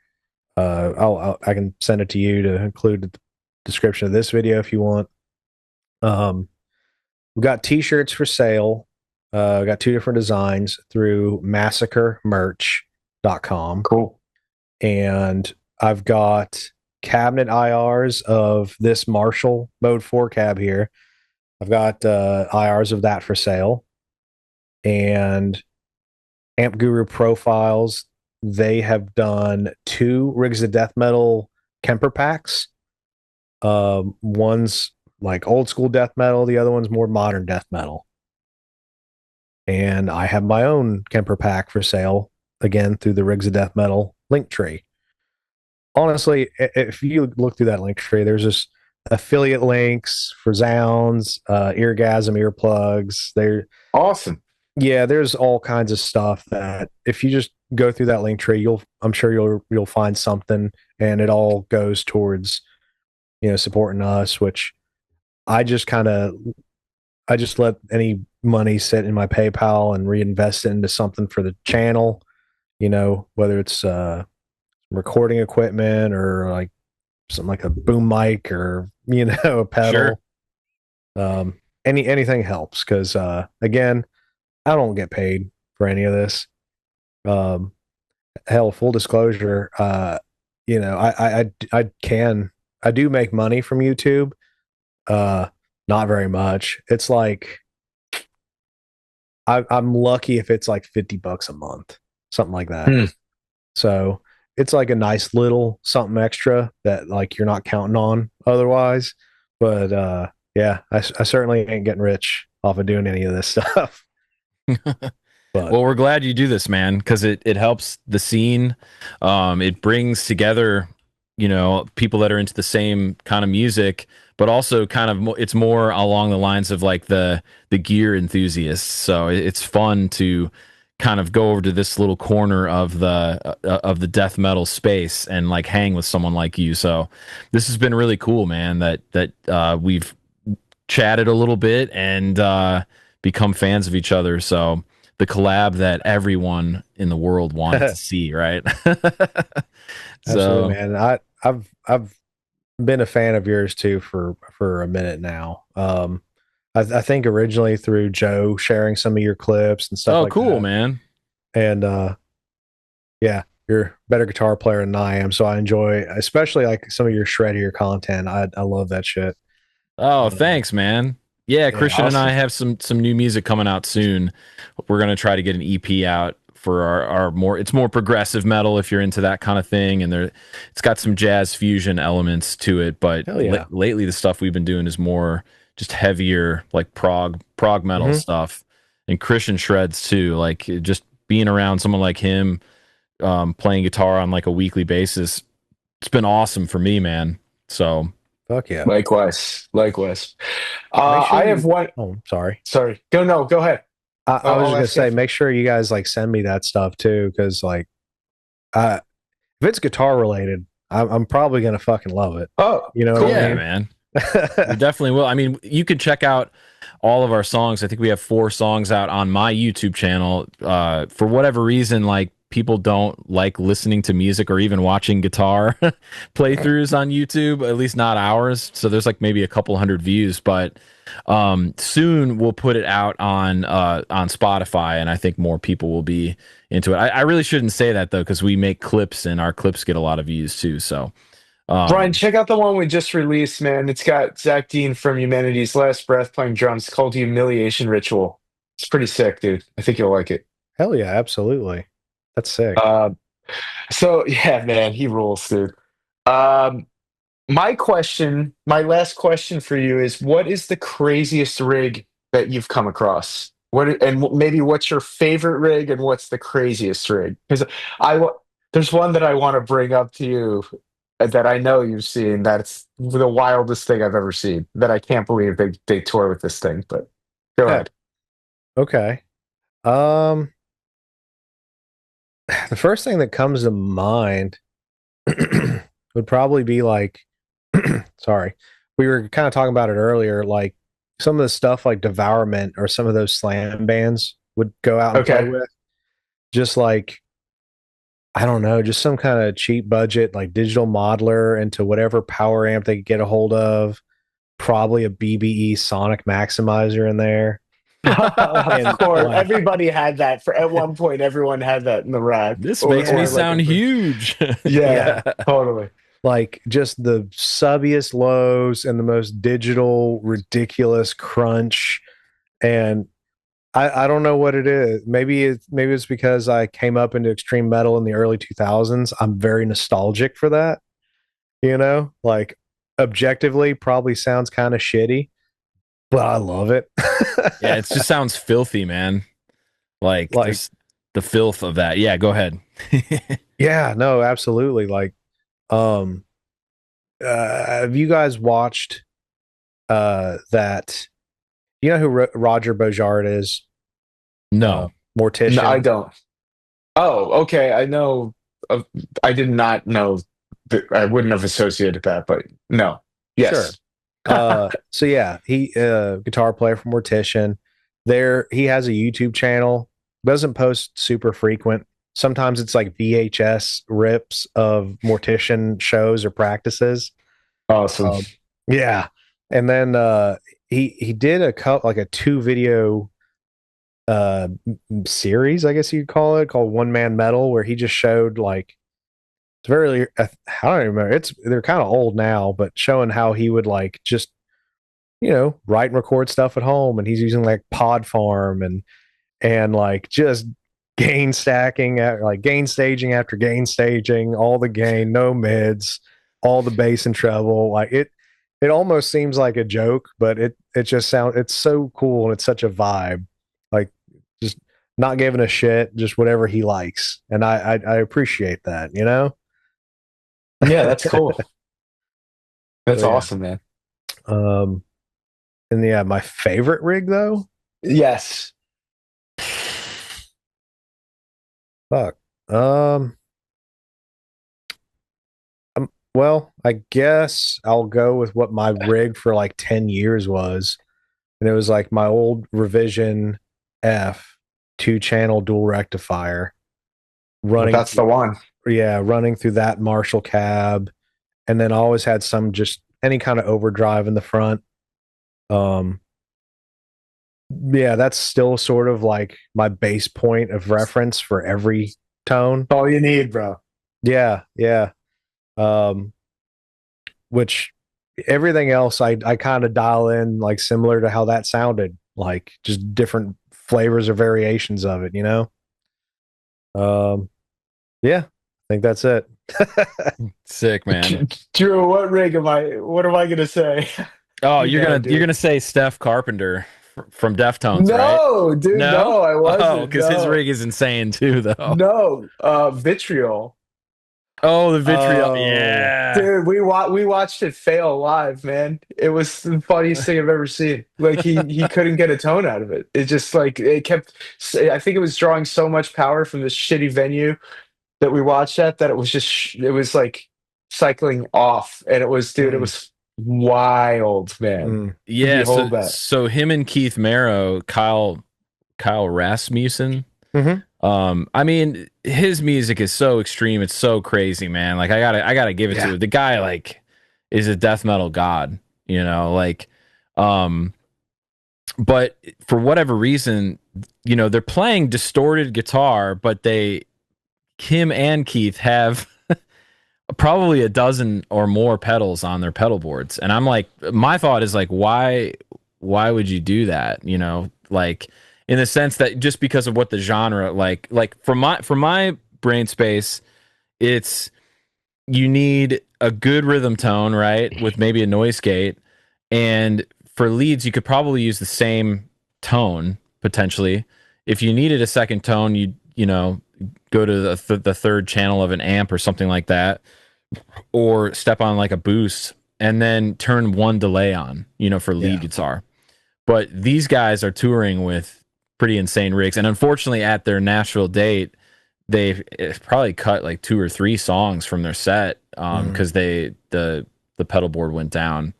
I can send it to you to include the description of this video if you want. We've got t-shirts for sale. We got 2 different designs through massacremerch.com. Cool. And I've got cabinet IRs of this Marshall Mode 4 cab here. I've got IRs of that for sale. And Amp Guru profiles, they have done 2 Rigs of Death Metal Kemper packs. One's like old school death metal. The other one's more modern death metal. And I have my own Kemper pack for sale again through the Rigs of Death Metal link tree. Honestly, if you look through that link tree, there's just affiliate links for Zounds, Eargasm earplugs. Awesome. Yeah, there's all kinds of stuff that if you just go through that link tree, I'm sure you'll find something, and it all goes towards supporting us, which I just kind of I just let any money sit in my PayPal and reinvest it into something for the channel, whether it's recording equipment or like something like a boom mic or, a pedal. Sure. Anything helps because, again, I don't get paid for any of this. Um, Hell, full disclosure, I do make money from YouTube. Not very much. It's like I'm lucky if it's like $50 a month, something like that. Hmm. So it's like a nice little something extra that like you're not counting on otherwise. But yeah, I certainly ain't getting rich off of doing any of this stuff. But Well, we're glad you do this, man, because it helps the scene. It brings together, people that are into the same kind of music, but also kind of it's more along the lines of like the gear enthusiasts. So it's fun to kind of go over to this little corner of the death metal space and like hang with someone like you. So this has been really cool, man. That we've chatted a little bit and become fans of each other. So the collab that everyone in the world wanted to see, right? absolutely, So, man. I've been a fan of yours too for a minute now. I think originally through Joe sharing some of your clips and stuff oh, like cool, that. man. And yeah, you're a better guitar player than I am, so I enjoy, especially like some of your shreddier content. I love that shit. Oh, thanks, man. Yeah, Yeah, Christian and I Awesome. have some new music coming out soon. We're gonna try to get an EP out for our more. It's more progressive metal if you're into that kind of thing, and it's got some jazz fusion elements to it. But hell yeah. lately, the stuff we've been doing is more just heavier, like prog metal Mhm. stuff, and Christian shreds too. Like just being around someone like him, playing guitar on like a weekly basis, it's been awesome for me, man. So. Fuck yeah. Likewise. Likewise. Make sure I have you. one. Oh, sorry. Sorry. Go. No. Go ahead. I was I'll just gonna ask say, after. make sure you guys like send me that stuff too, because like, if it's guitar related, I'm probably gonna fucking love it. Oh, You know what cool. Yeah, I man. We mean? definitely will. I mean, you could check out all of our songs. I think we have 4 songs out on my YouTube channel. For whatever reason, like people don't like listening to music or even watching guitar playthroughs on YouTube, at least not ours. So there's like maybe a couple hundred views, but soon we'll put it out on Spotify, and I think more people will be into it. I really shouldn't say that though, because we make clips and our clips get a lot of views too. So Brian, um, check out the one we just released, man. It's got Zach Dean from Humanity's Last Breath playing drums. It's called Humiliation Ritual. It's pretty sick, dude. I think you'll like it. Hell yeah, absolutely. That's sick. Uh, so yeah, man, he rules, dude. Um, my last question for you is: what is the craziest rig that you've come across? Maybe what's your favorite rig, and what's the craziest rig? Because there's one that I want to bring up to you that I know you've seen. That's the wildest thing I've ever seen. That I can't believe they tour with this thing. But go ahead. Okay. Um, the first thing that comes to mind would probably be like, sorry, we were kind of talking about it earlier. Like some of the stuff like Devourment or some of those slam bands would go out and play Okay. with. Just like, I don't know, just some kind of cheap budget, like digital modeler into whatever power amp they could get a hold of. Probably a BBE Sonic Maximizer in there. Of And course, like, everybody had that. For at one point, everyone had that in the rack, this or makes me or like sound a huge. yeah, yeah, totally. like just the subbiest lows and the most digital, ridiculous crunch. And I don't know what it is. Maybe it's because I came up into extreme metal in the early 2000s. I'm very nostalgic for that, like objectively probably sounds kind of shitty, but I love it. Yeah, it just sounds filthy, man. Like Like, there's the filth of that. Yeah, go ahead. yeah, no, absolutely. Like, um, have you guys watched that? You know who Roger Bojard is? No. No, I Mortician. don't. Oh, okay. I know. Uh, I did not know. I wouldn't have associated that, but no. Sure. Yes. So yeah, he guitar player from Mortician. There, he has a YouTube channel. Doesn't post super frequent. Sometimes it's like VHS rips of Mortician shows or practices. Awesome. Yeah, and then he did like a 2 video series, I guess you'd call it, called One Man Metal, where he just showed like it's very I don't even remember. They're kind of old now, but showing how he would like just write and record stuff at home, and he's using like Pod Farm and like just gain stacking at like gain staging after gain staging, all the gain, no mids, all the bass and treble. Like it almost seems like a joke, but it just sounds it's so cool and it's such a vibe. Like just not giving a shit, just whatever he likes. And I appreciate that, you know? Yeah, that's cool. That's So yeah. awesome, man. Um and yeah, my favorite rig though, Yes. fuck. Well, I guess I'll go with what my rig for like 10 years was. And it was like my old Revision F 2 channel dual rectifier Well, running that's the one. running through that Marshall cab, and then I always had some just any kind of overdrive in the front. Um yeah, that's still sort of like my base point of reference for every tone. All you need, bro. Yeah, yeah. Um which everything else I kind of dial in like similar to how that sounded, like just different flavors or variations of it, you know? Yeah, I think that's it. Sick, man. Drew, what am I gonna say? Oh, You know, dude. you're gonna say Steph Carpenter from Deftones, right? No, dude, No? no, I Oh, wasn't. because his No. rig is insane too, though. No, Vitriol. Oh, the Vitriol. Oh, Yeah. Dude, we watched it fail live, man. It was the funniest thing I've ever seen. Like he couldn't get a tone out of it. It just like it kept. I think it was drawing so much power from this shitty venue that we watched at that it was just it was like cycling off, and it was dude, it was wild, man. mm, To Yeah, behold that. so him and Keith Marrow, Kyle Rasmussen. mhm. I mean, his music is so extreme, it's so crazy, man. Like I gotta give it to it. The guy like is a death metal god, you know, like but for whatever reason, they're playing distorted guitar, but Kim and Keith have probably a dozen or more pedals on their pedal boards. And I'm like, my thought is like, why would you do that? Like in the sense that just because of what the genre, like from my brain space, it's, you need a good rhythm tone, right? With maybe a noise gate. And for leads, you could probably use the same tone potentially. If you needed a second tone, you go to the third channel of an amp or something like that, or step on like a boost and then turn one delay on, for lead guitar. But these guys are touring with pretty insane rigs, and unfortunately, at their Nashville date, they've probably cut like 2 or 3 songs from their set because the pedal board went down.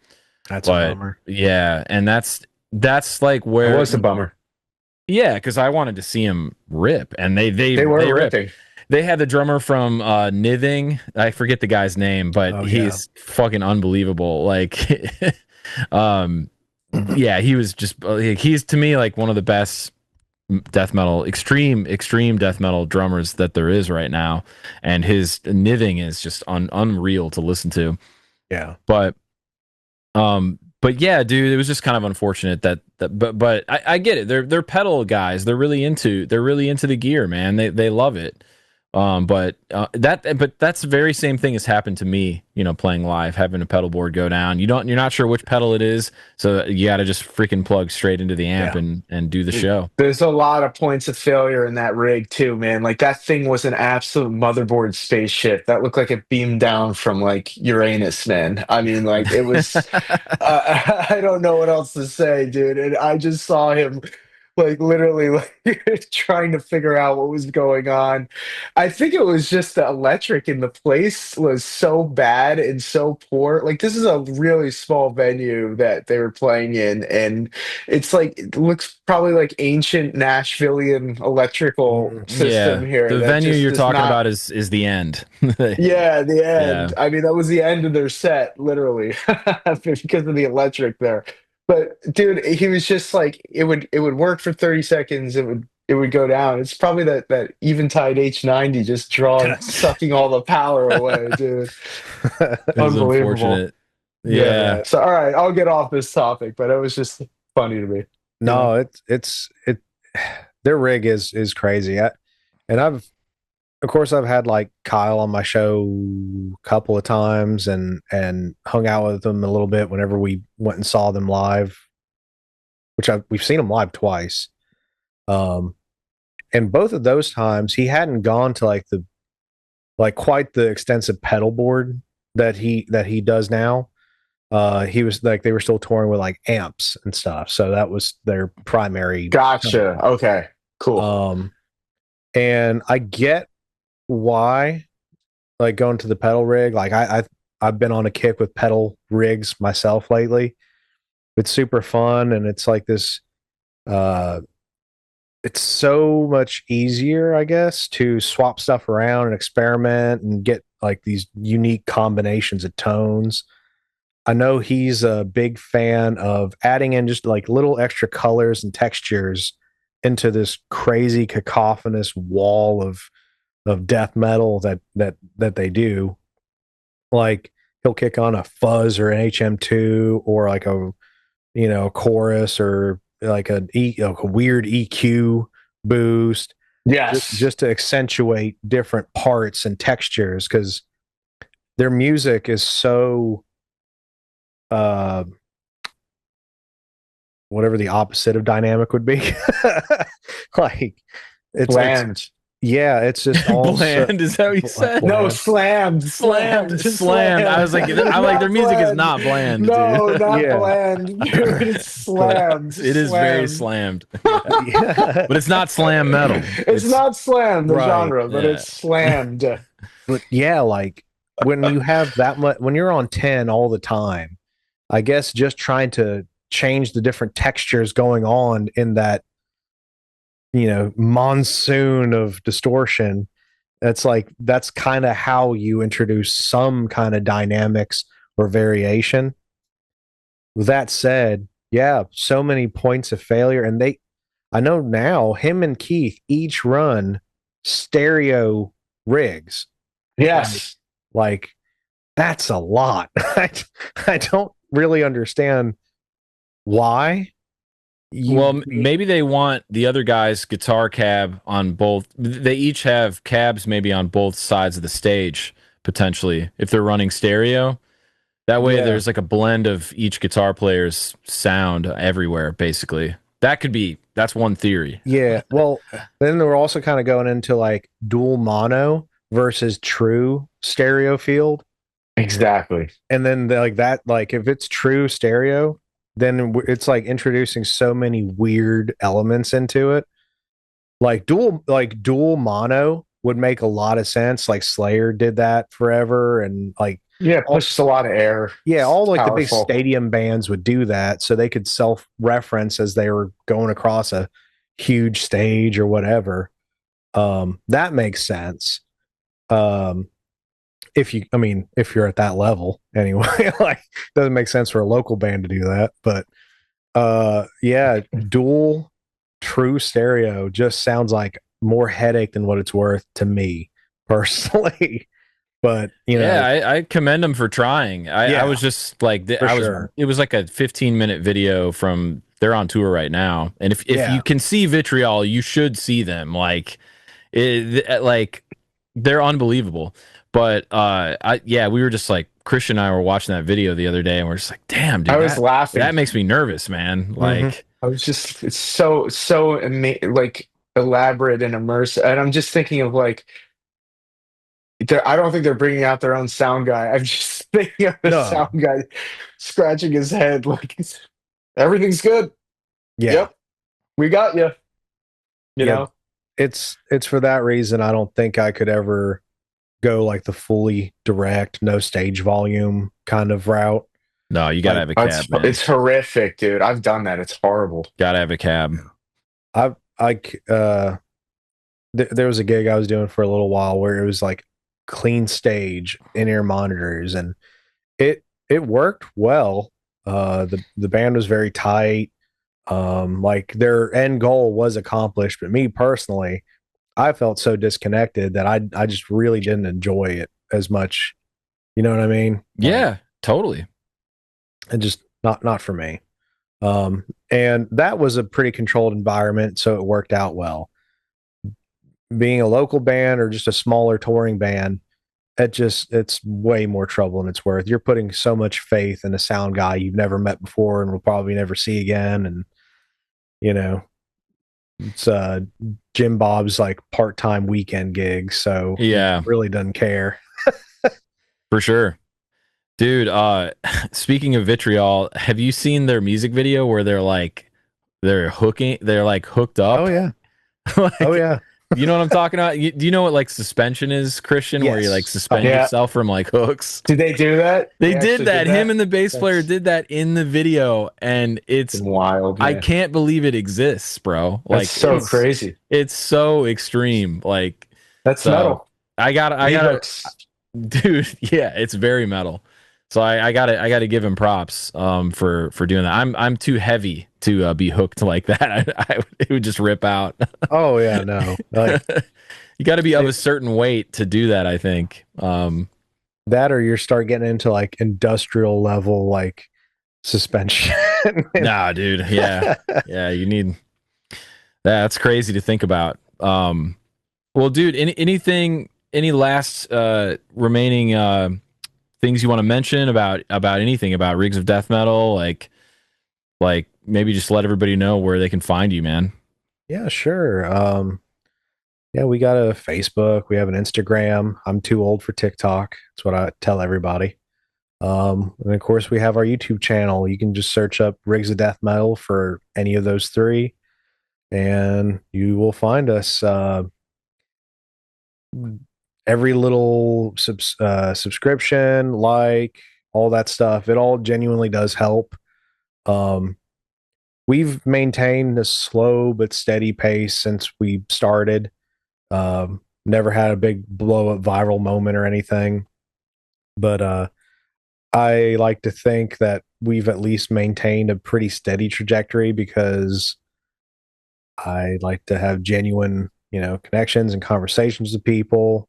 That's a bummer. Yeah, and that's like where It was a bummer. Yeah, because I wanted to see him rip, and they were ripped. ripping. They had the drummer from Nithing. I forget the guy's name, but he's fucking unbelievable. Like, yeah, he was just he's to me like one of the best death metal, extreme death metal drummers that there is right now, and his Nithing is just unreal to listen to. Yeah, but yeah, dude, it was just kind of unfortunate but I get it. They're pedal guys. They're really into the gear, man. They love it. But that's the very same thing has happened to me, playing live, having a pedal board go down. You're not sure which pedal it is, so you got to just freaking plug straight into the amp Yeah. and do the show. There's a lot of points of failure in that rig too, man. Like that thing was an absolute motherboard spaceship that looked like it beamed down from like Uranus, man. I mean, like it was. I don't know what else to say, dude. And I just saw him like literally like trying to figure out what was going on. I think it was just the electric in the place was so bad and so poor. Like this is a really small venue that they were playing in, and it's like it looks probably like ancient Nashvilleian electrical system Yeah, here. the That venue just you're does talking not. about is the end. Yeah, the Yeah. end. I mean, that was the end of their set, literally, because of the electric there. But dude, he was just like it would work for 30 seconds, it would go down. It's probably that Eventide H90 just drawing sucking all the power away, dude. It was Unbelievable. unfortunate. Yeah, Yeah. man. So all right, I'll get off this topic, but it was just funny to me. You know? No, it their rig is crazy. And of course I've had like Kyle on my show a couple of times and hung out with them a little bit whenever we went and saw them live, which we've seen them live twice. Um, and both of those times he hadn't gone to like quite the extensive pedal board that he does now. He was like they were still touring with like amps and stuff, so that was their primary. Gotcha. Okay. Cool. And I get why, like going to the pedal rig. Like I've been on a kick with pedal rigs myself lately. It's super fun, and it's like this. It's so much easier, I guess, to swap stuff around and experiment and get like these unique combinations of tones. I know he's a big fan of adding in just like little extra colors and textures into this crazy cacophonous wall of death metal that they do. Like he'll kick on a fuzz or an HM2 or like a chorus or like a weird EQ boost Yes. just to accentuate different parts and textures because their music is so whatever the opposite of dynamic would be. Like Bland. it's just all Bland, is that what you said? No, bland. slammed. Just slammed. I was like, their music is not bland, No, dude. not Yeah. bland. Dude, it's slammed. It is very slammed. Yeah. But it's not slam metal. It's not slammed, the Right, genre, but yeah. it's slammed. But yeah, like when you have that much, when you're on 10 all the time, I guess just trying to change the different textures going on in that, monsoon of distortion. That's kind of how you introduce some kind of dynamics or variation. With that said, yeah, so many points of failure. And I know now him and Keith each run stereo rigs. Yes. Like that's a lot. I don't really understand why. Maybe they want the other guy's guitar cab on both. They each have cabs maybe on both sides of the stage, potentially, if they're running stereo. That way there's like a blend of each guitar player's sound everywhere, basically. That's one theory. Yeah. Well, then we're also kind of going into like dual mono versus true stereo field. Exactly. And then like if it's true stereo, then it's like introducing so many weird elements into it. Like dual mono would make a lot of sense. Like Slayer did that forever, and like Yeah, pushes a lot of air. yeah, all like the big Powerful. stadium bands would do that, so they could self-reference as they were going across a huge stage or whatever. That makes sense. If you're at that level anyway, like doesn't make sense for a local band to do that. But yeah, dual true stereo just sounds like more headache than what it's worth to me personally. But yeah, I commend them for trying. I was just like, sure. It was like a 15-minute video from. They're on tour right now, and if you can see Vitriol, you should see them. Like they're unbelievable. But we were just like, Christian and I were watching that video the other day, and we're just like, damn, dude, I was laughing. that makes me nervous, man. Like, I was just, it's so like elaborate and immersive, and I'm just thinking of like, I don't think they're bringing out their own sound guy. I'm just thinking of the No. sound guy scratching his head like everything's good. Yeah. Yep, we got you. You Yeah. know, It's for that reason I don't think I could ever go like the fully direct, no stage volume kind of route. no, you gotta have a cab, man. it's horrific, dude. I've done that. It's horrible. Gotta have a cab. There was a gig I was doing for a little while where it was like clean stage, in-ear monitors, and it worked well. The band was very tight. Like their end goal was accomplished, but me personally, I felt so disconnected that I just really didn't enjoy it as much. You know what I mean? Yeah, totally. And just not for me. And that was a pretty controlled environment, so it worked out well. Being a local band or just a smaller touring band, it's way more trouble than it's worth. You're putting so much faith in a sound guy you've never met before and will probably never see again. And you know, it's Jim Bob's like part-time weekend gig, so Yeah, he really doesn't care. for sure. Dude, speaking of Vitriol, have you seen their music video where they're like hooked up? Oh yeah. Like, Oh yeah. you know what I'm talking about? Do you know what like suspension is, Christian? Where you Yes. like suspend Yeah. yourself from like hooks? Did they do that? They actually did that. Him and the bass player That's did that in the video, and it's wild. I Man. can't believe it exists, bro. Like That's so it's crazy. It's so extreme. Like That's so, metal. I got Hooks. dude. Yeah, it's very metal. So I gotta give him props for doing that. I'm too heavy to be hooked like that. It would just rip out. Oh yeah, no. Like You got to be of a certain weight to do that, I think. that, or you start getting into like industrial level like suspension. Nah, dude. Yeah. Yeah, you need that's crazy to think about. Well, dude, any last remaining things you want to mention about anything about Rigs of Death Metal? Like maybe just let everybody know where they can find you, man. Yeah, sure. Yeah, we got a Facebook, we have an Instagram. I'm too old for TikTok. That's what I tell everybody. And of course we have our YouTube channel. You can just search up Rigs of Death Metal for any of those three and you will find us. Every little subscription, like all that stuff, it all genuinely does help. We've maintained a slow but steady pace since we started. Never had a big blow up viral moment or anything, but I like to think that we've at least maintained a pretty steady trajectory because I like to have genuine, connections and conversations with people.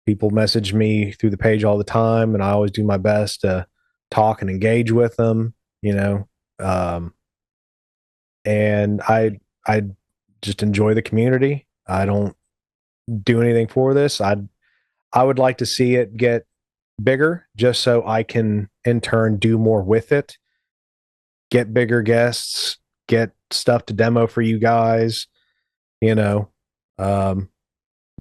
People message me through the page all the time, and I always do my best to talk and engage with them, and I just enjoy the community. I don't do anything for this. I would like to see it get bigger just so I can in turn do more with it, get bigger guests, get stuff to demo for you guys,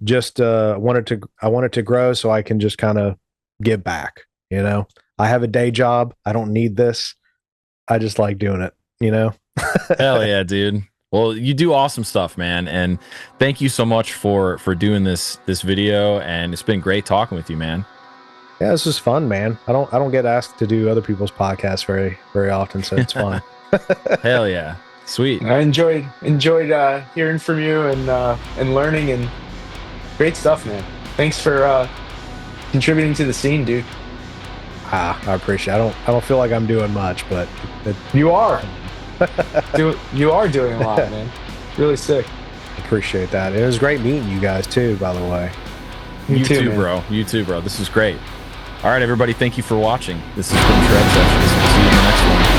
just I want it to grow so I can just kind of give back. I have a day job. I don't need this. I just like doing it. Hell yeah, dude. Well, you do awesome stuff, man, and thank you so much for doing this video, and it's been great talking with you, man. Yeah, this is fun, man. I don't get asked to do other people's podcasts very very often, so it's fun. Hell yeah, sweet. I enjoyed hearing from you and learning, and great stuff, man. Thanks for contributing to the scene, dude. I appreciate it. I don't feel like I'm doing much, but You are. You are doing a lot, man. Really sick. Appreciate that. It was great meeting you guys too, by the way. You too, bro. You too, bro. This is great. All right, everybody. Thank you for watching. This has been Shred Sessions. See you in the next one.